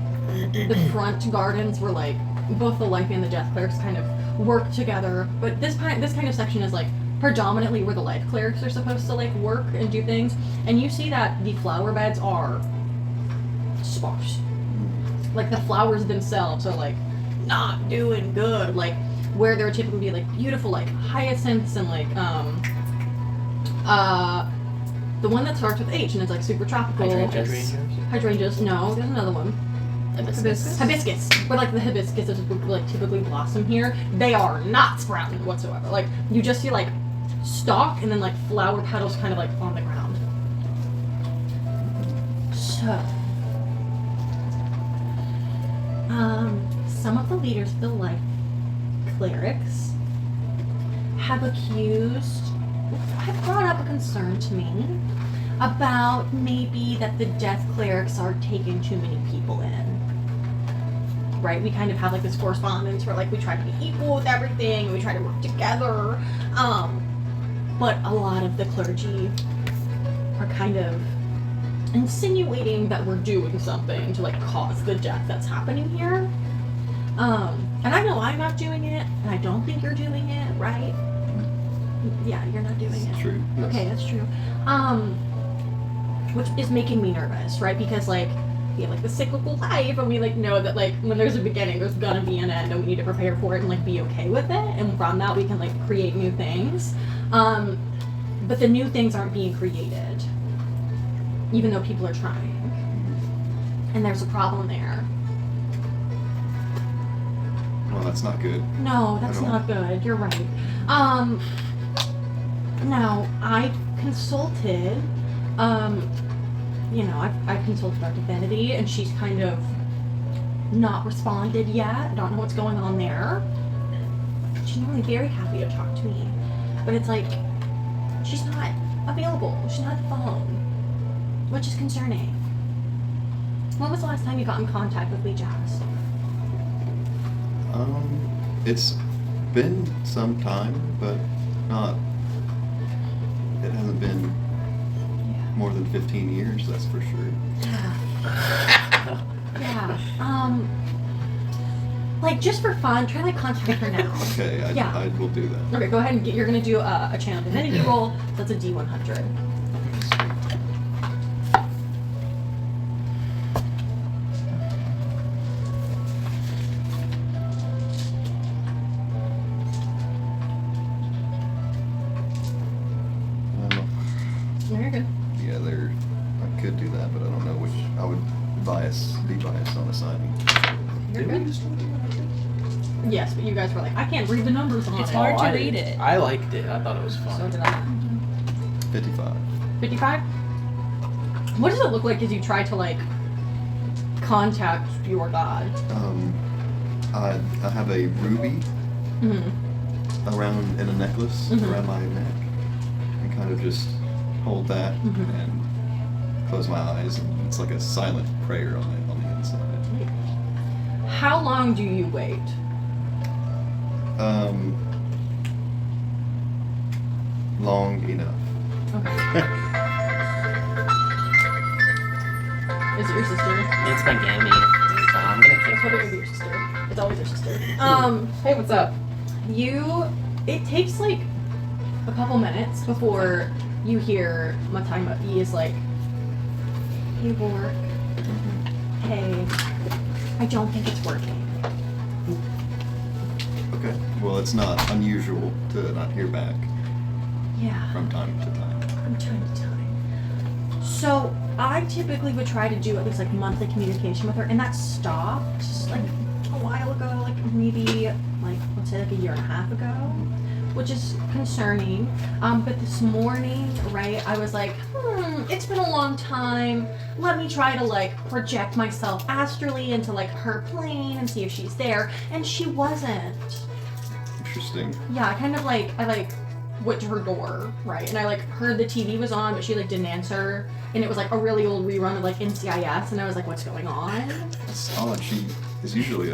the front gardens where like both the life and the death clerics kind of work together, but this kind of section is like predominantly where the life clerics are supposed to like work and do things, and you see that the flower beds are sparse. Like the flowers themselves are like not doing good. Like where there would typically be like beautiful like hyacinths and like the one that starts with H and it's like super tropical. Hydrangeas. No, there's another one. Hibiscus. But like the hibiscus that like typically blossom here, they are not sprouting whatsoever. Like you just see like stalk and then like flower petals kind of like on the ground. So some of the leaders of the life clerics have brought up a concern to me about maybe that the death clerics are taking too many people in. Right? We kind of have like this correspondence where like we try to be equal with everything and we try to work together. But a lot of the clergy are kind of insinuating that we're doing something to like cause the death that's happening here. And I know I'm not doing it, and I don't think you're doing it, right? Yeah, you're not doing it. True. Okay, that's true. Which is making me nervous, right? Because like we have like the cyclical life, and we like know that like when there's a beginning, there's gonna be an end, and we need to prepare for it and like be okay with it. And from that, we can like create new things. But the new things aren't being created, even though people are trying. And there's a problem there. Well, that's not good. No, that's not good. You're right. Now, I consulted, I've consulted our divinity, and she's kind of not responded yet. Don't know what's going on there. She's normally very happy to talk to me, but it's like, she's not available. She's not at the phone, which is concerning. When was the last time you got in contact with Lee Jazz? It's been some time, but it hasn't been more than 15 years, that's for sure. Yeah. Like just for fun, try to like contact her now. Okay, I will do that. Okay, go ahead and you're gonna do a channel divinity roll. That's a D100. assigning. You're good. Yes, but you guys were like, I can't read the numbers on It's it. hard to I- read it. I liked it. I thought it was So fun. did I. 55. 55? What does it look like as you try to, like, contact your god? I have a ruby Mm-hmm. around in a necklace Mhm. around my neck, and kind of just hold that Mhm. and close my eyes, and it's like a silent prayer on the inside. How long do you wait? Long enough. Okay. Is it your sister? It's my gammy. So I'm gonna It's take probably this. gonna be your sister. It's always your sister. Hey, what's up? It takes like a couple minutes before you hear Mataima E is like, hey, Rourke. Hey, I don't think it's working. Okay. Well, it's not unusual to not hear back Yeah, from time to time. from time to time. So I typically would try to do at least like monthly communication with her, and that stopped like a while ago, like maybe like let's say like a year and a half ago, which is concerning. But this morning, right, I was like, it's been a long time. Let me try to like project myself astrally into like her plane and see if she's there, and she wasn't. Interesting. Yeah, I kind of like went to her door, right, and I like heard the TV was on, but she like didn't answer, and it was like a really old rerun of like NCIS, and I was like, what's going on? It's odd. She is usually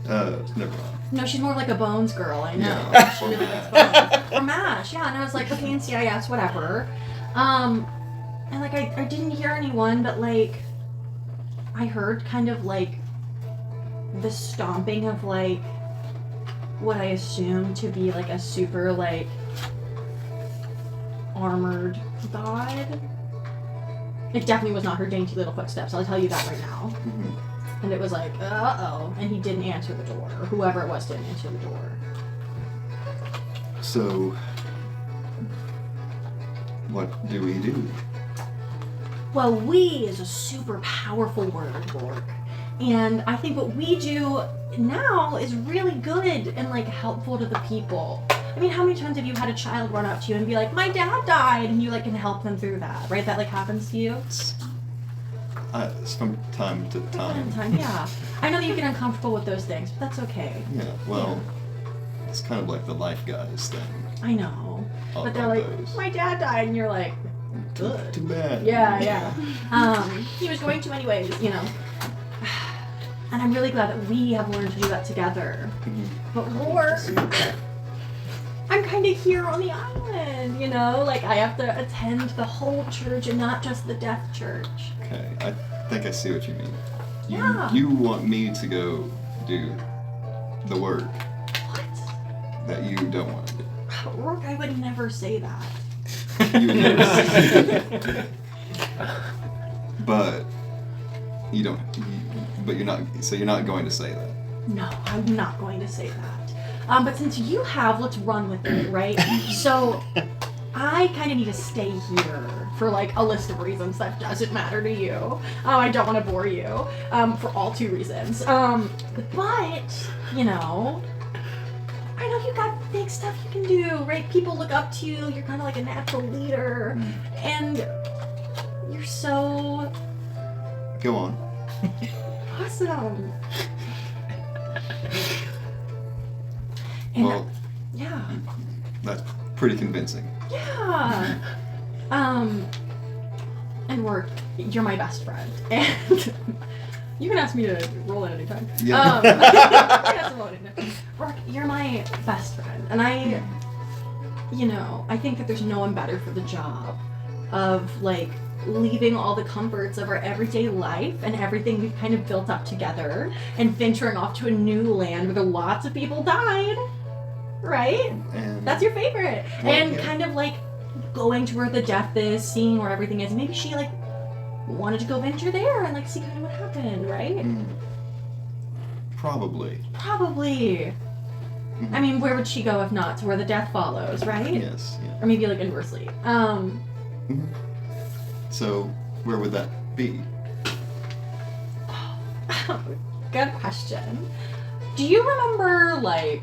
never mind. No, she's more like a Bones girl, I know. Yeah. She really likes Bones. Or MASH, yeah, and I was like, okay, NCIS, whatever. And like I didn't hear anyone, but like I heard kind of like the stomping of like what I assume to be like a super like armored god. It definitely was not her dainty little footsteps, I'll tell you that right now. Mhm. And it was like, uh-oh, and he didn't answer the door, or whoever it was didn't answer the door. So, what do we do? Well, we is a super powerful word, Rourke. And I think what we do now is really good and like helpful to the people. I mean, how many times have you had a child run up to you and be like, my dad died, and you like can help them through that, right? That like happens to you? It's from time to time. Yeah. I know you get uncomfortable with those things, but that's okay. Yeah, well, it's kind of like the life guys thing. I know. All But they're of like, those. my dad died, and you're like, good. Too bad. Yeah. He was going to anyways, you know. And I'm really glad that we have learned to do that together. Mhm. But Rourke, I'm kind of here on the island, you know? Like, I have to attend the whole church and not just the death church. Okay, I think I see what you mean. Yeah. You want me to go do the work What? that you don't want to do. Rourke, I would never say that. You would never say that. But you don't. But you're not. So you're not going to say that. No, I'm not going to say that. But since you have, let's run with it, right? So, I kind of need to stay here for like a list of reasons that doesn't matter to you. I don't want to bore you for all 2 reasons. But, you know, I know you got big stuff you can do, right? People look up to you. You're kind of like a natural leader. And you're so Go on. awesome. And Well, yeah. that's pretty convincing. Yeah. And Rourke, you're my best friend. And you can ask me to roll at any time. Yeah. You can ask to roll at any time. Rourke, you're my best friend. And I think that there's no one better for the job of like leaving all the comforts of our everyday life and everything we've kind of built up together and venturing off to a new land where lots of people died. Right? And That's your favorite. Well, And yeah. kind of like going to where the death is, seeing where everything is. Maybe she like wanted to go venture there and like see kind of what happened, right? Probably. Probably. Mhm. I mean, where would she go if not to where the death follows, right? Yes. Yeah. Or maybe like inversely. So where would that be? Good question. Do you remember, like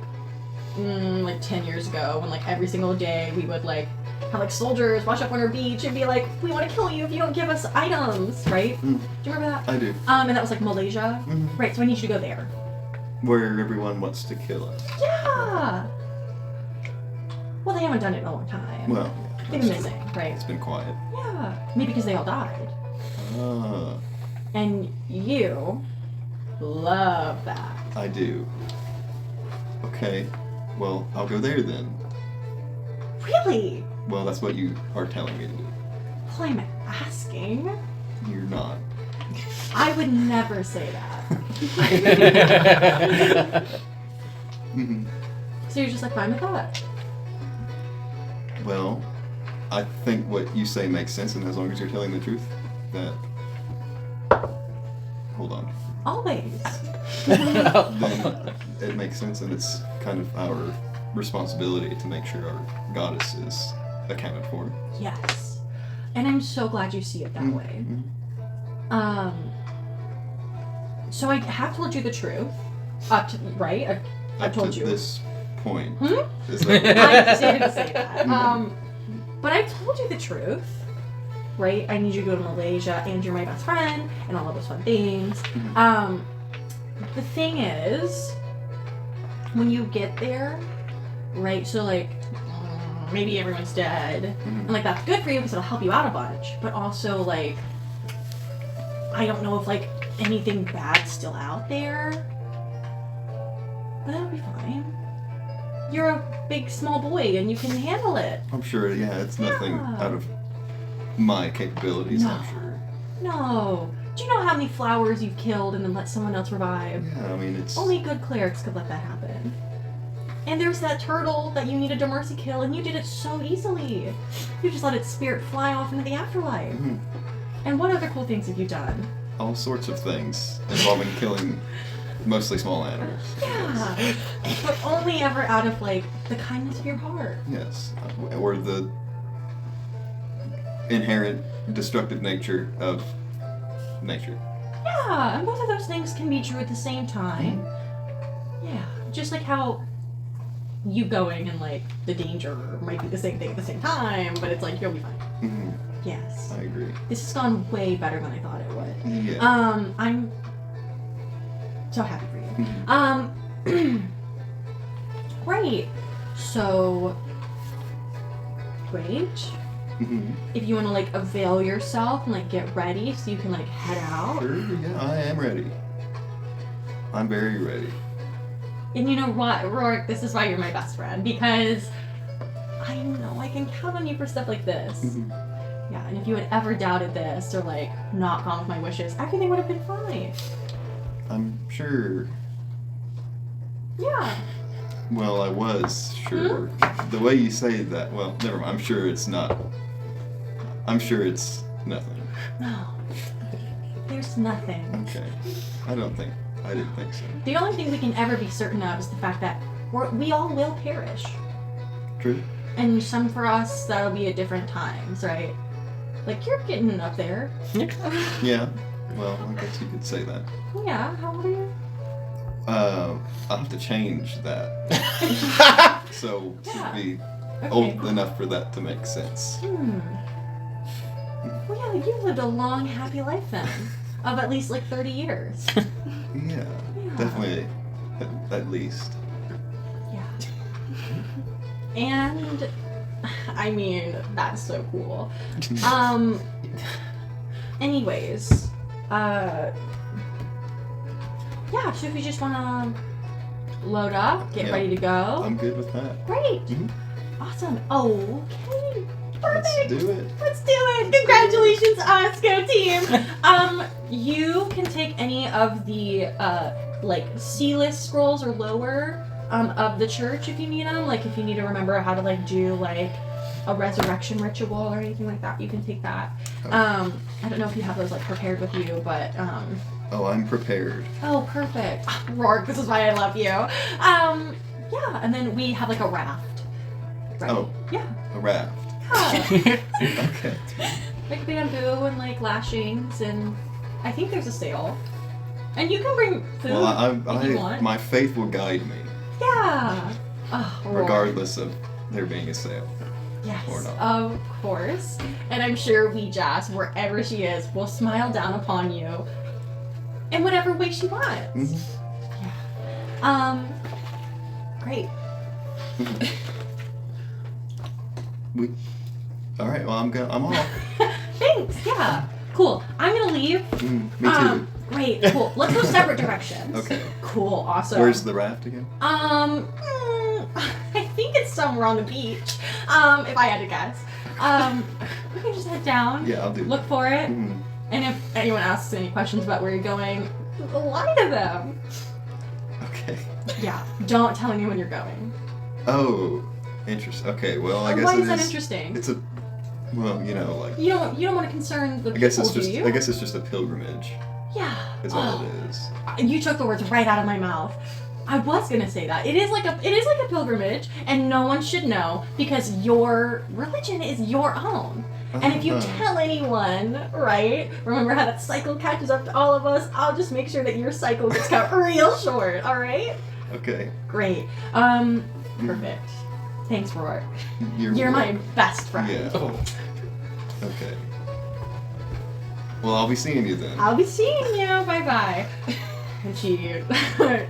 10 years ago when, like, every single day we would, like, have, like, soldiers wash up on our beach and be like, we want to kill you if you don't give us items, right? Mm. Do you remember that? I do. And that was, like, Malaysia? Mhm. Right, so I need you to go there. Where everyone wants to kill us. Yeah! Well, they haven't done it in a long time. Well, They've been missing, right? it's been quiet. Yeah. Maybe because they all died. Ah, And you love that. I do. Okay, well, I'll go there then. Really? Well, that's what you are telling me to do. Well, I'm asking. You're not. I would never say that. Mhm. So you're just like, fine with that? Well, I think what you say makes sense, and as long as you're telling the truth, that... Hold on. Always. Then it makes sense, and it's kind of our responsibility to make sure our goddess is accounted for. Yes. And I'm so glad you see it that way. Mhm. So I have told you the truth. Right? I've Up told to you. this point. Hmm? Is that I didn't say that. But I told you the truth. Right? I need you to go to Malaysia, and you're my best friend, and all of those fun things. Mhm. The thing is, when you get there, right? So like, maybe everyone's dead, and like that's good for you because it'll help you out a bunch. But also like, I don't know if like anything bad's still out there. But that'll be fine. You're a big small boy, and you can handle it. I'm sure, yeah, it's nothing Yeah. out of my capabilities, No. I'm sure. No. Do you know how many flowers you've killed and then let someone else revive? Yeah, I mean, it's... Only good clerics could let that happen. And there's that turtle that you needed to mercy kill, and you did it so easily. You just let its spirit fly off into the afterlife. Mhm. And what other cool things have you done? all sorts of things involving killing mostly small animals. Yeah. But only ever out of, like, the kindness of your heart. Yes. Or the inherent destructive nature of nature. Yeah, and both of those things can be true at the same time. Yeah, just like how you going and like the danger might be the same thing at the same time, but it's like you'll be fine. Mm-hmm. Yes. I agree. This has gone way better than I thought it would. Yeah. I'm so happy for you. Mhm. Right. So wait. Mhm. If you want to like avail yourself and like get ready so you can like head out. Sure, yeah, I am ready. I'm very ready. And you know what, Rourke, this is why you're my best friend, because I know I can count on you for stuff like this. Mhm. Yeah, and if you had ever doubted this or like not gone with my wishes, everything would have been fine. I'm sure. Yeah. Well, I was sure. The way you say that, well, never mind. I'm sure it's not. I'm sure it's nothing. No. There's nothing. Okay. I didn't think so. The only thing we can ever be certain of is the fact that we all will perish. True. And some for us, that'll be at different times, right? Like, you're getting up there. Yeah. Well, I guess you could say that. Yeah, how old are you? I'll have to change that. So Yeah. to be Okay. old enough for that to make sense. Well, yeah, you've lived a long, happy life then. Of at least, like, 30 years. Yeah. Definitely. At least. Yeah. And, I mean, that's so cool. Anyways, yeah, so if you just want to load up, get Yeah. ready to go. I'm good with that. Great. Mhm. Awesome. Okay. Perfect. Let's do it. Let's do it! Congratulations, Osco team! You can take any of the, like, C-list scrolls or lower, of the church if you need them. Like, if you need to remember how to, like, do, like, a resurrection ritual or anything like that, you can take that. I don't know if you have those, like, prepared with you, but, Oh, I'm prepared. oh, perfect. Rourke, this is why I love you. Yeah, and then we have, like, a raft. Right? Oh. Yeah. A raft. Yeah. Okay. Like bamboo and like lashings, and I think there's a sail. And you can bring food Well, if you want. my faith will guide me, Yeah. Oh, Rourke. regardless of there being a sale. Yes, Or not. of course. And I'm sure Wee Jas, wherever she is, will smile down upon you in whatever way she wants. Mhm. Yeah. Great. All right. Well, I'm off. Thanks. Yeah. Cool. I'm gonna leave. Me too. Great. Cool. Let's go separate directions. Okay. Cool. Awesome. Where's the raft again? I think it's somewhere on the beach. If I had to guess. We can just head down. Yeah, I'll do. Look for it. Mhm. And if anyone asks any questions about where you're going, lie to them. Okay. Yeah. Don't tell anyone you're going. Oh, interesting. Okay. Well, I guess Why it is that is. interesting? It's a. Well, like. You don't want to concern the I guess people, it's just. do you? I guess it's just a pilgrimage. Yeah. Is all it is. You took the words right out of my mouth. I was gonna say that. It is like a pilgrimage, and no one should know because your religion is your own. And if you tell anyone, right, remember how that cycle catches up to all of us, I'll just make sure that your cycle gets cut real short, alright? Okay. Great. Perfect. Thanks, Rourke. You're my welcome. best friend. Yeah. Okay. Well, I'll be seeing you then. I'll be seeing you. Bye-bye. And she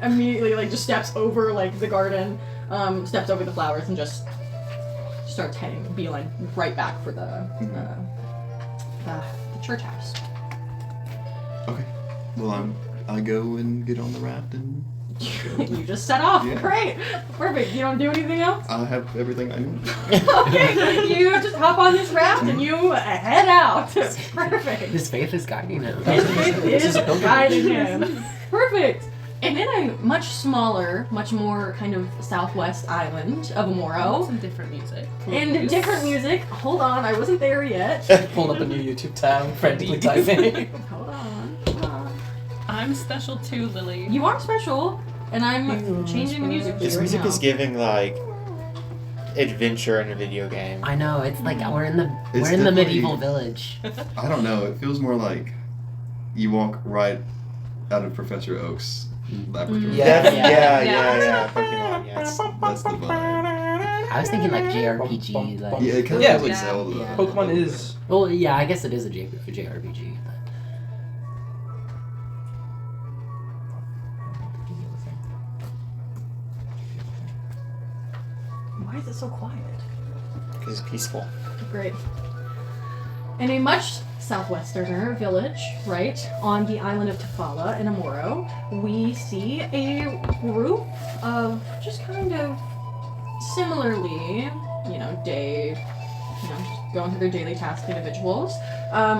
immediately just steps over the garden, steps over the flowers, and just starts heading beeline right back for the church house. Okay. Well, I go and get on the raft and. You just set off. Yeah. Great. Perfect. You don't do anything else? I have everything I need. Okay. You just hop on this raft and you head out. Perfect. His faith is guiding him. His faith This is is a pilgrimage. guiding him. Perfect. And in a much smaller, much more kind of southwest island of Amoro, Some different music. and different music. Hold on, I wasn't there yet. Pulled up a new YouTube tab, frantically typing. Hold on. I'm special too, Lily. You are special, and I'm changing the music. This right music now. is giving adventure in a video game. I know. It's like we're in the It's we're in the definitely- medieval village. I don't know. It feels more like you walk right out of Professor Oak's laboratory. Yeah. Yeah. Pokemon, yes. That's the vibe. I was thinking like JRPG. Like, Yeah, it kind of Yeah, feels like yeah. Zelda. Yeah. Pokemon is. well, yeah, I guess it is a JRPG. But Why is it so quiet? Because it's peaceful. Great. In a much southwesterner village, right, on the island of Tafala in Amoro, we see a group of just kind of similarly, just going through their daily tasks individuals.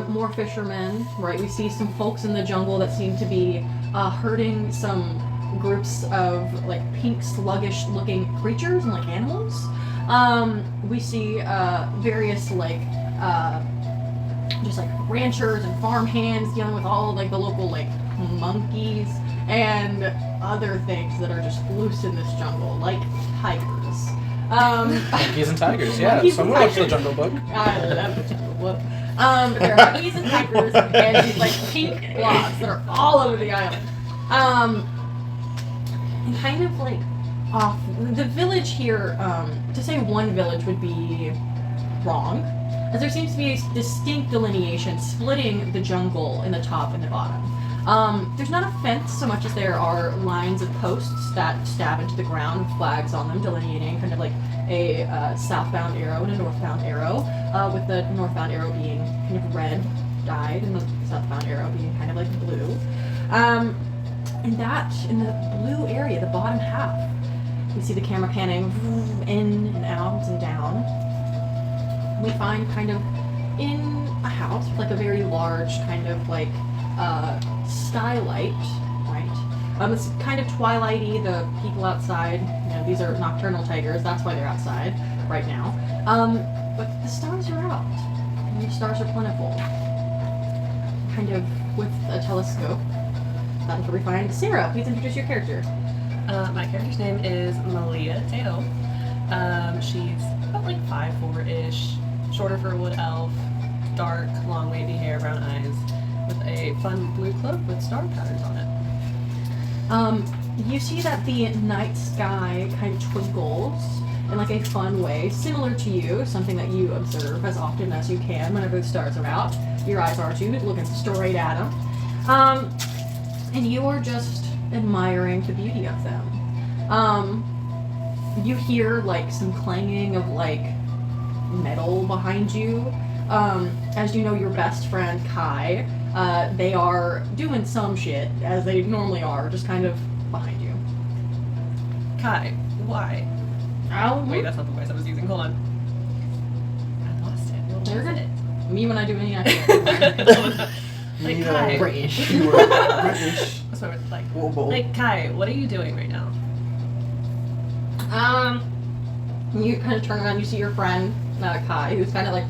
More fishermen, right? We see some folks in the jungle that seem to be herding some groups of pink sluggish looking creatures and animals. We see various just ranchers and farm hands dealing with all the local monkeys and other things that are just loose in this jungle, like tigers. Monkeys and tigers, yeah. Monkeys Someone and watched the Jungle Book. I love the Jungle Book. There are monkeys and tigers and these pink blobs that are all over the island. And kind of off the village here, to say one village would be wrong, as there seems to be a distinct delineation splitting the jungle in the top and the bottom. There's not a fence so much as there are lines of posts that stab into the ground with flags on them, delineating kind of a southbound arrow and a northbound arrow, with the northbound arrow being kind of red dyed and the southbound arrow being kind of blue. And that, in the blue area, the bottom half, we see the camera panning in and out and down. We find kind of in a house with a very large kind of skylight, right? It's kind of twilighty. The people outside, these are nocturnal tigers. That's why they're outside right now. But the stars are out. And the stars are plentiful. Kind of with a telescope. That's where we find Sarah. Please introduce your character. My character's name is Malia Teo. She's about 5'4"-ish, shorter for a wood elf, dark, long wavy hair, brown eyes, with a fun blue cloak with star patterns on it. You see that the night sky kind of twinkles in like a fun way, similar to you, something that you observe as often as you can whenever the stars are out. Your eyes are too, looking straight at them. And you are just admiring the beauty of them. You hear like some clanging of like metal behind you. As you know, your best friend Kai, they are doing some shit as they normally are, just kind of behind you. Kai, why? Oh, Wait, that's not the voice I was using. Hold on. I lost it. What You're was good. it? Me when I do any accent. Like, Yeah. Kai. British. You were British. That's what it's like. Whoa. Like, Kai, what are you doing right now? You kind of turn around, you see your friend, Kai, who's kind of like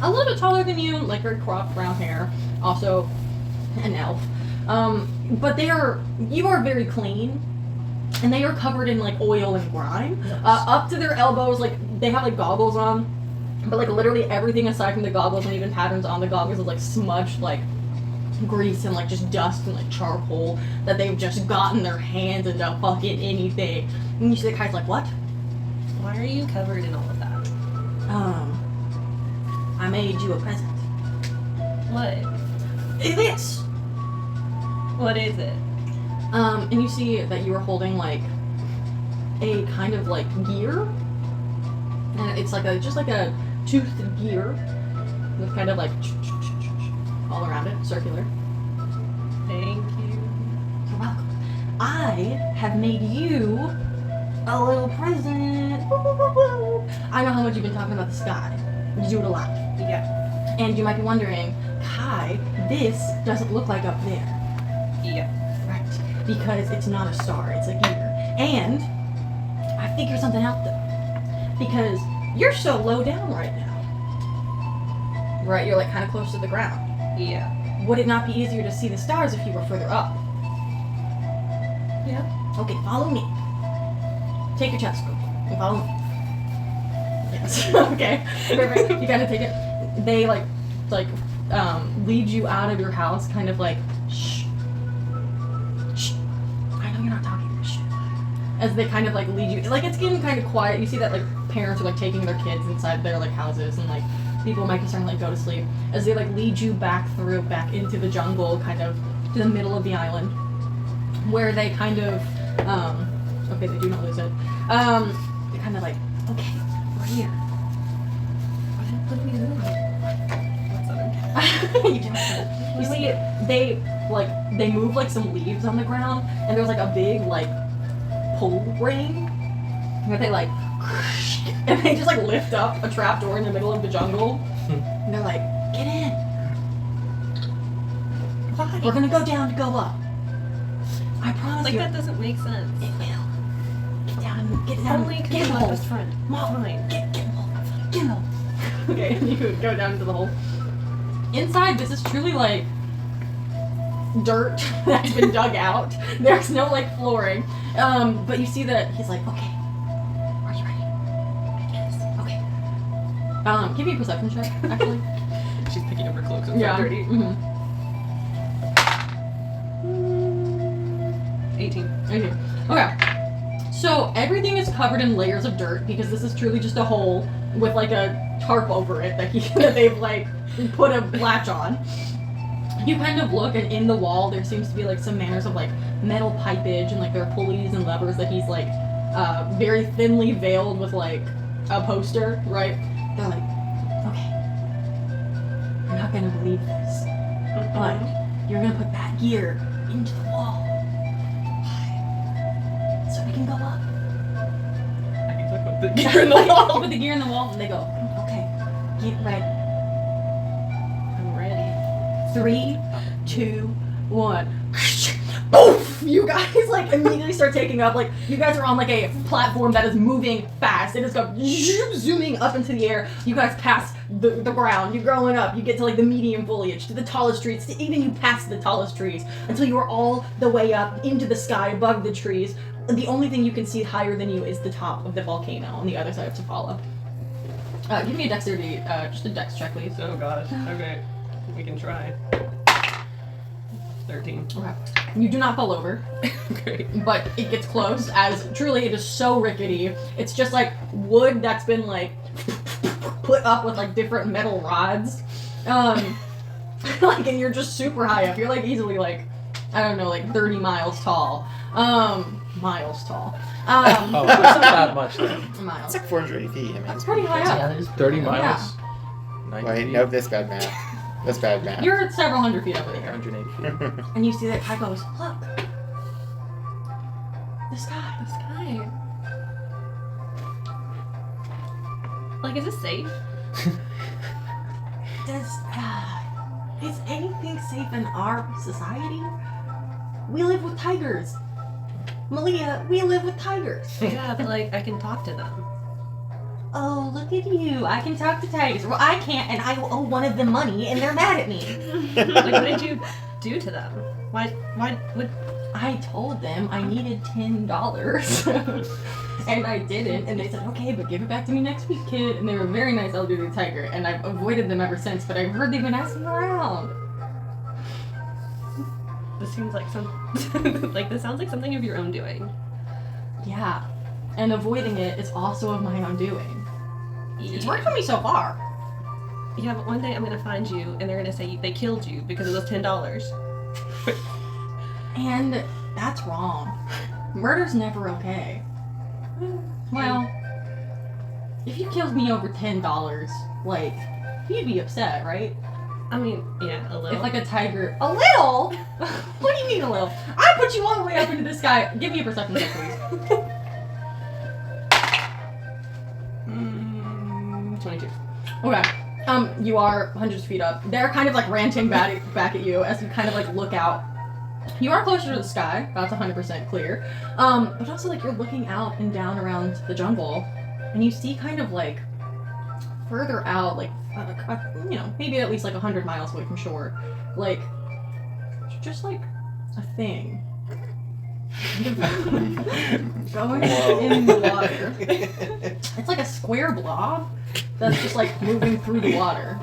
a little bit taller than you, like very cropped brown hair, also an elf. But you are very clean, and they are covered in like oil and grime. Up to their elbows, like they have like goggles on, but like literally everything aside from the goggles and even patterns on the goggles is like smudged like grease and like just dust and like charcoal that they've just gotten their hands into fucking anything. And you see the Kai's like, what? Why are you covered in all of that? I made you a present. What? This! What is it? And you see that you are holding like a kind of like gear. And it's like just like a toothed gear with kind of like all around it, circular. Thank you. You're welcome. I have made you a little present. Woo, woo, woo, woo. I know how much you've been talking about the sky. You do it a lot. Yeah. And you might be wondering, Kai, this doesn't look like up there. Yeah. Right. Because it's not a star, it's a gear. And I figured something out though. Because you're so low down right now. Right, you're like kind of close to the ground. Yeah. Would it not be easier to see the stars if you were further up? Yeah. Okay, follow me. Take your telescope and follow me. Yes. Okay. Perfect. You gotta take it. They lead you out of your house, kind of like shh. Shh. I know you're not talking. Shh. As they kind of like lead you, like it's getting kind of quiet. You see that like parents are like taking their kids inside their like houses, and like people might be starting to like go to sleep. As they like lead you back into the jungle, kind of to the middle of the island, where they kind of okay, they do not lose it. They kind of like, okay, we're here. What are you doing? What's up? You see, they move like some leaves on the ground, and there's like a big like pull ring where they like, and they just like lift up a trapdoor in the middle of the jungle, and they're like, get in. Why? We're gonna go down to go up. I promise Like you. that doesn't make sense. It will. Get down. Get down. Only Get because in the my hole. best friend. Mom, Fine. get in the hole. Get in the hole. Okay, and you go down into the hole. Inside, this is truly like dirt that's been dug out. There's no like flooring. But you see that he's like, okay, are you ready? Yes. Okay. Give me a perception check, actually. She's picking up her clothes. It's Yeah. so dirty. Mm-hmm. 18. Okay. So everything is covered in layers of dirt because this is truly just a hole with like a tarp over it that they've like put a latch on. You kind of look, and in the wall there seems to be like some manners of like metal pipage, and like there are pulleys and levers that he's like very thinly veiled with like a poster, right? They're like, okay, you're not gonna believe this, but you're gonna put that gear into the wall. So we can go up. I can talk about the gear in the wall. You put the gear in the wall, and they go, okay, get ready. I'm ready. 3, 2, 1. Boof! You guys like immediately start taking up. Like you guys are on like a platform that is moving fast. It is going zooming up into the air. You guys pass the ground. You're growing up. You get to like the medium foliage, to the tallest trees, to even you pass the tallest trees until you are all the way up into the sky above the trees. The only thing you can see higher than you is the top of the volcano on the other side of Tafala. Give me a dexterity, just a dex check, please. Oh gosh. Okay. We can try. 13. Okay. You do not fall over, Great. but it gets close as truly it is so rickety. It's just like wood that's been like put up with like different metal rods. Like, and you're just super high up. You're like easily like, I don't know, like 30 miles tall. Miles tall. Oh, that's not that much then. Miles. It's like 480 feet. I mean, That's pretty high up. Yeah, that is 30 miles? Yeah. 90 Wait, feet? no, that's bad math. That's bad math. You're several hundred feet up in the air. 180 feet. And you see that guy goes, look. The sky. The sky. Like, is this safe? Is anything safe in our society? We live with tigers. Malia, we live with tigers. Yeah, but like, I can talk to them. Oh, look at you. I can talk to tigers. Well, I can't, and I owe one of them money, and they're mad at me. Like, what did you do to them? Why would... I told them I needed $10. And I didn't, and they said, okay, but give it back to me next week, kid. And they were very nice elderly tiger, and I've avoided them ever since, but I've heard they've been asking around. This seems like some... like, this sounds like something of your own doing. Yeah. And avoiding it is also of my own doing. It's Yeah. worked for me so far. Yeah, but one day I'm gonna find you, and they're gonna say they killed you because of those $10. And that's wrong. Murder's never okay. Well, if you killed me over $10, like, you'd be upset, right? I mean, yeah, a little. If like a tiger... A little? What do you mean a little? I put you all the way up into the sky. Give me a perception check, please. 22. Okay. You are hundreds of feet up. They're kind of like ranting back at you as you kind of like look out. You are closer to the sky. That's 100% clear. But also like you're looking out and down around the jungle, and you see kind of like further out, like you know, maybe at least like 100 miles away from shore, like just like a thing. Going in the water. It's like a square blob that's just like moving through the water.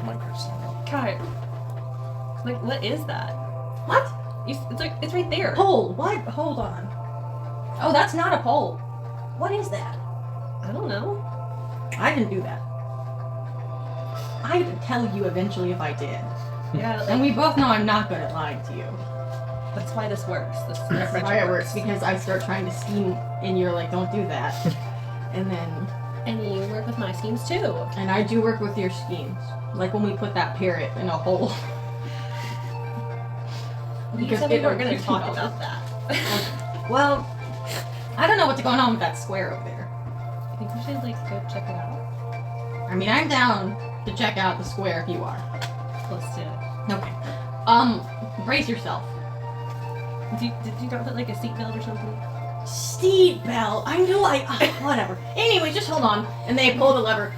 Minecraft style. Kai, like, what is that? What? It's like, it's right there. Pole. What? Hold on. Oh, that's not a pole. What is that? I don't know. I didn't do that. I would tell you eventually if I did. Yeah, And like, we both know I'm not good at lying to you. that's why this works. This That's friendship why it works, because I start trying to scheme and you're like, don't do that. And then, And you work with my schemes too. and I do work with your schemes. Like when we put that parrot in a hole. You Because said we it weren't going to $15. talk about that. Well, I don't know what's going on with that square over there. I think we should, like, go check it out. I mean, I'm down to check out the square if you are. Let's do it. Okay. Brace yourself. Did you not put, like, a seatbelt or something? Seat belt. I knew whatever. Anyway, just hold on. And they pull the lever.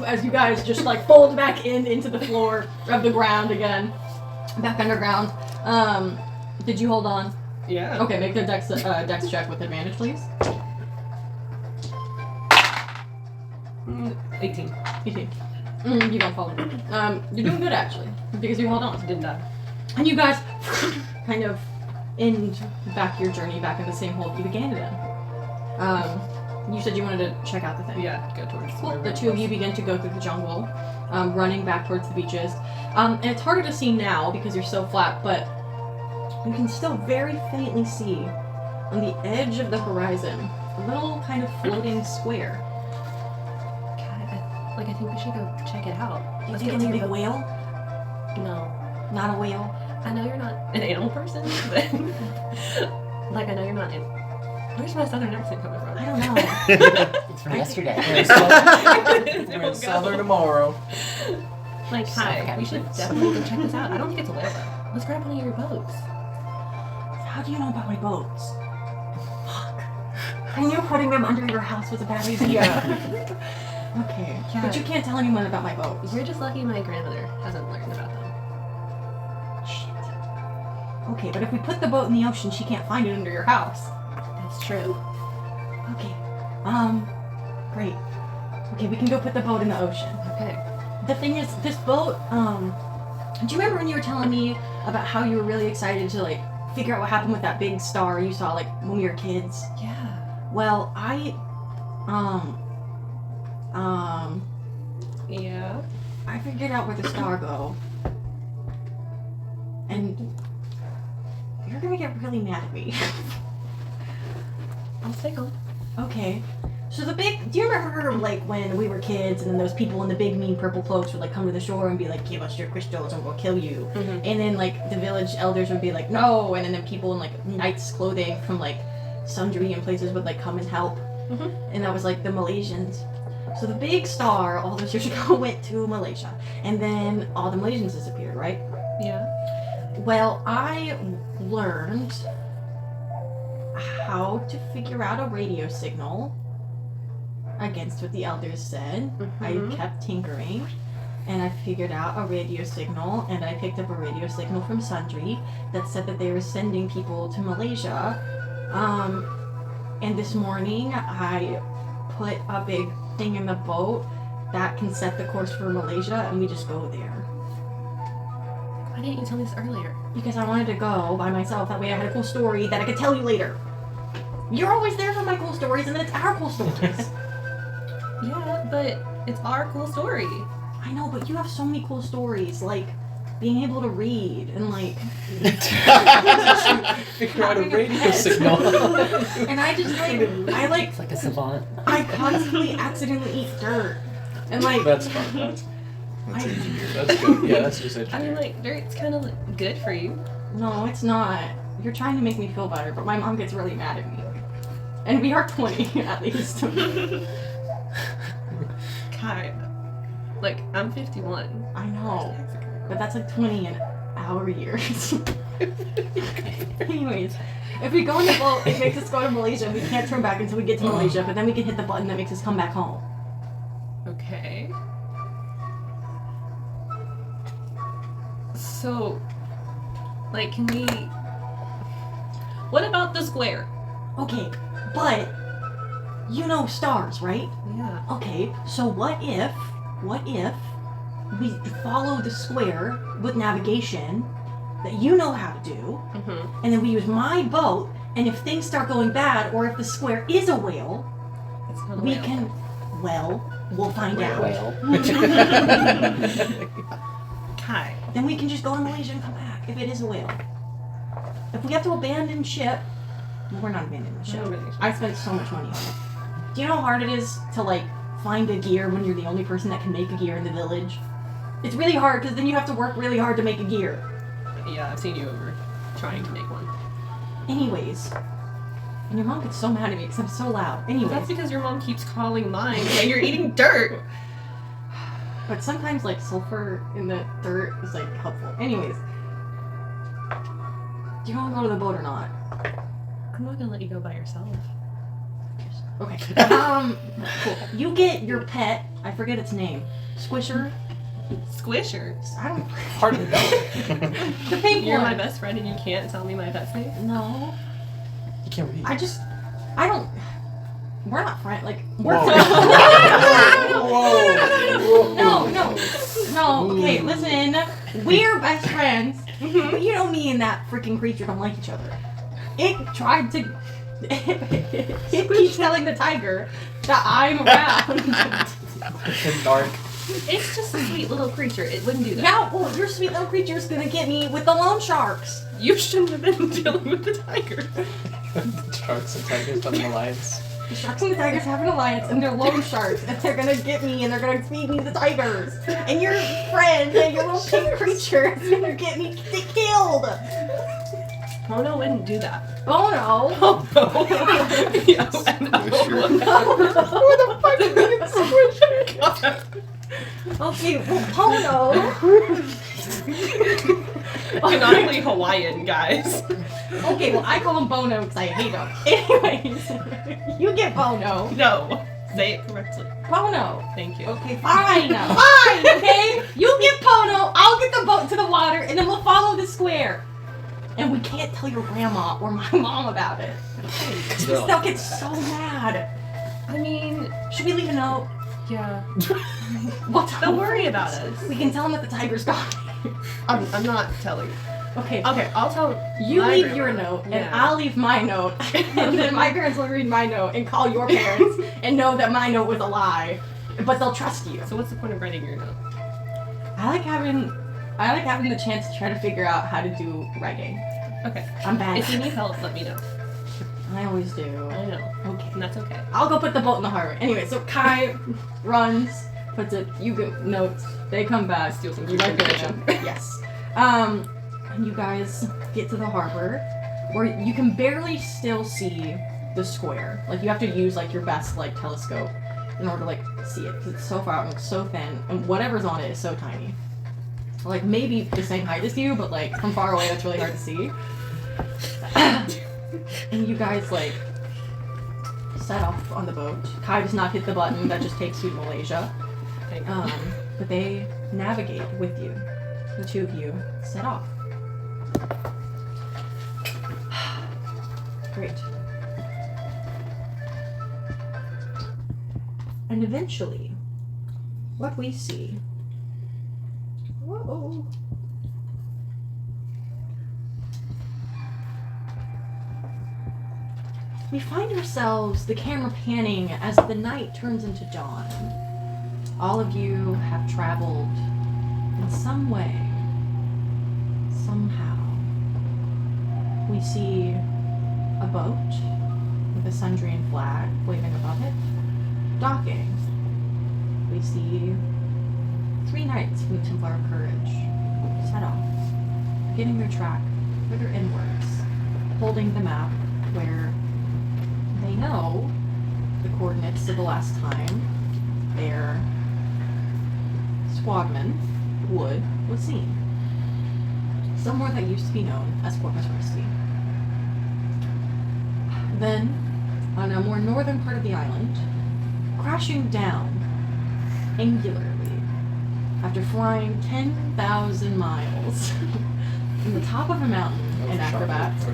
As you guys just like fold back into the floor of the ground again. Back underground. Did you hold on? Yeah. Okay, make the dex check with advantage, please. 18. 18. You don't fall in. You're doing good actually, because you hold on. Didn't die. And you guys kind of end back your journey back in the same hole you began it in. You said you wanted to check out the thing. Yeah, go towards Cool. wherever The it two of was. you begin to go through the jungle, running back towards the beaches. And it's harder to see now because you're so flat, but you can still very faintly see on the edge of the horizon a little kind of floating square. God, I think we should go check it out. You Let's think get it's a to big your boat. whale? No. Not a whale? I know you're not an animal person, but like, I know you're not in. Where's my southern accent coming from? I don't know. It's from yesterday. We're in Southern tomorrow. Like, hi, we should definitely go check this out. I don't think it's a whale though. Let's grab one of your boats. How do you know about my boats? Fuck. I knew putting them under your house was a bad idea. Okay. Yeah. But you can't tell anyone about my boats. You're just lucky my grandmother hasn't learned about them. Okay, but if we put the boat in the ocean, she can't find it under your house. That's true. Okay. Great. Okay, we can go put the boat in the ocean. Okay. The thing is, this boat, Do you remember when you were telling me about how you were really excited to like figure out what happened with that big star you saw like when we were kids? Yeah. Well, Yeah. I figured out where the star go. And you're gonna get really mad at me. I'll tickle. Okay. So do you remember like when we were kids and then those people in the big mean purple cloaks would like come to the shore and be like, give us your crystals and we'll kill you. Mm-hmm. And then like the village elders would be like, no, and then people in like knight's clothing from like sundry and places would like come and help. Mhm. And that was like the Malaysians. So the big star all those years ago went to Malaysia. And then all the Malaysians disappeared, right? Yeah. Well, I learned how to figure out a radio signal against what the elders said. Mhm. I kept tinkering and I figured out a radio signal, and I picked up a radio signal from Sundry that said that they were sending people to Malaysia. And this morning I put a big thing in the boat that can set the course for Malaysia, and we just go there. Why didn't you tell me this earlier? Because I wanted to go by myself. That way I had a cool story that I could tell you later. You're always there for my cool stories, and then it's our cool stories. Yeah, but it's our cool story. I know, but you have so many cool stories, like being able to read and like Figure out a having a radio pet. signal. And I just like It's like a savant. I constantly accidentally eat dirt. And like That's fun. That's engineering. good. Yeah, that's just I mean, engineering. like, dirt's kind of good for you. no, it's not. You're trying to make me feel better, but my mom gets really mad at me. And we are 20 at least. Kai, like, I'm 51. I know. But that's like 20 in our years. Anyways, if we go in the boat, it makes us go to Malaysia. We can't turn back until we get to Malaysia, but then we can hit the button that makes us come back home. Okay. So, like, can we... What about the square? Okay, but you know stars, right? Yeah. Okay, so what if we follow the square with navigation that you know how to do, Mm-hmm. and then we use my boat, and if things start going bad, or if the square is a whale, It's not a we whale. can, we'll find out. Well, Kai. Then we can just go to Malaysia and come back, if it is a whale. If we have to abandon ship, well, we're not abandoning the ship. Not abandoning ship. I spent so much money on it. Do you know how hard it is to, like, find a gear when you're the only person that can make a gear in the village? It's really hard, because then you have to work really hard to make a gear. Yeah, I've seen you over trying to make one. Anyways. And your mom gets so mad at me because I'm so loud. Anyways. That's because your mom keeps calling mine and you're eating dirt. But sometimes, like, sulfur in the dirt is, like, helpful. Anyways. Do you want to go to the boat or not? I'm not gonna let you go by yourself. Okay. Cool. You get your pet, I forget its name. Squisher? Squishers. I don't... Hard to know. The pink You're one. my best friend and you can't tell me my pet's name? No. You can't read. I don't... We're not friends. Like, we're Whoa. friends. Whoa. No, okay, listen. We're best friends. But you know me and that freaking creature don't like each other. It tried to... It keeps telling the tiger that I'm around. It's dark. It's just a sweet little creature. It wouldn't do that. Now, well, your sweet little creature's gonna get me with the loan sharks. You shouldn't have been dealing with the tiger. Sharks and tigers have an alliance. The sharks and the tigers have an alliance, and they're loan sharks, and they're gonna get me, and they're gonna feed me the tigers. And your friend, and your little pink creature, is gonna get me killed. Bono wouldn't do that. Bono. Oh no. Yeah, Squisher. Who the fuck is Squisher? God. Okay, well, Bono. Canonically Hawaiian, guys. Okay, well, I call him Bono because I hate him. Anyways, you get Bono. No. Say it correctly. Bono. Thank you. Okay, fine. Fine, okay? You get Bono, I'll get the boat to the water, and then we'll follow the square. And we can't tell your grandma or my mom about it. They'll get so mad. I mean, Should we leave a note? yeah. We'll tell Don't them. worry about us. We can tell them that the tiger's gone. I'm not telling. Okay. Okay, I'll tell. You my leave your grandma. note, and Yeah. I'll leave my note, and then my parents will read my note and call your parents and know that my note was a lie, but they'll trust you. So what's the point of writing your note? I like having the chance to try to figure out how to do writing. Okay. I'm bad. If you need help, let me know. I always do. I know. Okay. And that's okay. I'll go put the boat in the harbor. Anyway, so Kai runs, puts it. You get notes. They come back. Steal some You write information. them. Yes. And you guys get to the harbor, where you can barely still see the square. Like you have to use like your best like telescope in order to like see it because it's so far out and it's so thin, and whatever's on it is so tiny. Like maybe the same height as you, but like from far away, that's really hard to see. And you guys like set off on the boat. Kai does not hit the button that just takes you to Malaysia. Thank you. But they navigate with you. The two of you set off. Great. And eventually, what we see. Whoa. We find ourselves, the camera panning as the night turns into dawn. All of you have traveled in some way, somehow. We see a boat with a Sundrian flag waving above it, docking. We see 3 knights from the Templar of Courage set off, getting their track further inwards, holding the map where they know the coordinates of the last time their squadman, Wood, was seen. Somewhere that used to be known as Corpus Christi. Then, on a more northern part of the island, crashing down angularly after flying 10,000 miles from the top of a mountain in acrobats,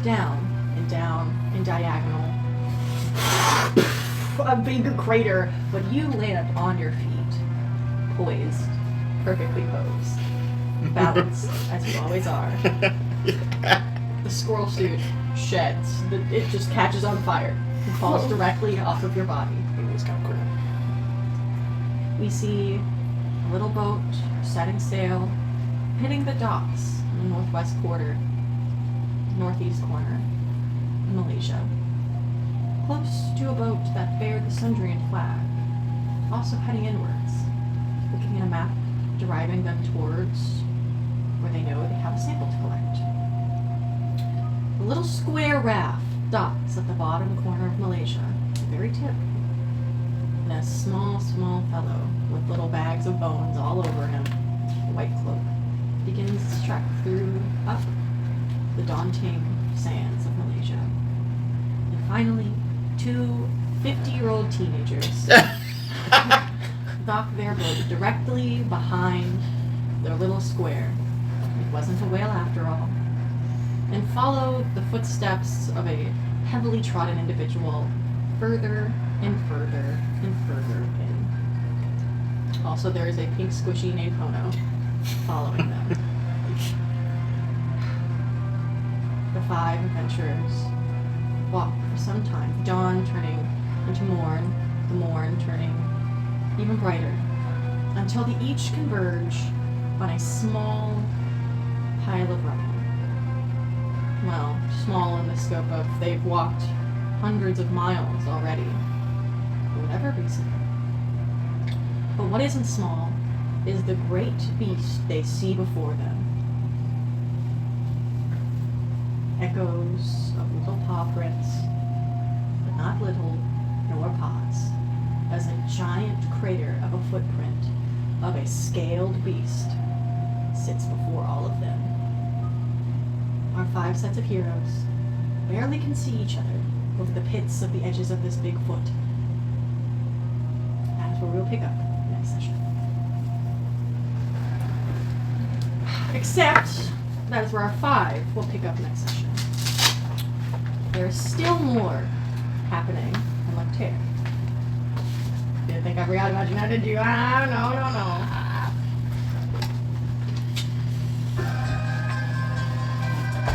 down and down and diagonal. A big crater, but you land on your feet, poised, perfectly posed, balanced as you always are. The squirrel suit sheds. It just catches on fire and falls directly off of your body. It was kind of cool. We see a little boat setting sail, hitting the docks in the northwest northeast corner in Malaysia, close to a boat that bared the Sundrian flag, also heading inwards, looking at a map, driving them towards where they know they have a sample to collect. A little square raft docks at the bottom corner of Malaysia, the very tip, and a small fellow with little bags of bones all over him, a white cloak, begins his trek up the daunting sands of Malaysia. And finally, 2 50-year-old teenagers dock their boat directly behind their little square. It wasn't a whale after all. And follow the footsteps of a heavily trodden individual further and further and further in. Also, there is a pink squishy named Pono following them. The 5 adventurers walk for some time, the dawn turning into morn, the morn turning even brighter, until they each converge on a small pile of rubble. Well, small in the scope of they've walked hundreds of miles already, for whatever reason. But what isn't small is the great beast they see before them. Echoes of little paw prints, but not little nor paws, as a giant crater of a footprint of a scaled beast sits before all of them. Our 5 sets of heroes barely can see each other over the pits of the edges of this big foot. That is where we'll pick up next session. Except that is where our 5 will pick up next session. There's still more happening in Lecterc. Didn't think I forgot about you now, did you? Ah, no.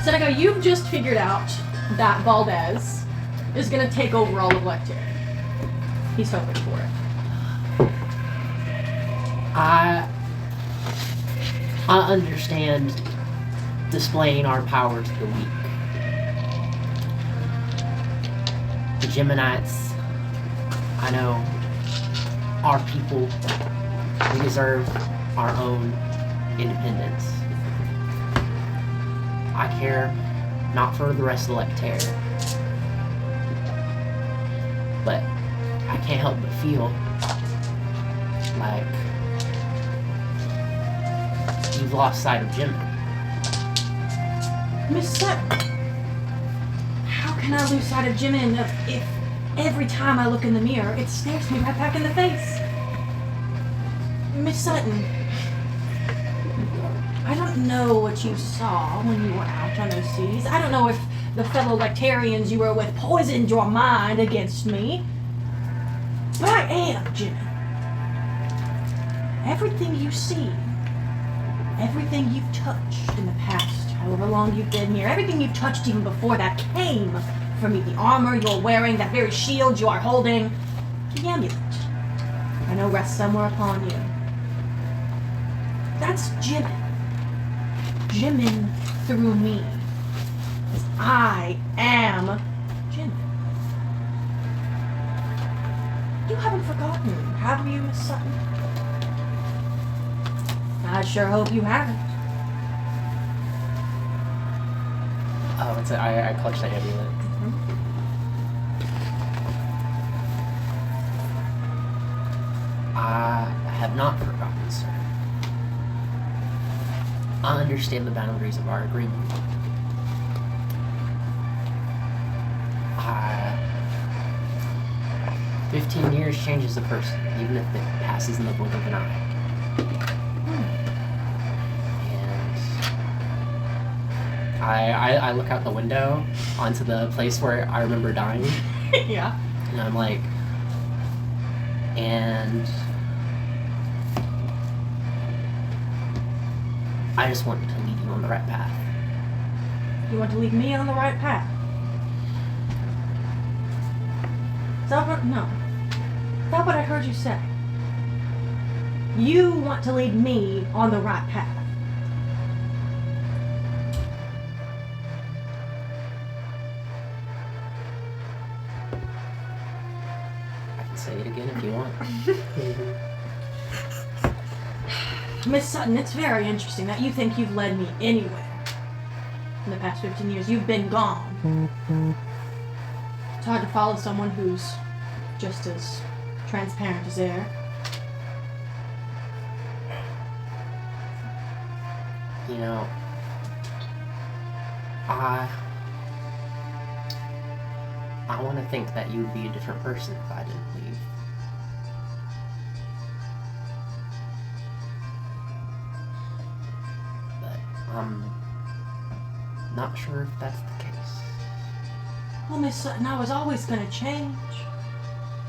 Seneca, you've just figured out that Valdez is gonna take over all of Lecter. He's hoping for it. I understand displaying our power to the weak. The Geminites, I know, our people, we deserve our own independence. I care not for the rest of Lecter, but I can't help but feel like you've lost sight of Jimmy. Miss Sutton, how can I lose sight of Jimin if every time I look in the mirror, it stares me right back in the face? Miss Sutton, I don't know what you saw when you were out on those seas. I don't know if the fellow Lectarians you were with poisoned your mind against me. But I am Jimin. Everything you see, everything you've touched in the past, however long you've been here, everything you've touched even before that came from me. The armor you're wearing, that very shield you are holding, the amulet I know rests somewhere upon you. That's Jimin. Jimin through me. 'Cause I am Jimin. You haven't forgotten, have you, Miss Sutton? I sure hope you haven't. Oh, it's I clutched that amulet. I have not forgotten, sir. I understand the boundaries of our agreement. 15 years changes a person, even if it passes in the blink of an eye. And I look out the window onto the place where I remember dying. Yeah. And I'm like, and I just want to lead you on the right path. You want to lead me on the right path? Is that what, no. Is that what I heard you say? You want to lead me on the right path. I can say it again if you want. Miss Sutton, it's very interesting that you think you've led me anywhere. In the past 15 years, you've been gone. It's hard to follow someone who's just as transparent as air. You know, I want to think that you would be a different person if I didn't leave. But I'm not sure if that's the case. Well, Miss Sutton, I was always going to change.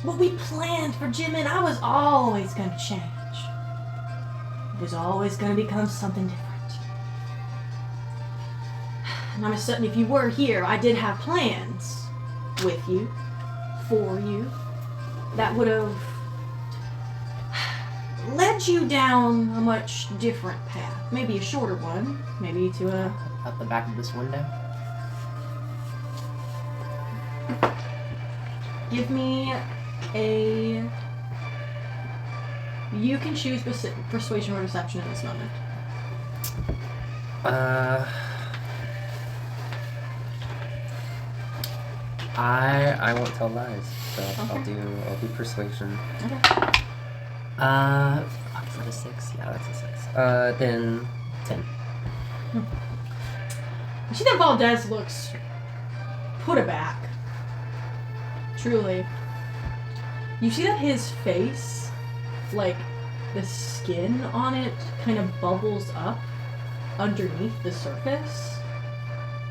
What we planned for Jimin, I was always going to change. It was always going to become something different. Now, Miss Sutton, if you were here, I did have plans with you, for you, that would have led you down a much different path. Maybe a shorter one, maybe to a... Out the back of this window? Give me a... You can choose persuasion or deception in this moment. I won't tell lies, so Okay. I'll do persuasion. Okay. Fuck, is that a 6? Yeah, that's a 6. Then 10. You see that Valdez looks put aback. Truly. You see that his face, like, the skin on it kind of bubbles up underneath the surface.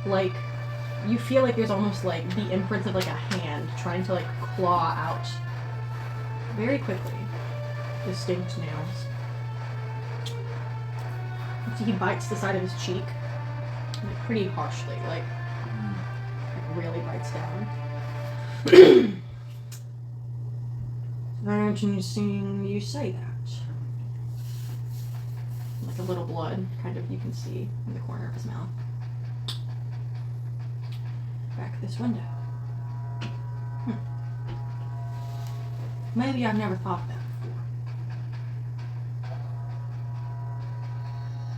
Like, you feel like there's almost like the imprints of like a hand trying to like claw out very quickly. Distinct nails. You see he bites the side of his cheek. like pretty harshly, like really bites down. Interesting you say that. Like a little blood, kind of, you can see in the corner of his mouth. Back this window. Maybe I've never thought of that before.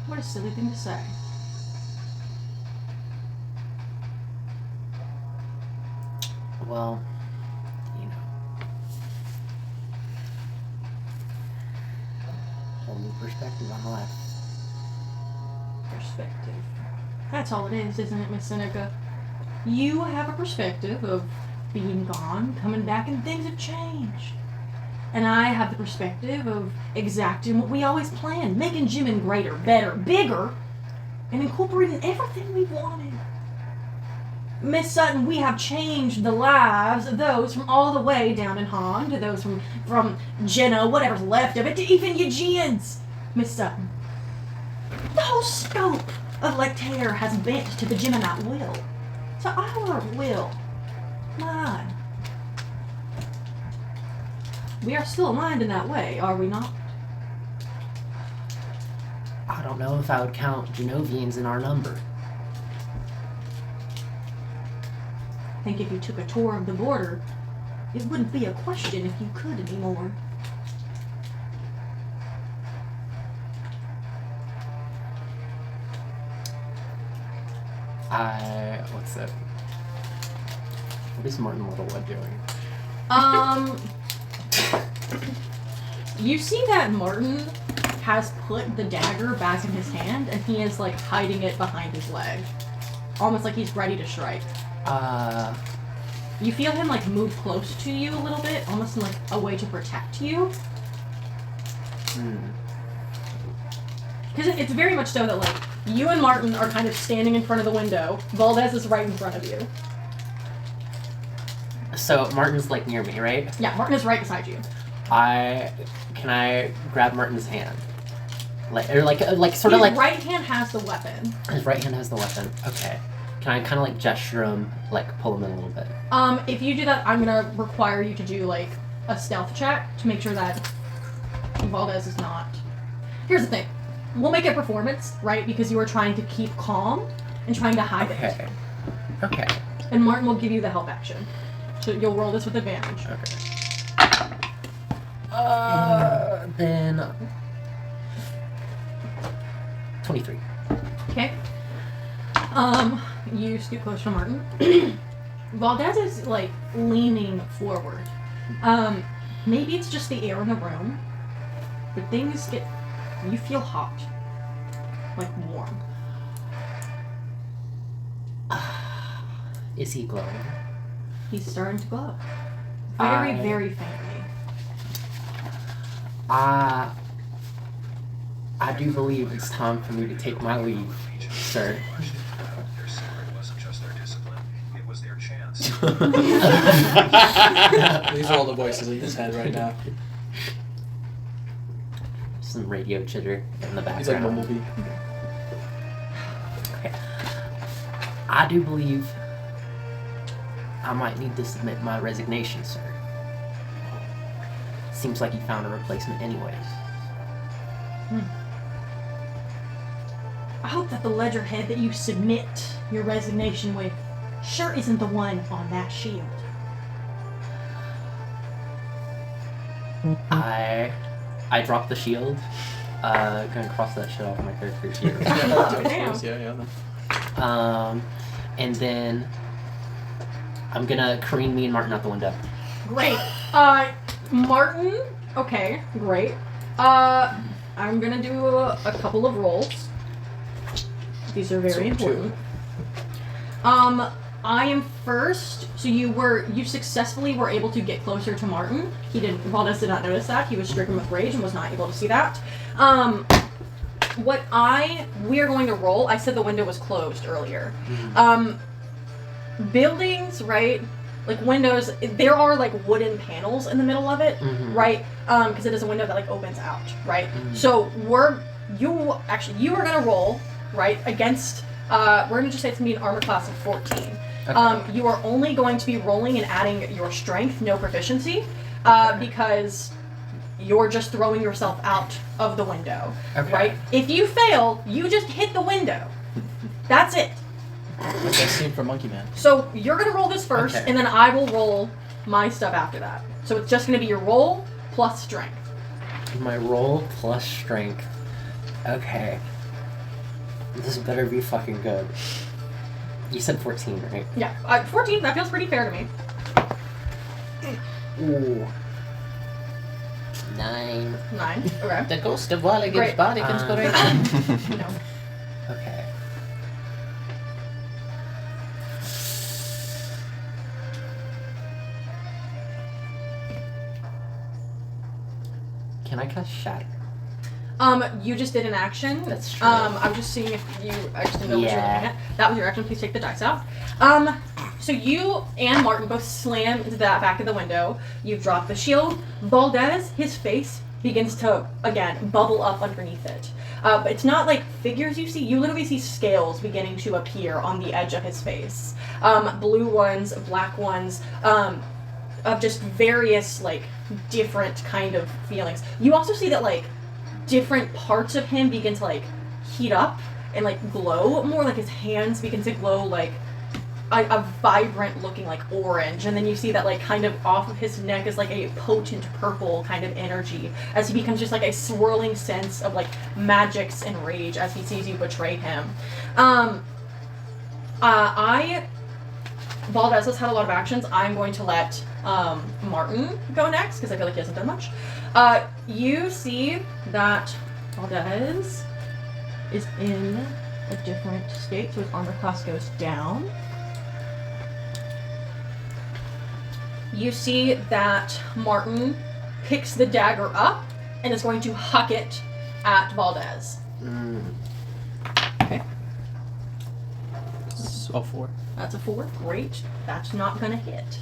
What a silly thing to say. Well, you know. Whole new perspective on life. Perspective. That's all it is, isn't it, Miss Seneca? You have a perspective of being gone, coming back, and things have changed. And I have the perspective of exacting what we always planned, making Jimin greater, better, bigger, and incorporating everything we wanted. Miss Sutton, we have changed the lives of those from all the way down in Han to those from Jenna, whatever's left of it, to even Eugene's. Miss Sutton, the whole scope of Lecter has bent to the Geminite will. To our will. Mine. We are still aligned in that way, are we not? I don't know if I would count Genovians in our number. I think if you took a tour of the border, it wouldn't be a question if you could anymore. What's that? What is Martin Littlewood doing? You see that Martin has put the dagger back in his hand, and he is, like, hiding it behind his leg. Almost like he's ready to strike. You feel him, like, move close to you a little bit, almost in, like, a way to protect you. Because it's very much so that, like, you and Martin are kind of standing in front of the window. Valdez is right in front of you. So Martin's, like, near me, right? Yeah, Martin is right beside you. Can I grab Martin's hand? Like sort of His like... right hand has the weapon. His right hand has the weapon. Okay. Can I kind of, like, gesture him, like, pull him in a little bit? If you do that, I'm gonna require you to do, like, a stealth check to make sure that Valdez is not... Here's the thing. We'll make a performance, right? Because you are trying to keep calm and trying to hide it. Okay. And Martin will give you the help action. So you'll roll this with advantage. Okay. Then... 23. Okay. You scoot close to Martin. Valdez is, like, leaning forward. Maybe it's just the air in the room, but things get... You feel hot. Like, warm. Is he glowing? He's starting to glow. Very, very faintly. I do believe it's time for me to take my leave, sir. Their secret wasn't just their discipline, it was their chance. These are all the voices in his head right now. Some radio chitter in the background. He's like Bumblebee. Okay. I do believe I might need to submit my resignation, sir. Seems like you found a replacement anyways. I hope that the ledgerhead that you submit your resignation with sure isn't the one on that shield. I dropped the shield. Gonna cross that shit off my character sheet. Damn. And then I'm gonna careen me and Martin out the window. Great. Martin. Okay, great. I'm gonna do a couple of rolls. These are very important. I am first. So you successfully were able to get closer to Martin. Valdez did not notice that. He was stricken with rage and was not able to see that. We are going to roll. I said the window was closed earlier. Buildings, right? Like windows, there are like wooden panels in the middle of it, right? Because it is a window that like opens out, right? So you are gonna roll, right, against we're going to just say it's going to be an armor class of 14. Okay. You are only going to be rolling and adding your strength, no proficiency, because you're just throwing yourself out of the window, Okay. right? If you fail, you just hit the window. That's it. Like that scene from Monkey Man. So you're going to roll this first, Okay. and then I will roll my stuff after that. So it's just going to be your roll plus strength. My roll plus strength. Okay. This better be fucking good. You said 14, right? Yeah, 14, that feels pretty fair to me. Ooh. 9. 9, okay. The ghost of Walligan's Great. body inspiration. No. Okay. Can I cast Shatter? You just did an action. That's true. I was just seeing if you, I just didn't know what you were Yeah. looking at. That was your action, please take the dice out. So you and Martin both slam into that back of the window. You drop the shield. Valdez, his face begins to, again, bubble up underneath it. But it's not like figures you see, you literally see scales beginning to appear on the edge of his face. Blue ones, black ones, of just various, like, different kind of feelings. You also see that, like, different parts of him begin to, like, heat up and, like, glow more. Like, his hands begin to glow, like, a vibrant looking, like, orange. And then you see that, like, kind of off of his neck is, like, a potent purple kind of energy as he becomes just, like, a swirling sense of, like, magics and rage as he sees you betray him. Valdez has had a lot of actions. I'm going to let Martin go next because I feel like he hasn't done much. You see that Valdez is in a different state, so his armor class goes down. You see that Martin picks the dagger up and is going to huck it at Valdez. Okay. So 4. That's a 4. Great. That's not gonna hit.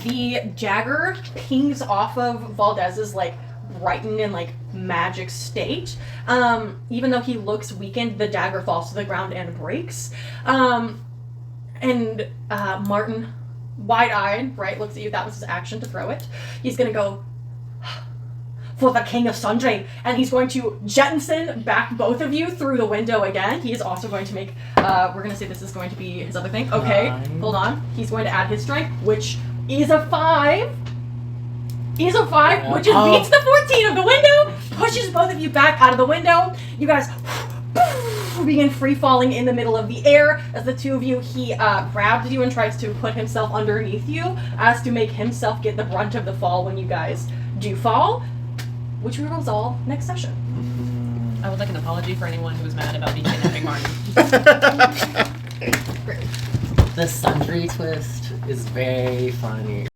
The dagger pings off of Valdez's, like, brightened and, like, magic state. Even though he looks weakened, the dagger falls to the ground and breaks. And Martin, wide-eyed, right, looks at you. That was his action to throw it. He's gonna go, for the King of Sundry, and he's going to jettison back both of you through the window again. He is also going to make, we're gonna say this is going to be his other thing. Okay, 9. hold on. He's going to add his strength, which is a 5. Is a 5, which just beats the 14 of the window, pushes both of you back out of the window. You guys begin free falling in the middle of the air. As the two of you, he grabs you and tries to put himself underneath you as to make himself get the brunt of the fall when you guys do fall, which we will resolve next session. I would like an apology for anyone who was mad about me kidnapping Martin. Great. The sundry twist is very funny.